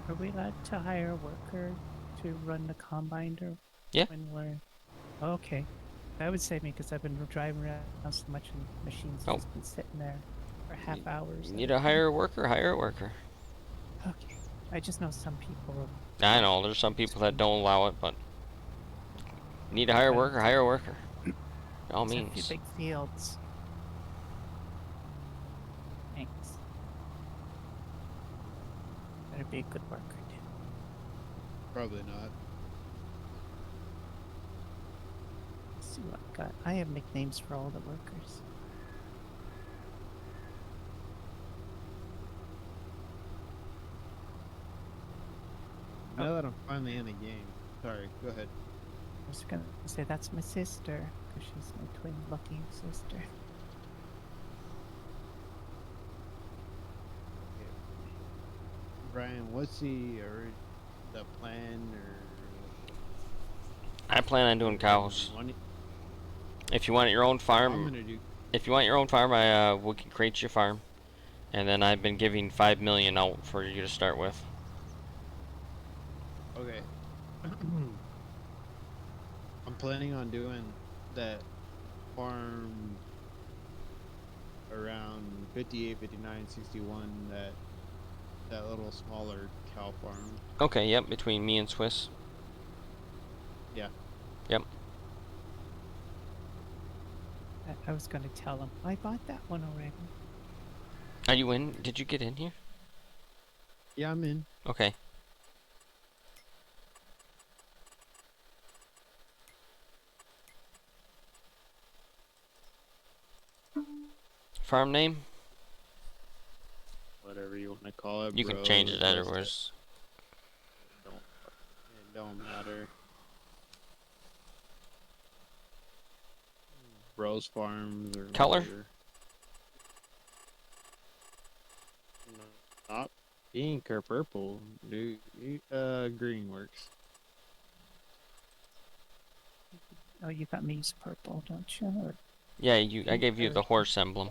Are we allowed to hire a worker to run the combine or Yeah. when we're... Oh, okay. That would save me because I've been driving around so much and machines Oh. just been sitting there for half hours. You need to hire a worker, hire a worker. Okay. I just know some people... I know, there's some people that don't allow it, but you need to hire a worker, hire a worker. By all It's a few means. big fields. Thanks. Better be a good worker, too. probably not. Let's see what I got. I have nicknames for all the workers. Now that I'm finally in the game. Sorry, go ahead. I was gonna say that's my sister, because she's my twin lucky sister. Brian, what's the plan or I plan on doing cows. money? If you want your own I'm farm, gonna do. if you want your own farm, we can create your farm. And then I've been giving 5 million out for you to start with. Okay. I'm planning on doing that farm around 58, 59, 61. That little smaller cow farm. Okay, yep, between me and Swiss. Yeah. Yep. I was going to tell him, I bought that one already. Are you in? Did you get in here? Yeah, I'm in. Okay. Farm name? Whatever you want to call it, You bro. can change it Just afterwards. it don't matter. Bros Farms or Color? whatever. No, not pink or purple. Dude, green works. Oh, you got me use purple, don't you? Or, Yeah, I gave you the horse emblem.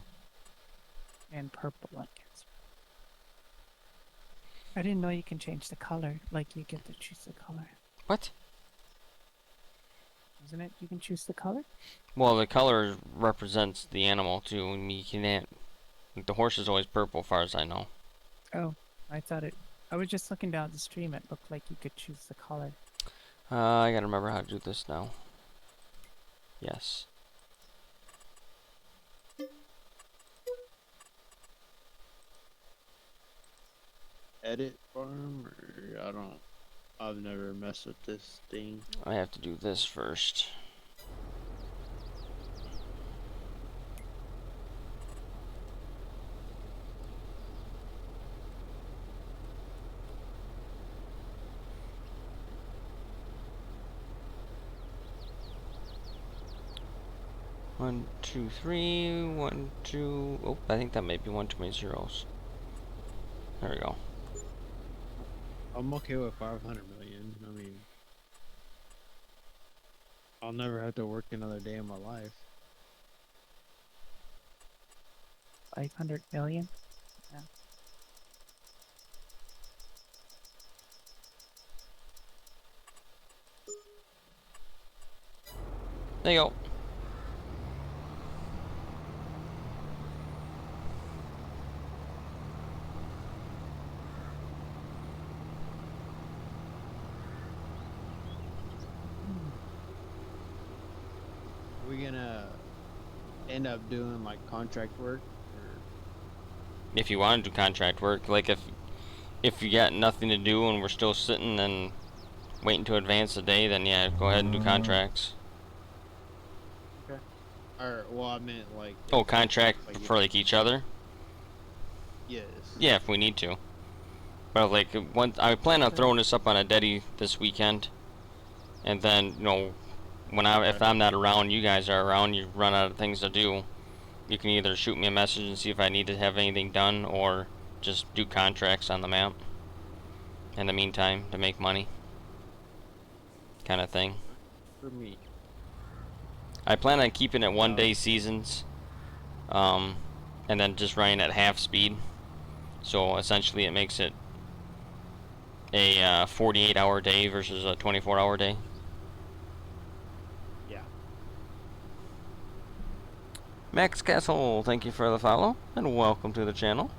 and purple, I guess. I didn't know you can change the color. Like, you get to choose the color. What? Isn't it? You can choose the color? Well, the color represents the animal too. I mean, you can't. The horse is always purple, as far as I know. Oh, I thought it... I was just looking down the stream. It looked like you could choose the color. I gotta remember how to do this now. Yes. Edit farm or I don't. I've never messed with this thing. I have to do this first. One, two, three, one, two. Oh, I think that may be one too many zeros. There we go. I'm okay with 500 million. I mean, I'll never have to work another day in my life. 500 million? Yeah. There you go. We gonna end up doing like contract work or If you want to do contract work, like if you got nothing to do and we're still sitting and waiting to advance the day, then yeah, go ahead and do contracts. okay. Or well, I meant like Oh, contract like for like each other? yes. Yeah, if we need to. But like once I plan on throwing this up on a Deddy this weekend, and then if I'm not around, you guys are around, you run out of things to do. You can either shoot me a message and see if I need to have anything done, or just do contracts on the map in the meantime to make money, kind of thing. For me. I plan on keeping it 1 day Um, seasons, and then just running at half speed. So essentially, it makes it a 48-hour day versus a 24-hour day. Yeah. Max Castle, thank you for the follow, and welcome to the channel.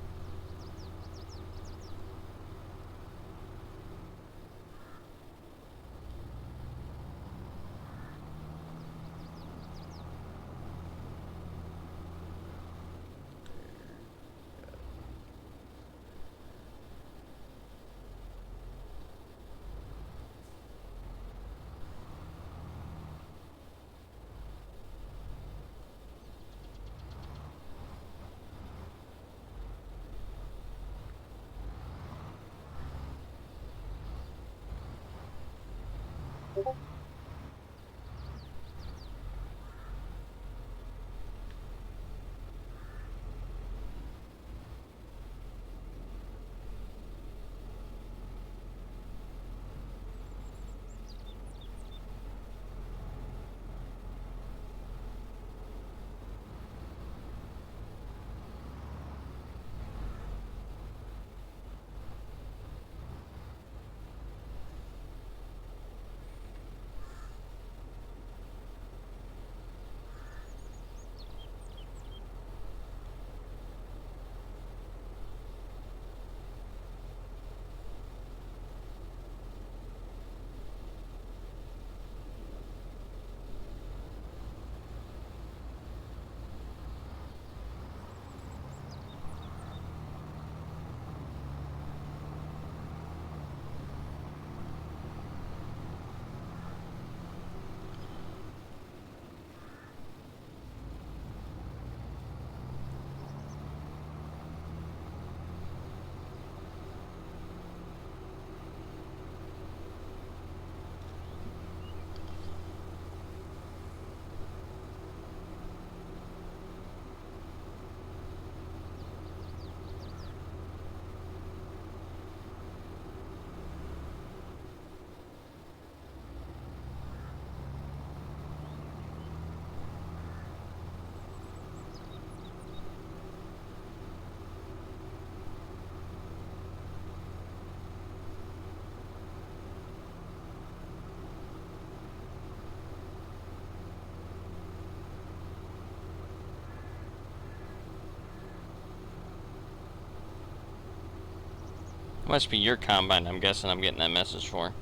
Must be your combine, I'm guessing I'm getting that message for.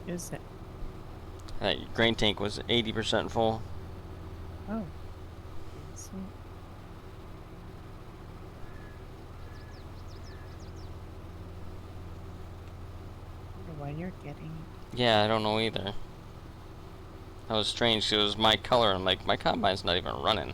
Is it? That grain tank was 80% full. Oh. Didn't see it. I wonder why you're getting it. Yeah, I don't know either. That was strange, 'cause it was my color, and like, my combine's not even running.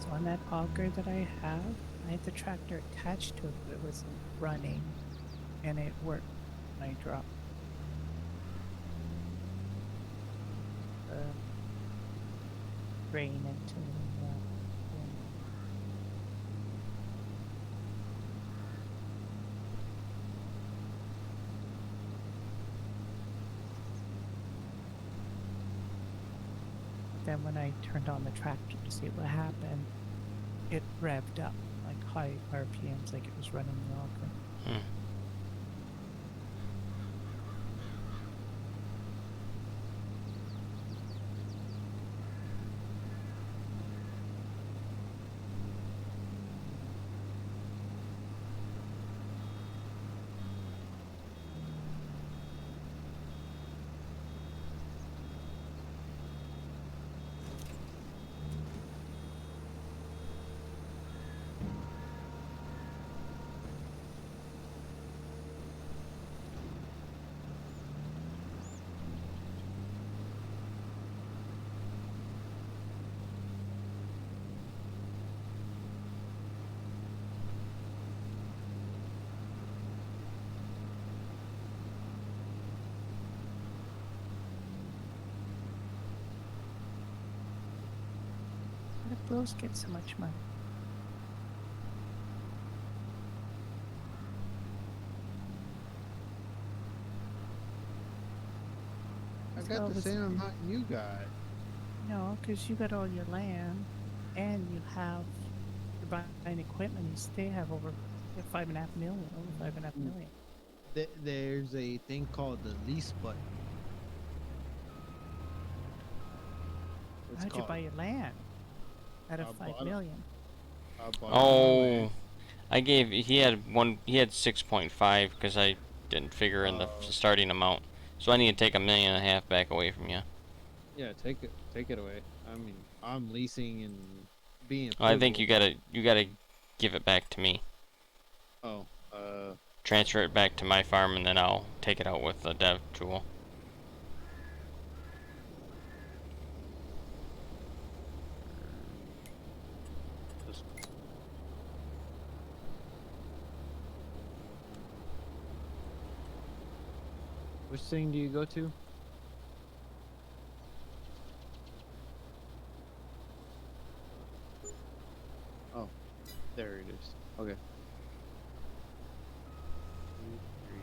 So on that auger that I have, I had the tractor attached to it, but it wasn't running, and it worked when I dropped the grain into the bin. Then when I turned on the tractor to see what happened, it revved up like high RPMs, like it was running the auger. Hmm. bros get so much money? I So got the was- same amount you got. No, because you got all your land, and you're buying equipment. You still have over 5.5 million. Over 5.5 million. There's a thing called the lease button. It's How'd you called. buy your land? Out I of bought 5 it. million. I bought it on Oh, land. I gave he had 6.5 because I didn't figure in the Oh. starting amount. So I need to take 1.5 million back away from you. Yeah, take it away. I mean, I'm leasing and being. I think frugal. you gotta give it back to me. Oh, Transfer it back to my farm and then I'll take it out with the dev tool. this- which thing do you go to? Oh, there it is. Okay. 2, 3.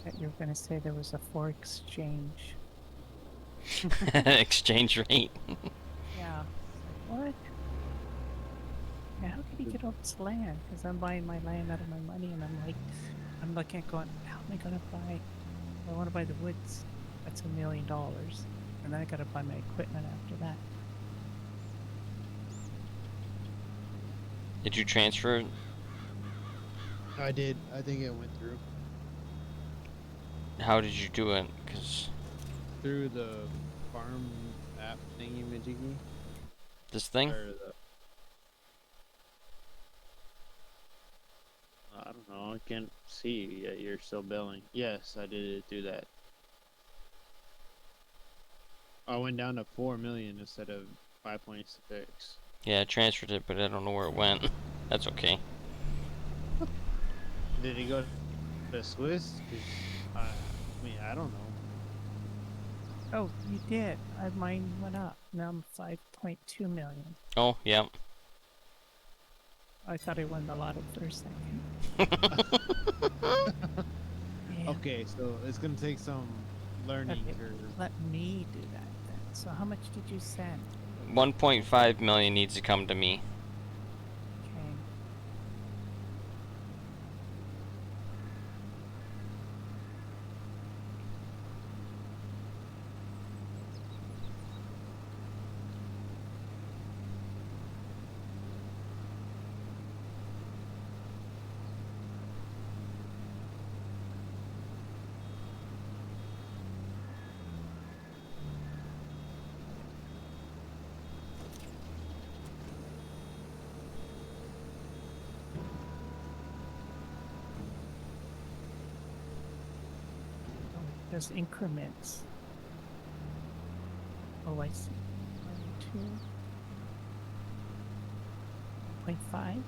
That you're going to say there was a for exchange. Exchange rate. Yeah. What? Yeah, how could he get all this land? Because I'm buying my land out of my money, and I'm looking at going, how am I going to buy? I want to buy the woods. That's $1 million. And then I got to buy my equipment after that. Did you transfer it? I did. I think it went through How did you do it? Cause the farm app thingy majiggy. this thing? Or the. I don't know. I can't see yet. You're still billing. Yes, I did it through that. I went down to 4 million instead of 5.6. Yeah, I transferred it, but I don't know where it went. That's okay. Did he go to Swiss? 'Cause I mean, I don't know. Oh, you did. Mine went up. Now I'm 5.2 million. Oh, yeah. I thought I won the lotto for a second. Yeah. Okay, so it's gonna take some learning Okay, curve. let me do that then. So how much did you send? 1.5 million needs to come to me. Okay. Oh, there's increments. Oh, I see. 2.5.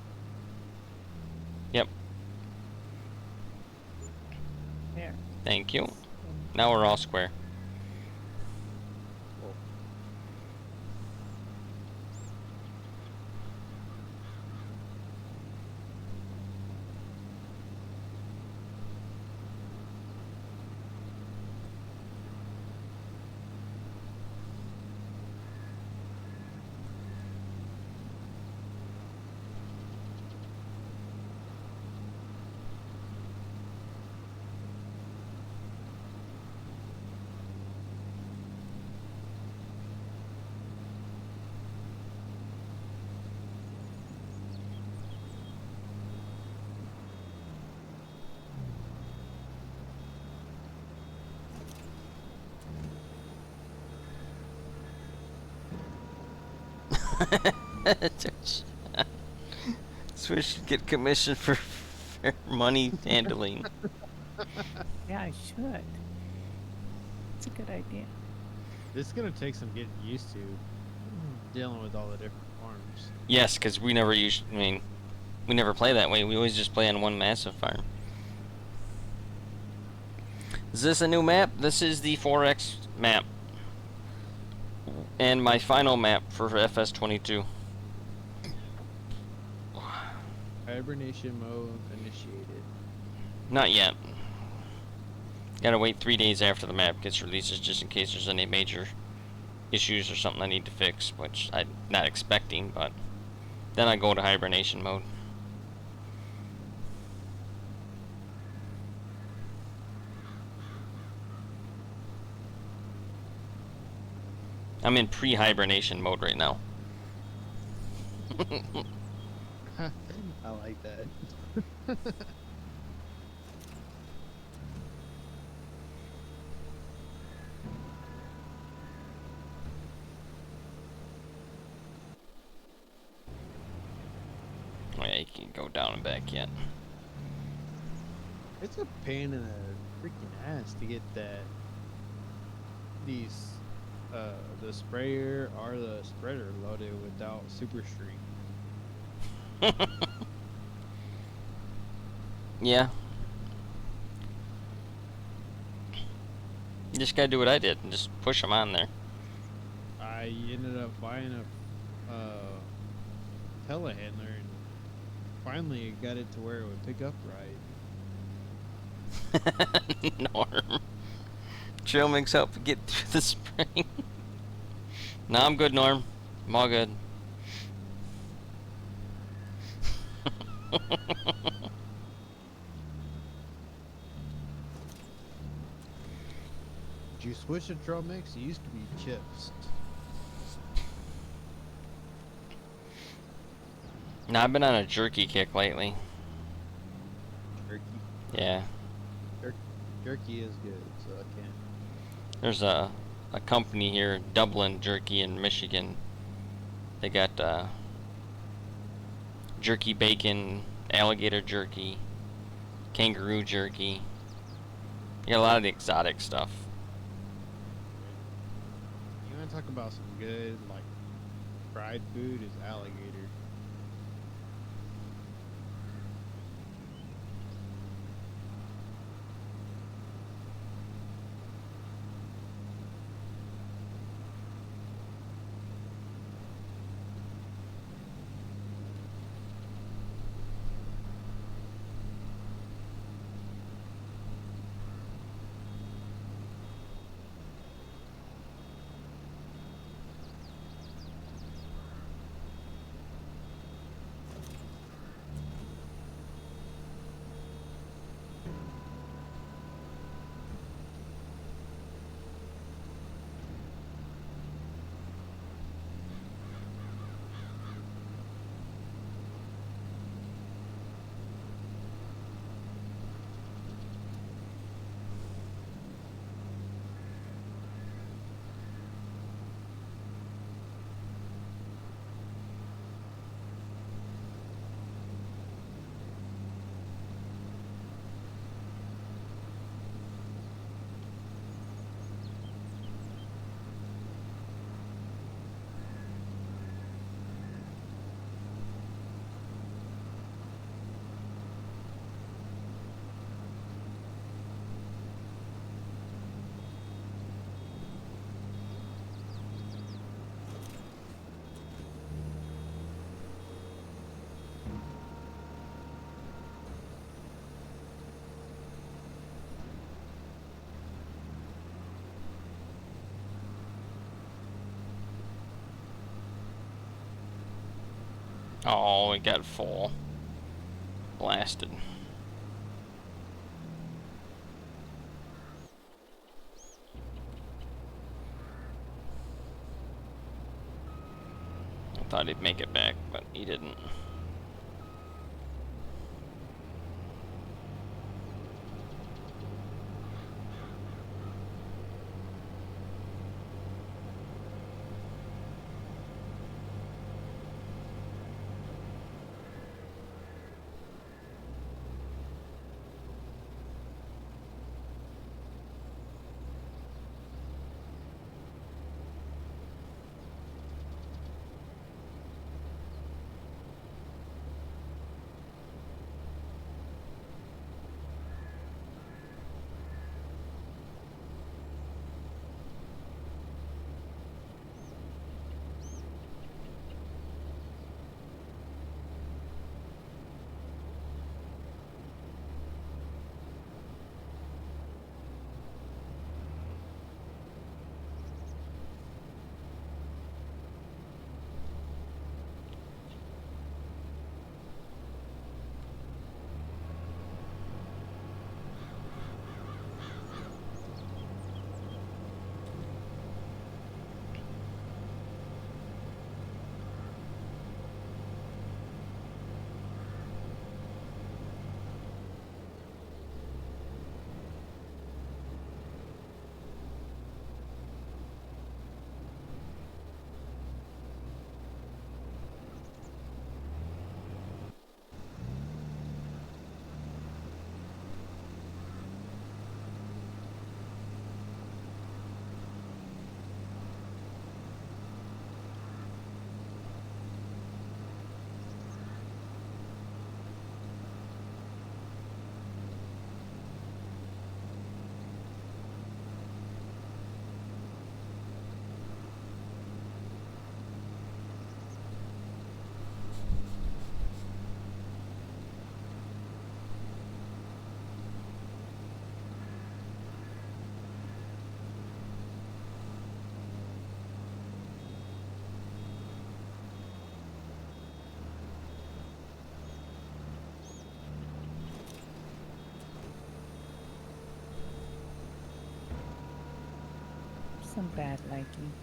Yep. There. Thank you. And Now we're all square. Swish should get commission for fair money handling. yeah, I should. It's a good idea. This is gonna take some getting used to dealing with all the different farms. Yes, because we never we never play that way. We always just play on one massive farm. Is this a new map? This is the 4X map. And my final map for FS22. Hibernation mode initiated. Not yet. Gotta wait 3 days after the map gets released just in case there's any major issues or something I need to fix, which I'm not expecting, but then I go to hibernation mode. I'm in pre-hibernation mode right now. I like that. Oh yeah, you can go down and back yet. It's a pain in the freaking ass to get the sprayer or the spreader loaded without super streak. Yeah. You just gotta do what I did and just push them on there. I ended up buying a telehandler and finally got it to where it would pick up right. Norm. Trail mix help get through the spring. Nah, I'm good, Norm. I'm all good. Did you switch to trail mix? It used to be chips. Nah, I've been on a jerky kick lately. Jerky. Yeah. Jerky is good, so I can't. There's a company here, Dublin Jerky in Michigan. They got jerky bacon, alligator jerky, kangaroo jerky. You got a lot of the exotic stuff. You want to talk about some good, like, fried food is alligator. Oh, it got full. Blasted. I thought he'd make it back, but he didn't. some bad lighting.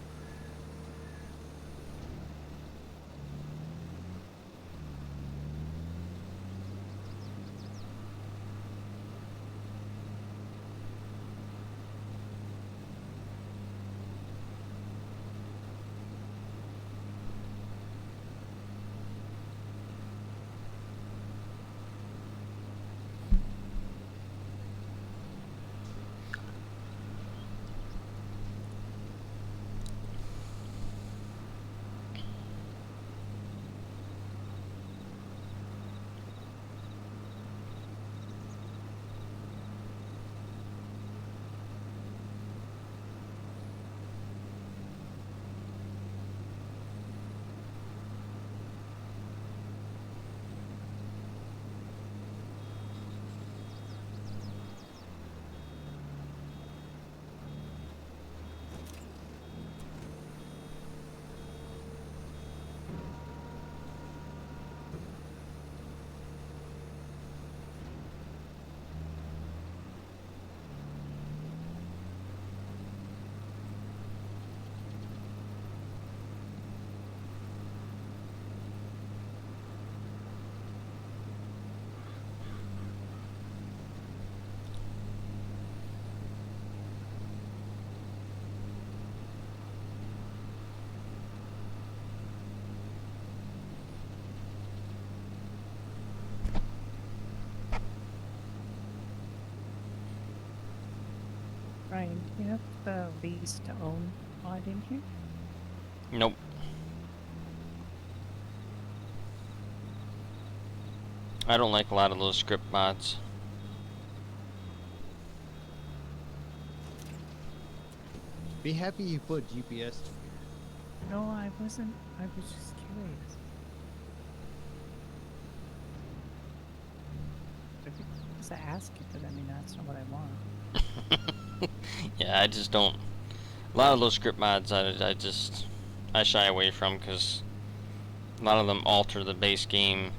Ryan, do you have the lease to own mod in here? Nope. I don't like a lot of those script mods. Be happy you put GPS. No, I wasn't. I was just curious. Because I ask it, but I mean, that's not what I want. Yeah, I just don't. A lot of those script mods, I shy away from because a lot of them alter the base game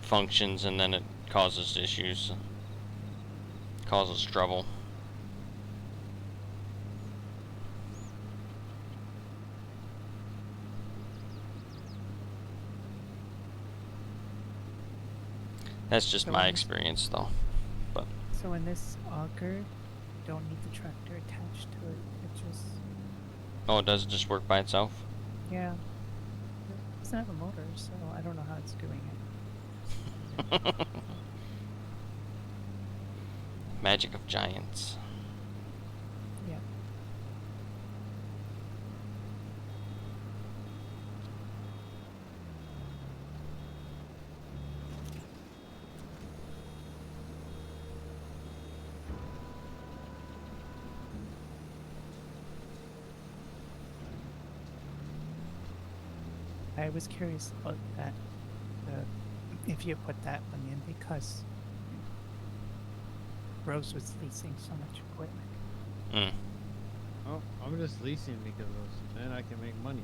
functions and then it causes issues, causes trouble. That's just So my when- experience, though. But So in this auger, you don't need the tractor attached to it. It just, oh, it does just work by itself. yeah. It doesn't have a motor, so I don't know how it's doing it. Magic of giants. Yeah. I was curious about that, if you put that one in, because Rose was leasing so much equipment. Mm. Oh, I'm just leasing because then I can make money.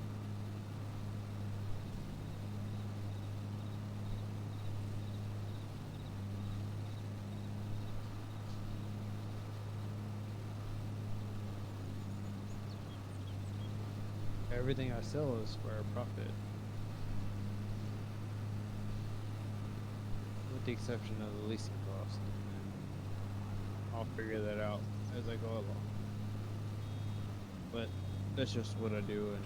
Everything I sell is for a profit. With the exception of the leasing cost. I'll figure that out as I go along. But that's just what I do in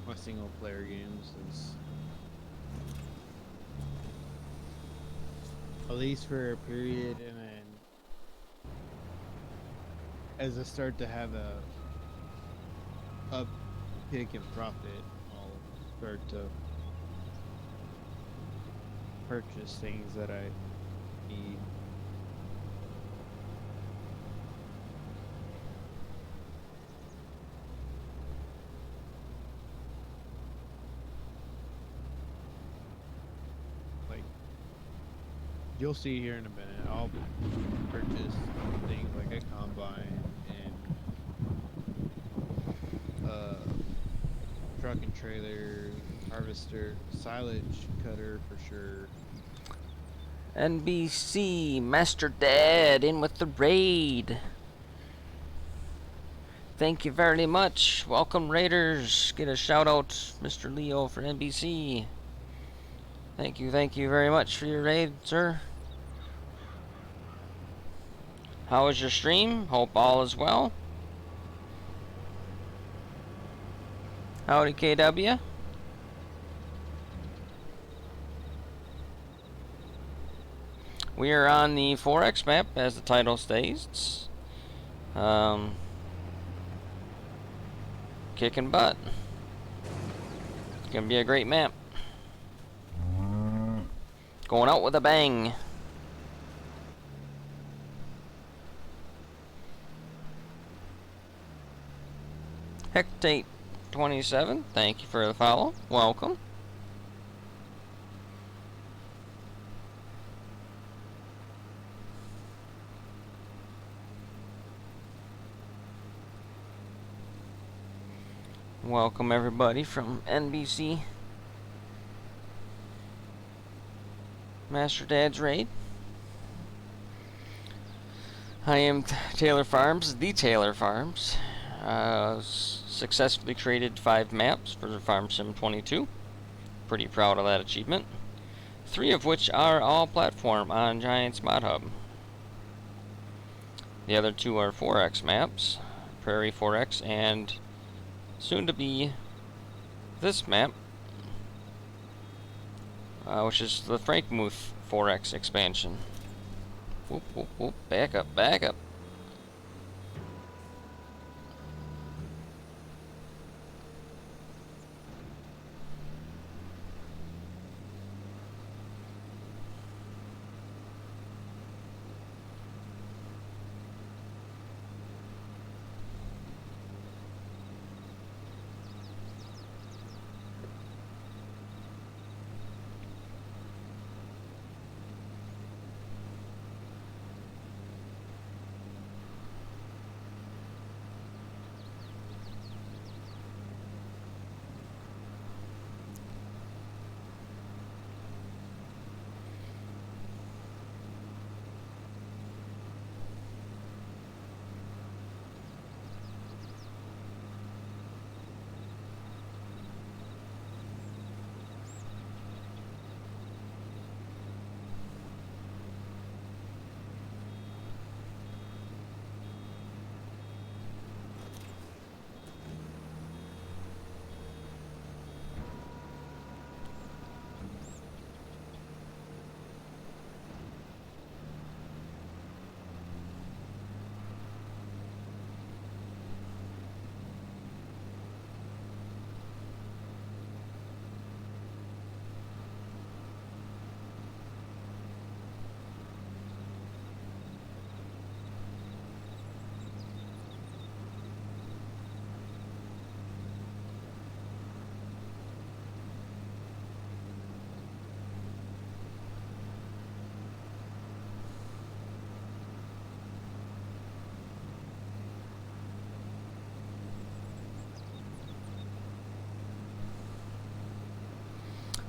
my single player games is a lease for a period, and then as I start to have a uptick in profit, I'll start to purchase things that I need. Like, you'll see here in a minute, I'll purchase things like a combine and truck and trailer, harvester, silage cutter for sure. NBC Master Dad in with the raid. Thank you very much. Welcome, Raiders. Get a shout out, Mr. Leo for NBC. Thank you very much for your raid, sir. How was your stream? Hope all is well. Howdy, KW. We are on the 4X map, as the title states. Kicking butt. It's gonna be a great map. Going out with a bang. Hectate 27, thank you for the follow. Welcome. Welcome everybody from NBC Master Dad's Raid. I am Taylor Farms, the Taylor Farms. Successfully created 5 maps for the Farm Sim 22. Pretty proud of that achievement. 3 of which are all platform on Giants Mod Hub. The other 2 are 4X maps, Prairie 4X and soon to be this map, which is the Frankenmuth 4X expansion. Whoop, whoop, whoop. Back up, back up.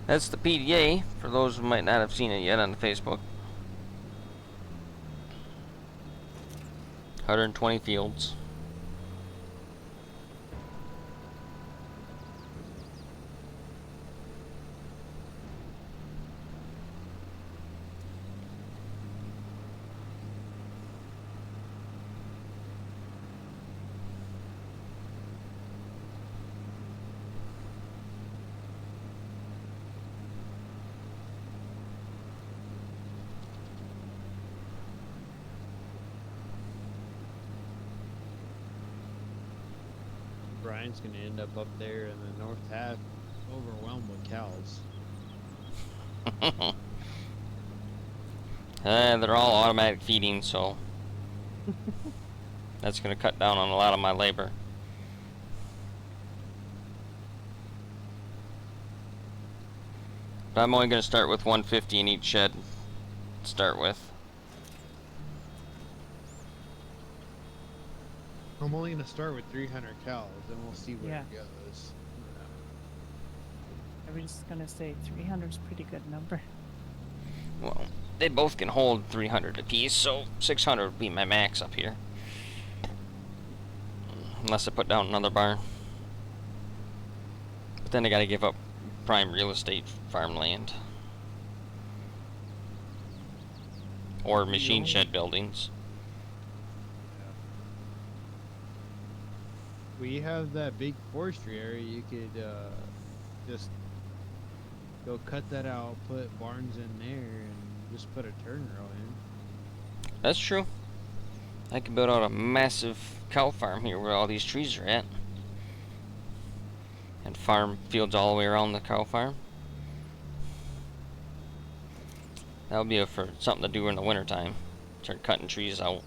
That's the PDA, for those who might not have seen it yet on the Facebook. 120 fields. Brian's gonna end up there in the north half, overwhelmed with cows. They're all automatic feeding, so that's going to cut down on a lot of my labor. But I'm only going to start with 150 in each shed to start with. I'm only gonna start with 300 cows, and we'll see where Yeah. it goes. I was just gonna say 300 is a pretty good number. Well, they both can hold 300 apiece, so 600 would be my max up here. unless I put down another barn. But then I gotta give up prime real estate farmland. Or machine shed buildings. We have that big forestry area. You could just go cut that out, put barns in there, and just put a turn row in. That's true. I could build out a massive cow farm here where all these trees are at. And farm fields all the way around the cow farm. That would be for something to do in the wintertime. Start cutting trees out.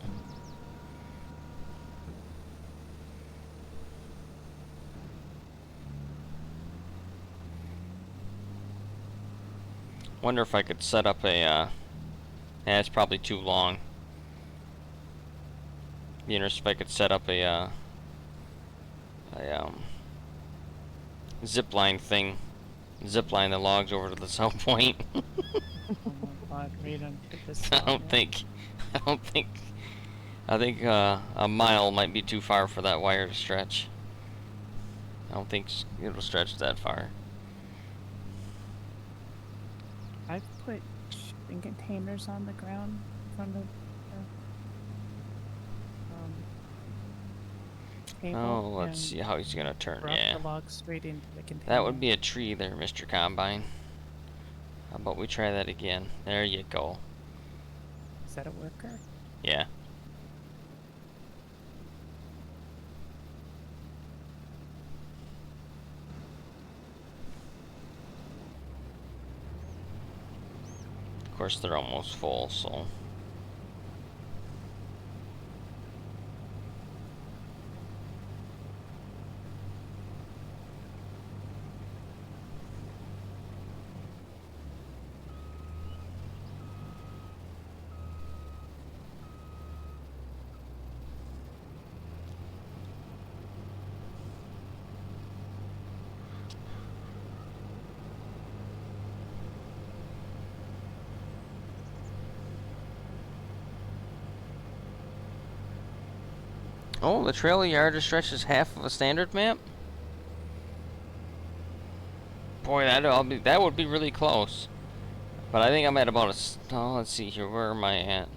Wonder if I could set up a, yeah, it's probably too long. Be interested if I could set up a zip line thing. Zip line the logs over to the south point. Oh my god, we don't get this I song don't yet. think, I think a mile might be too far for that wire to stretch. I don't think it'll stretch that far. I've put shipping containers on the ground in front of the table. Oh, let's and see how he's gonna turn. drop Yeah, the logs straight into the container. that would be a tree there, Mr. Combine. How about we try that again? There you go. Is that a worker? Yeah. Of course, they're almost full, so. Oh, the trailer yard stretches half of a standard map? Boy, that would be really close. But I think I'm at about oh, let's see here, where am I at?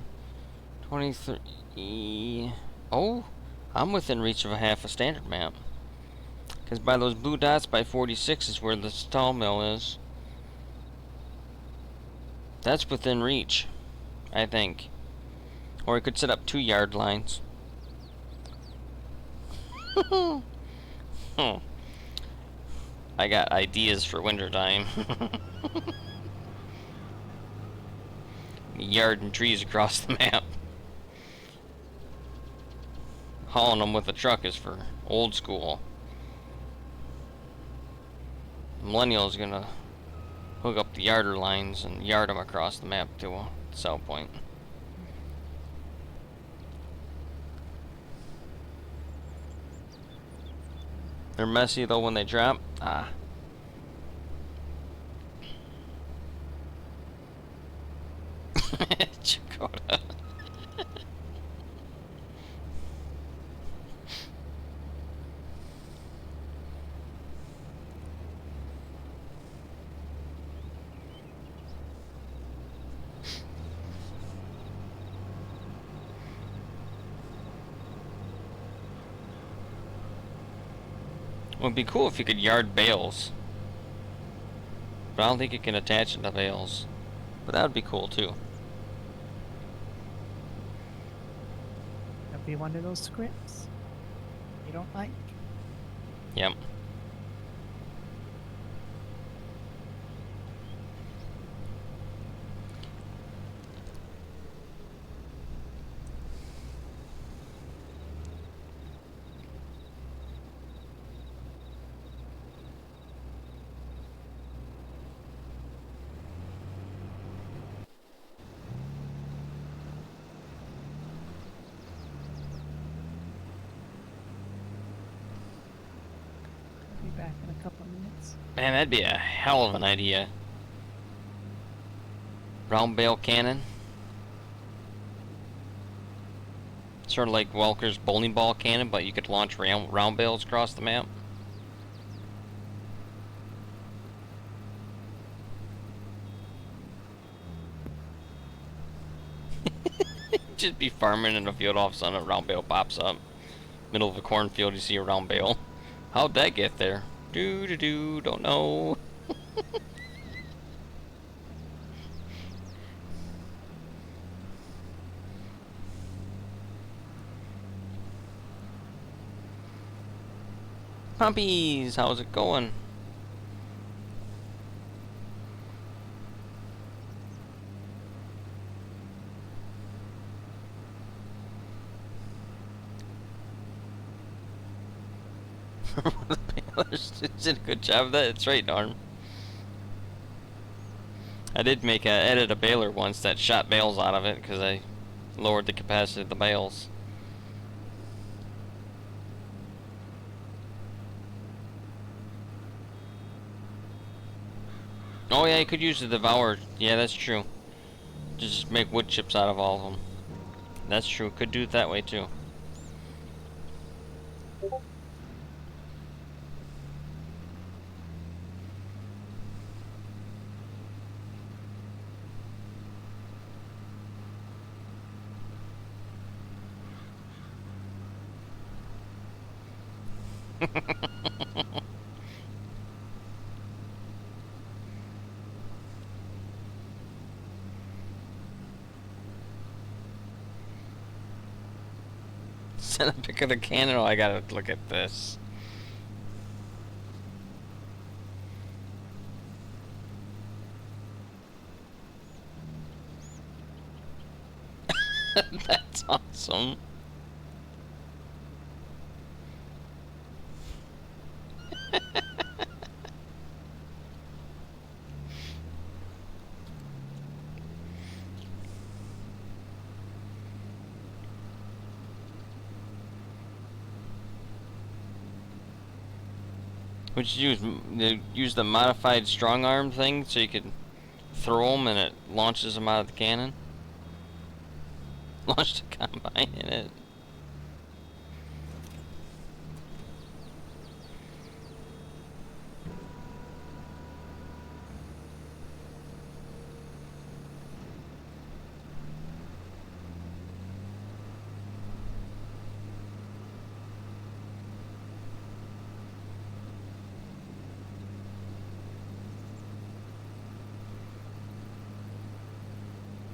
23. Oh, I'm within reach of a half a standard map. Because by those blue dots by 46 is where the stall mill is. That's within reach, I think. Or I could set up 2 yard lines. I got ideas for wintertime. Yard and trees across the map. Hauling them with a truck is for old school. Millennial's gonna hook up the yarder lines and yard them across the map to a cell point. They're messy though when they drop. Ah. Chakota. It would be cool if you could yard bales. But I don't think you can attach it to bales. But that would be cool too. That'd be one of those scripts you don't like. Yep. I'll be back in a couple of minutes. Man, that'd be a hell of an idea. Round bale cannon. It's sort of like Welker's bowling ball cannon, but you could launch round bales across the map. Just be farming in a field, all of a sudden a round bale pops up. Middle of a cornfield, you see a round bale. How'd that get there? Don't know. Puppies, how's it going? The balers did a good job of that. It's right, Norm. I did edit a baler once that shot bales out of it because I lowered the capacity of the bales. Oh yeah, you could use the devour. Yeah, that's true. Just make wood chips out of all of them. That's true. Could do it that way too. Send a pic of the cannon. Oh, I gotta look at this. That's awesome. Would you use the modified strong arm thing so you could throw them and it launches them out of the cannon? Launch the combine in it.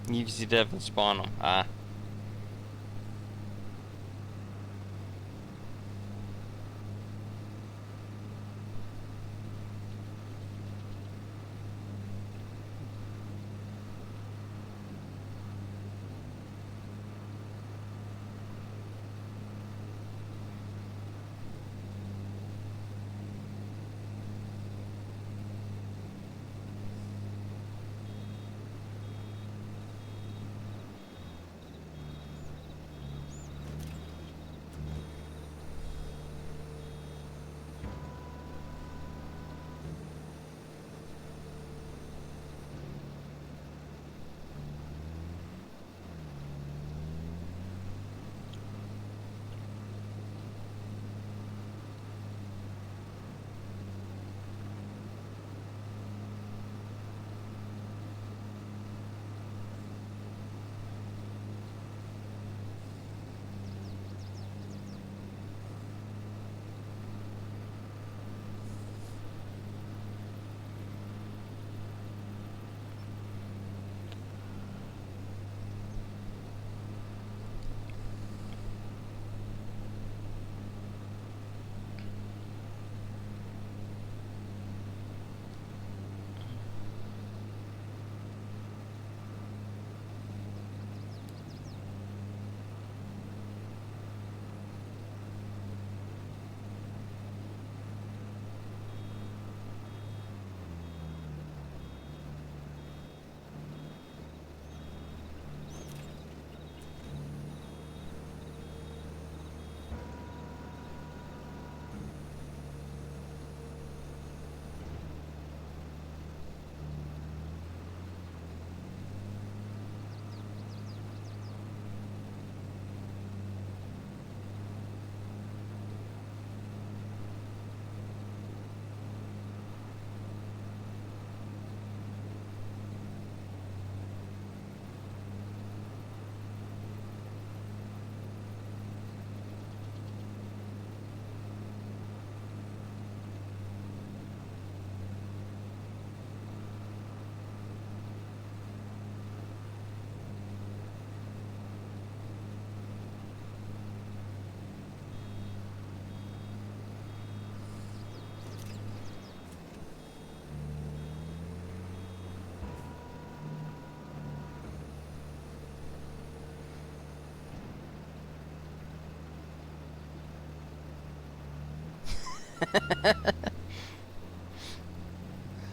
You just need to have them spawn them. Ah.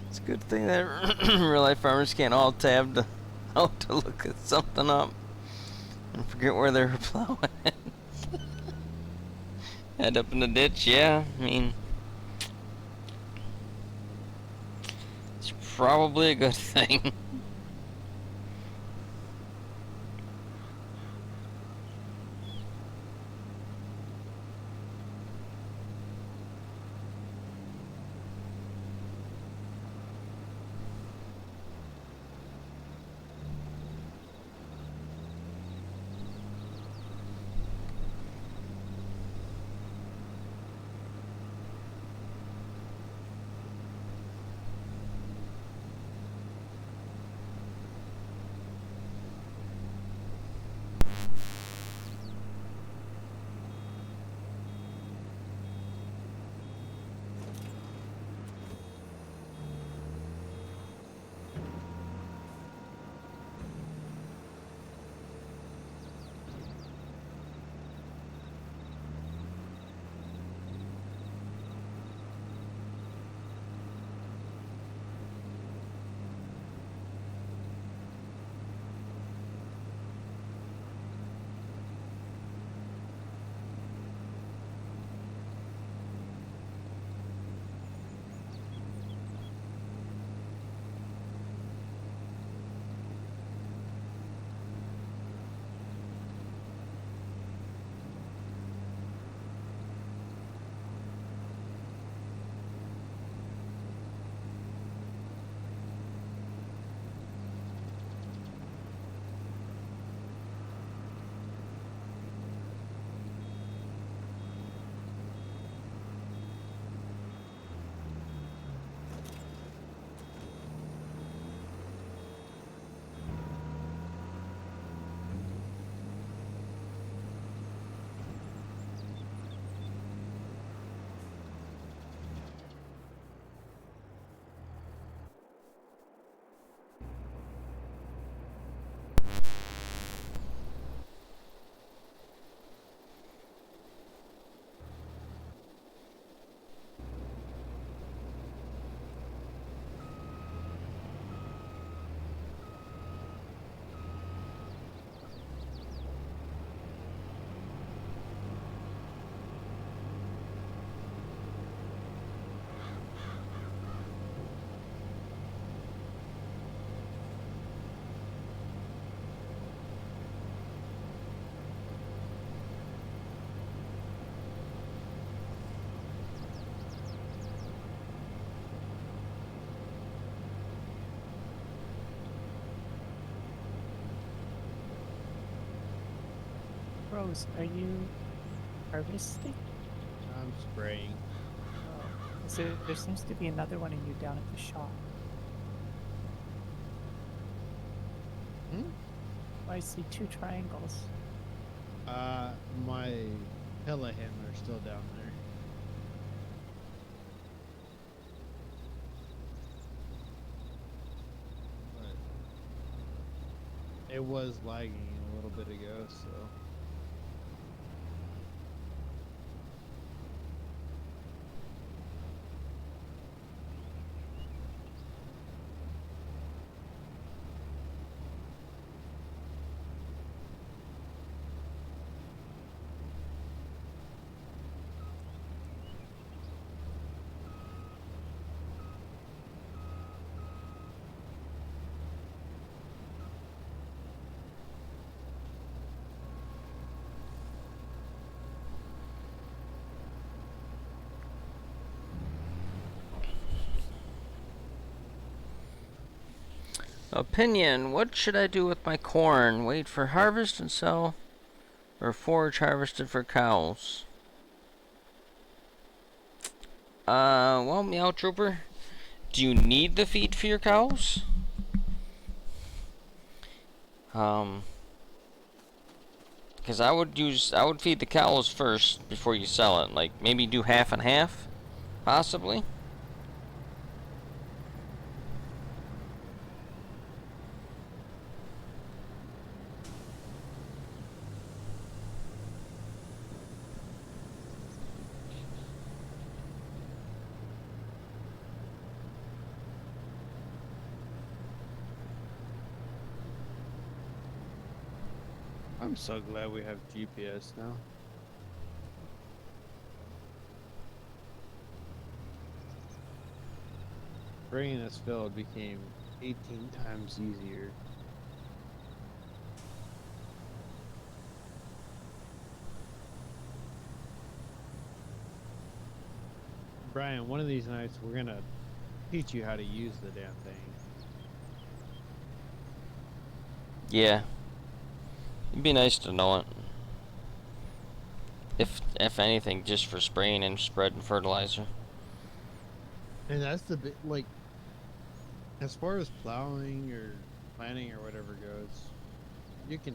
It's a good thing that real life farmers can't all tab to out to look at something up and forget where they were plowing. Head up in the ditch, yeah. I mean, it's probably a good thing. Rose, are you harvesting? I'm spraying. Oh, 'cause there seems to be another one of you down at the shop. Hmm? I see two triangles. My telehandler's still down there. But it was lagging a little bit ago, so. Opinion, what should I do with my corn? Wait for harvest and sell? Or forage harvested for cows? Well, Meow Trooper, do you need the feed for your cows? Because I would feed the cows first before you sell it. Like, maybe do half and half, possibly. I'm so glad we have GPS now. Spraying this field became 18 times easier. Brian, one of these nights we're gonna teach you how to use the damn thing. Yeah. It'd be nice to know it. If anything, just for spraying and spreading fertilizer. And that's the bit, like, as far as plowing or planting or whatever goes, you can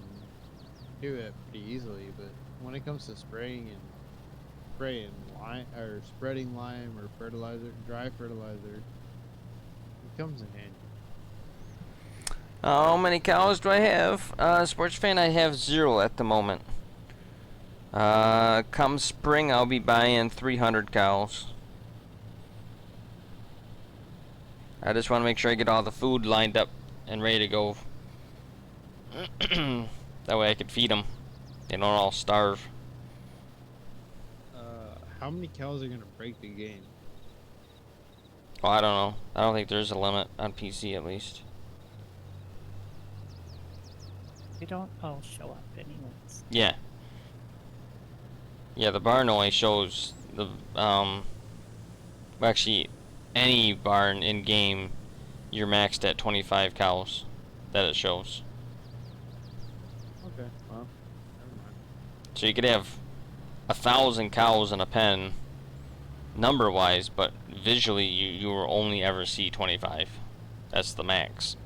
do it pretty easily. But when it comes to spraying lime or spreading lime or fertilizer, dry fertilizer, it comes in handy. How many cows do I have? Sports fan, I have 0 at the moment. Come spring, I'll be buying 300 cows. I just want to make sure I get all the food lined up and ready to go. That way I could feed them. They don't all starve. How many cows are gonna break the game? Oh, I don't know. I don't think there's a limit on PC at least. They don't all show up anyways. Yeah. Yeah, the barn only shows the well, actually any barn in game you're maxed at 25 cows that it shows. Okay, well, never mind. So you could have 1,000 cows in a pen number wise, but visually you will only ever see 25. That's the max.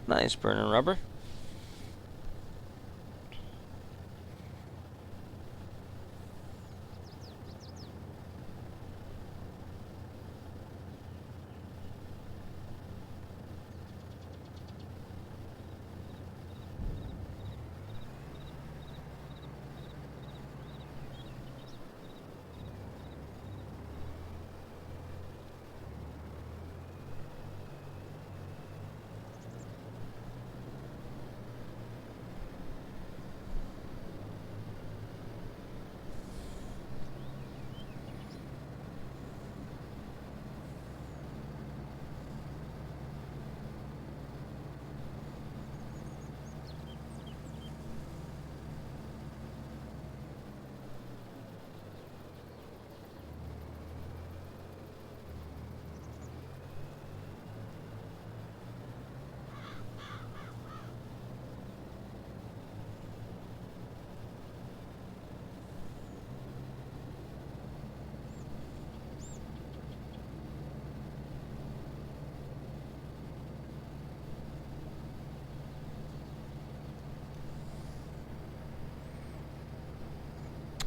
Nice burning rubber.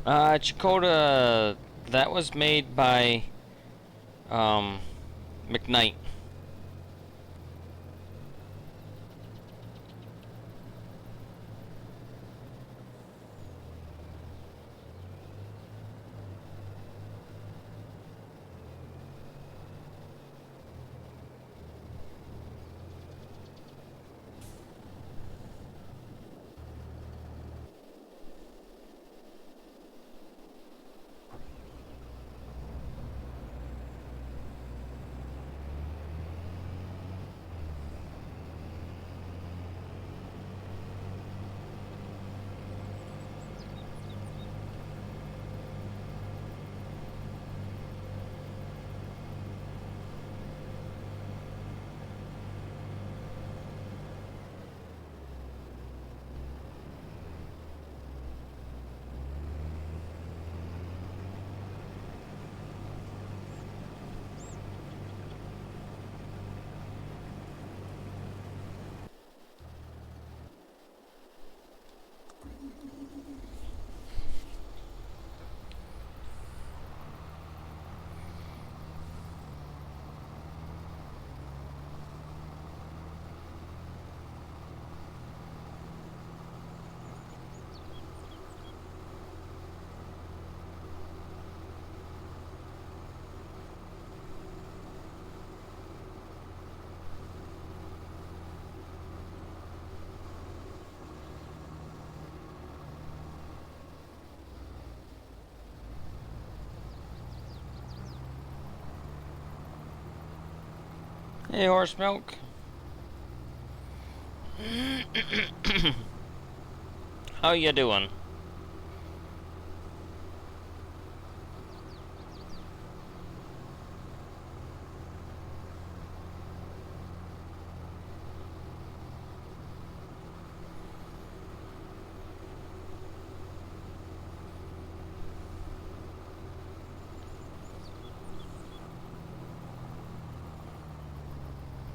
Chakota, that was made by McKnight. Hey, horse milk. How you doing?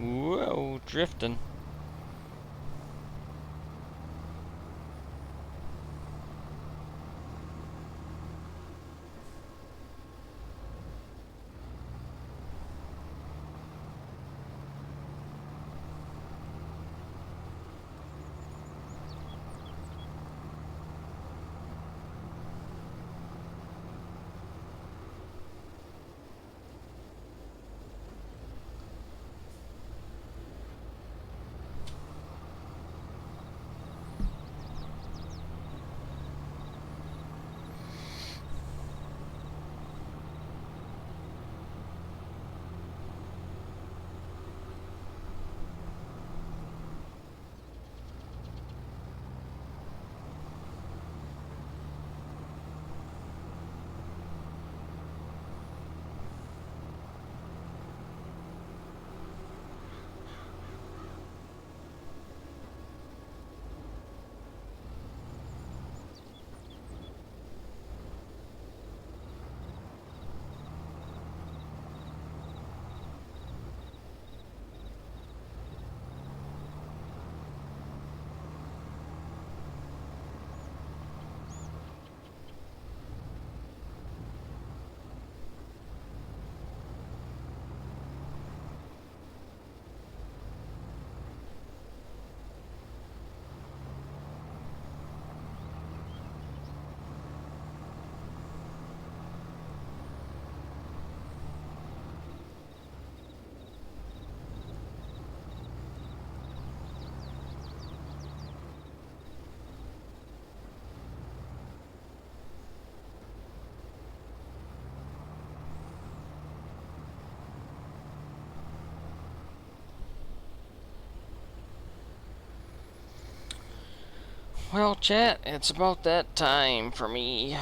Whoa, drifting. Well, chat, it's about that time for me.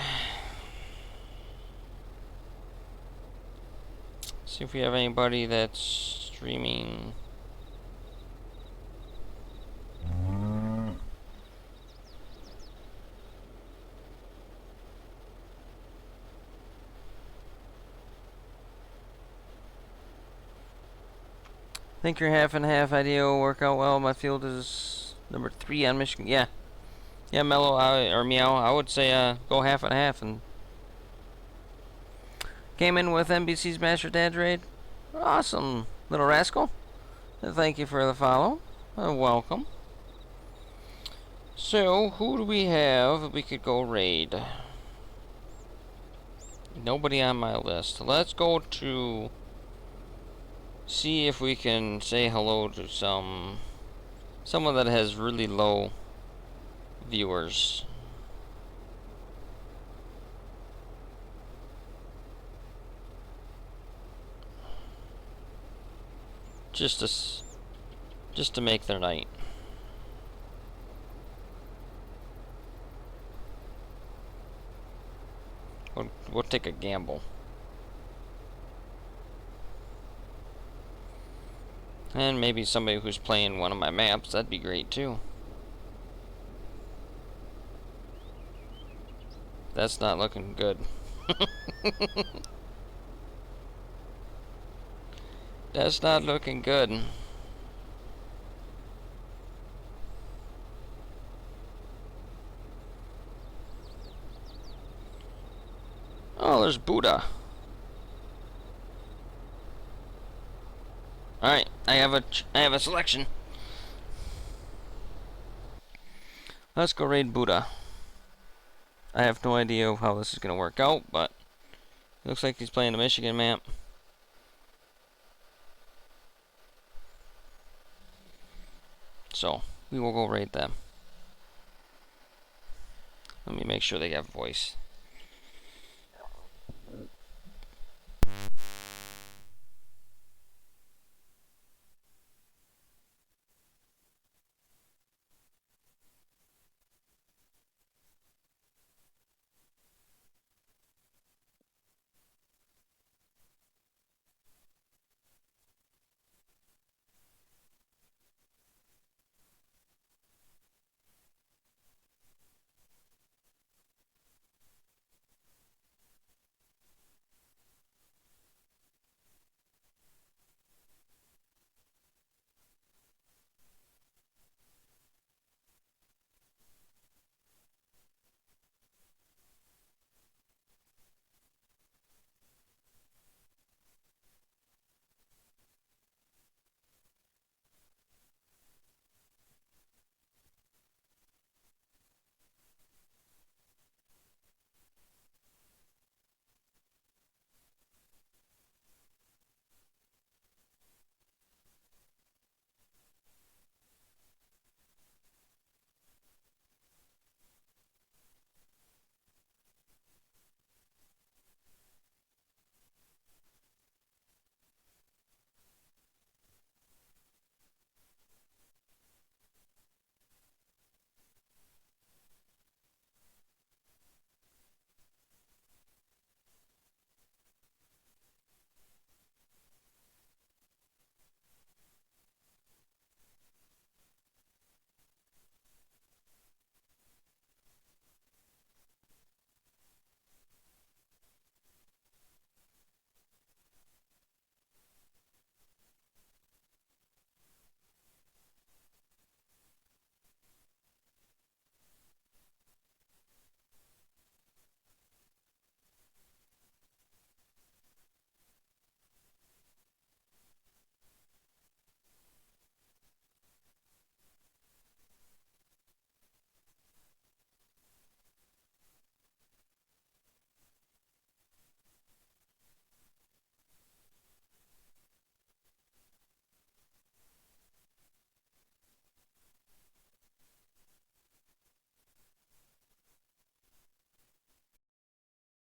See if we have anybody that's streaming. Think your half and half idea will work out well. My field is number 3 on Michigan. Yeah. Yeah, Mellow, or Meow, I would say go half and half. And came in with NBC's Master Dad Raid. Awesome, little rascal. Thank you for the follow. Welcome. So, who do we have we could go raid? Nobody on my list. Let's go to see if we can say hello to someone that has really low viewers. Just to make their night. We'll take a gamble. And maybe somebody who's playing one of my maps, that'd be great too. That's not looking good. That's not looking good. Oh, there's Buddha. Alright, I have a selection. Let's go raid Buddha. I have no idea how this is gonna work out, but it looks like he's playing a Michigan map. So, we will go raid them. Let me make sure they have voice.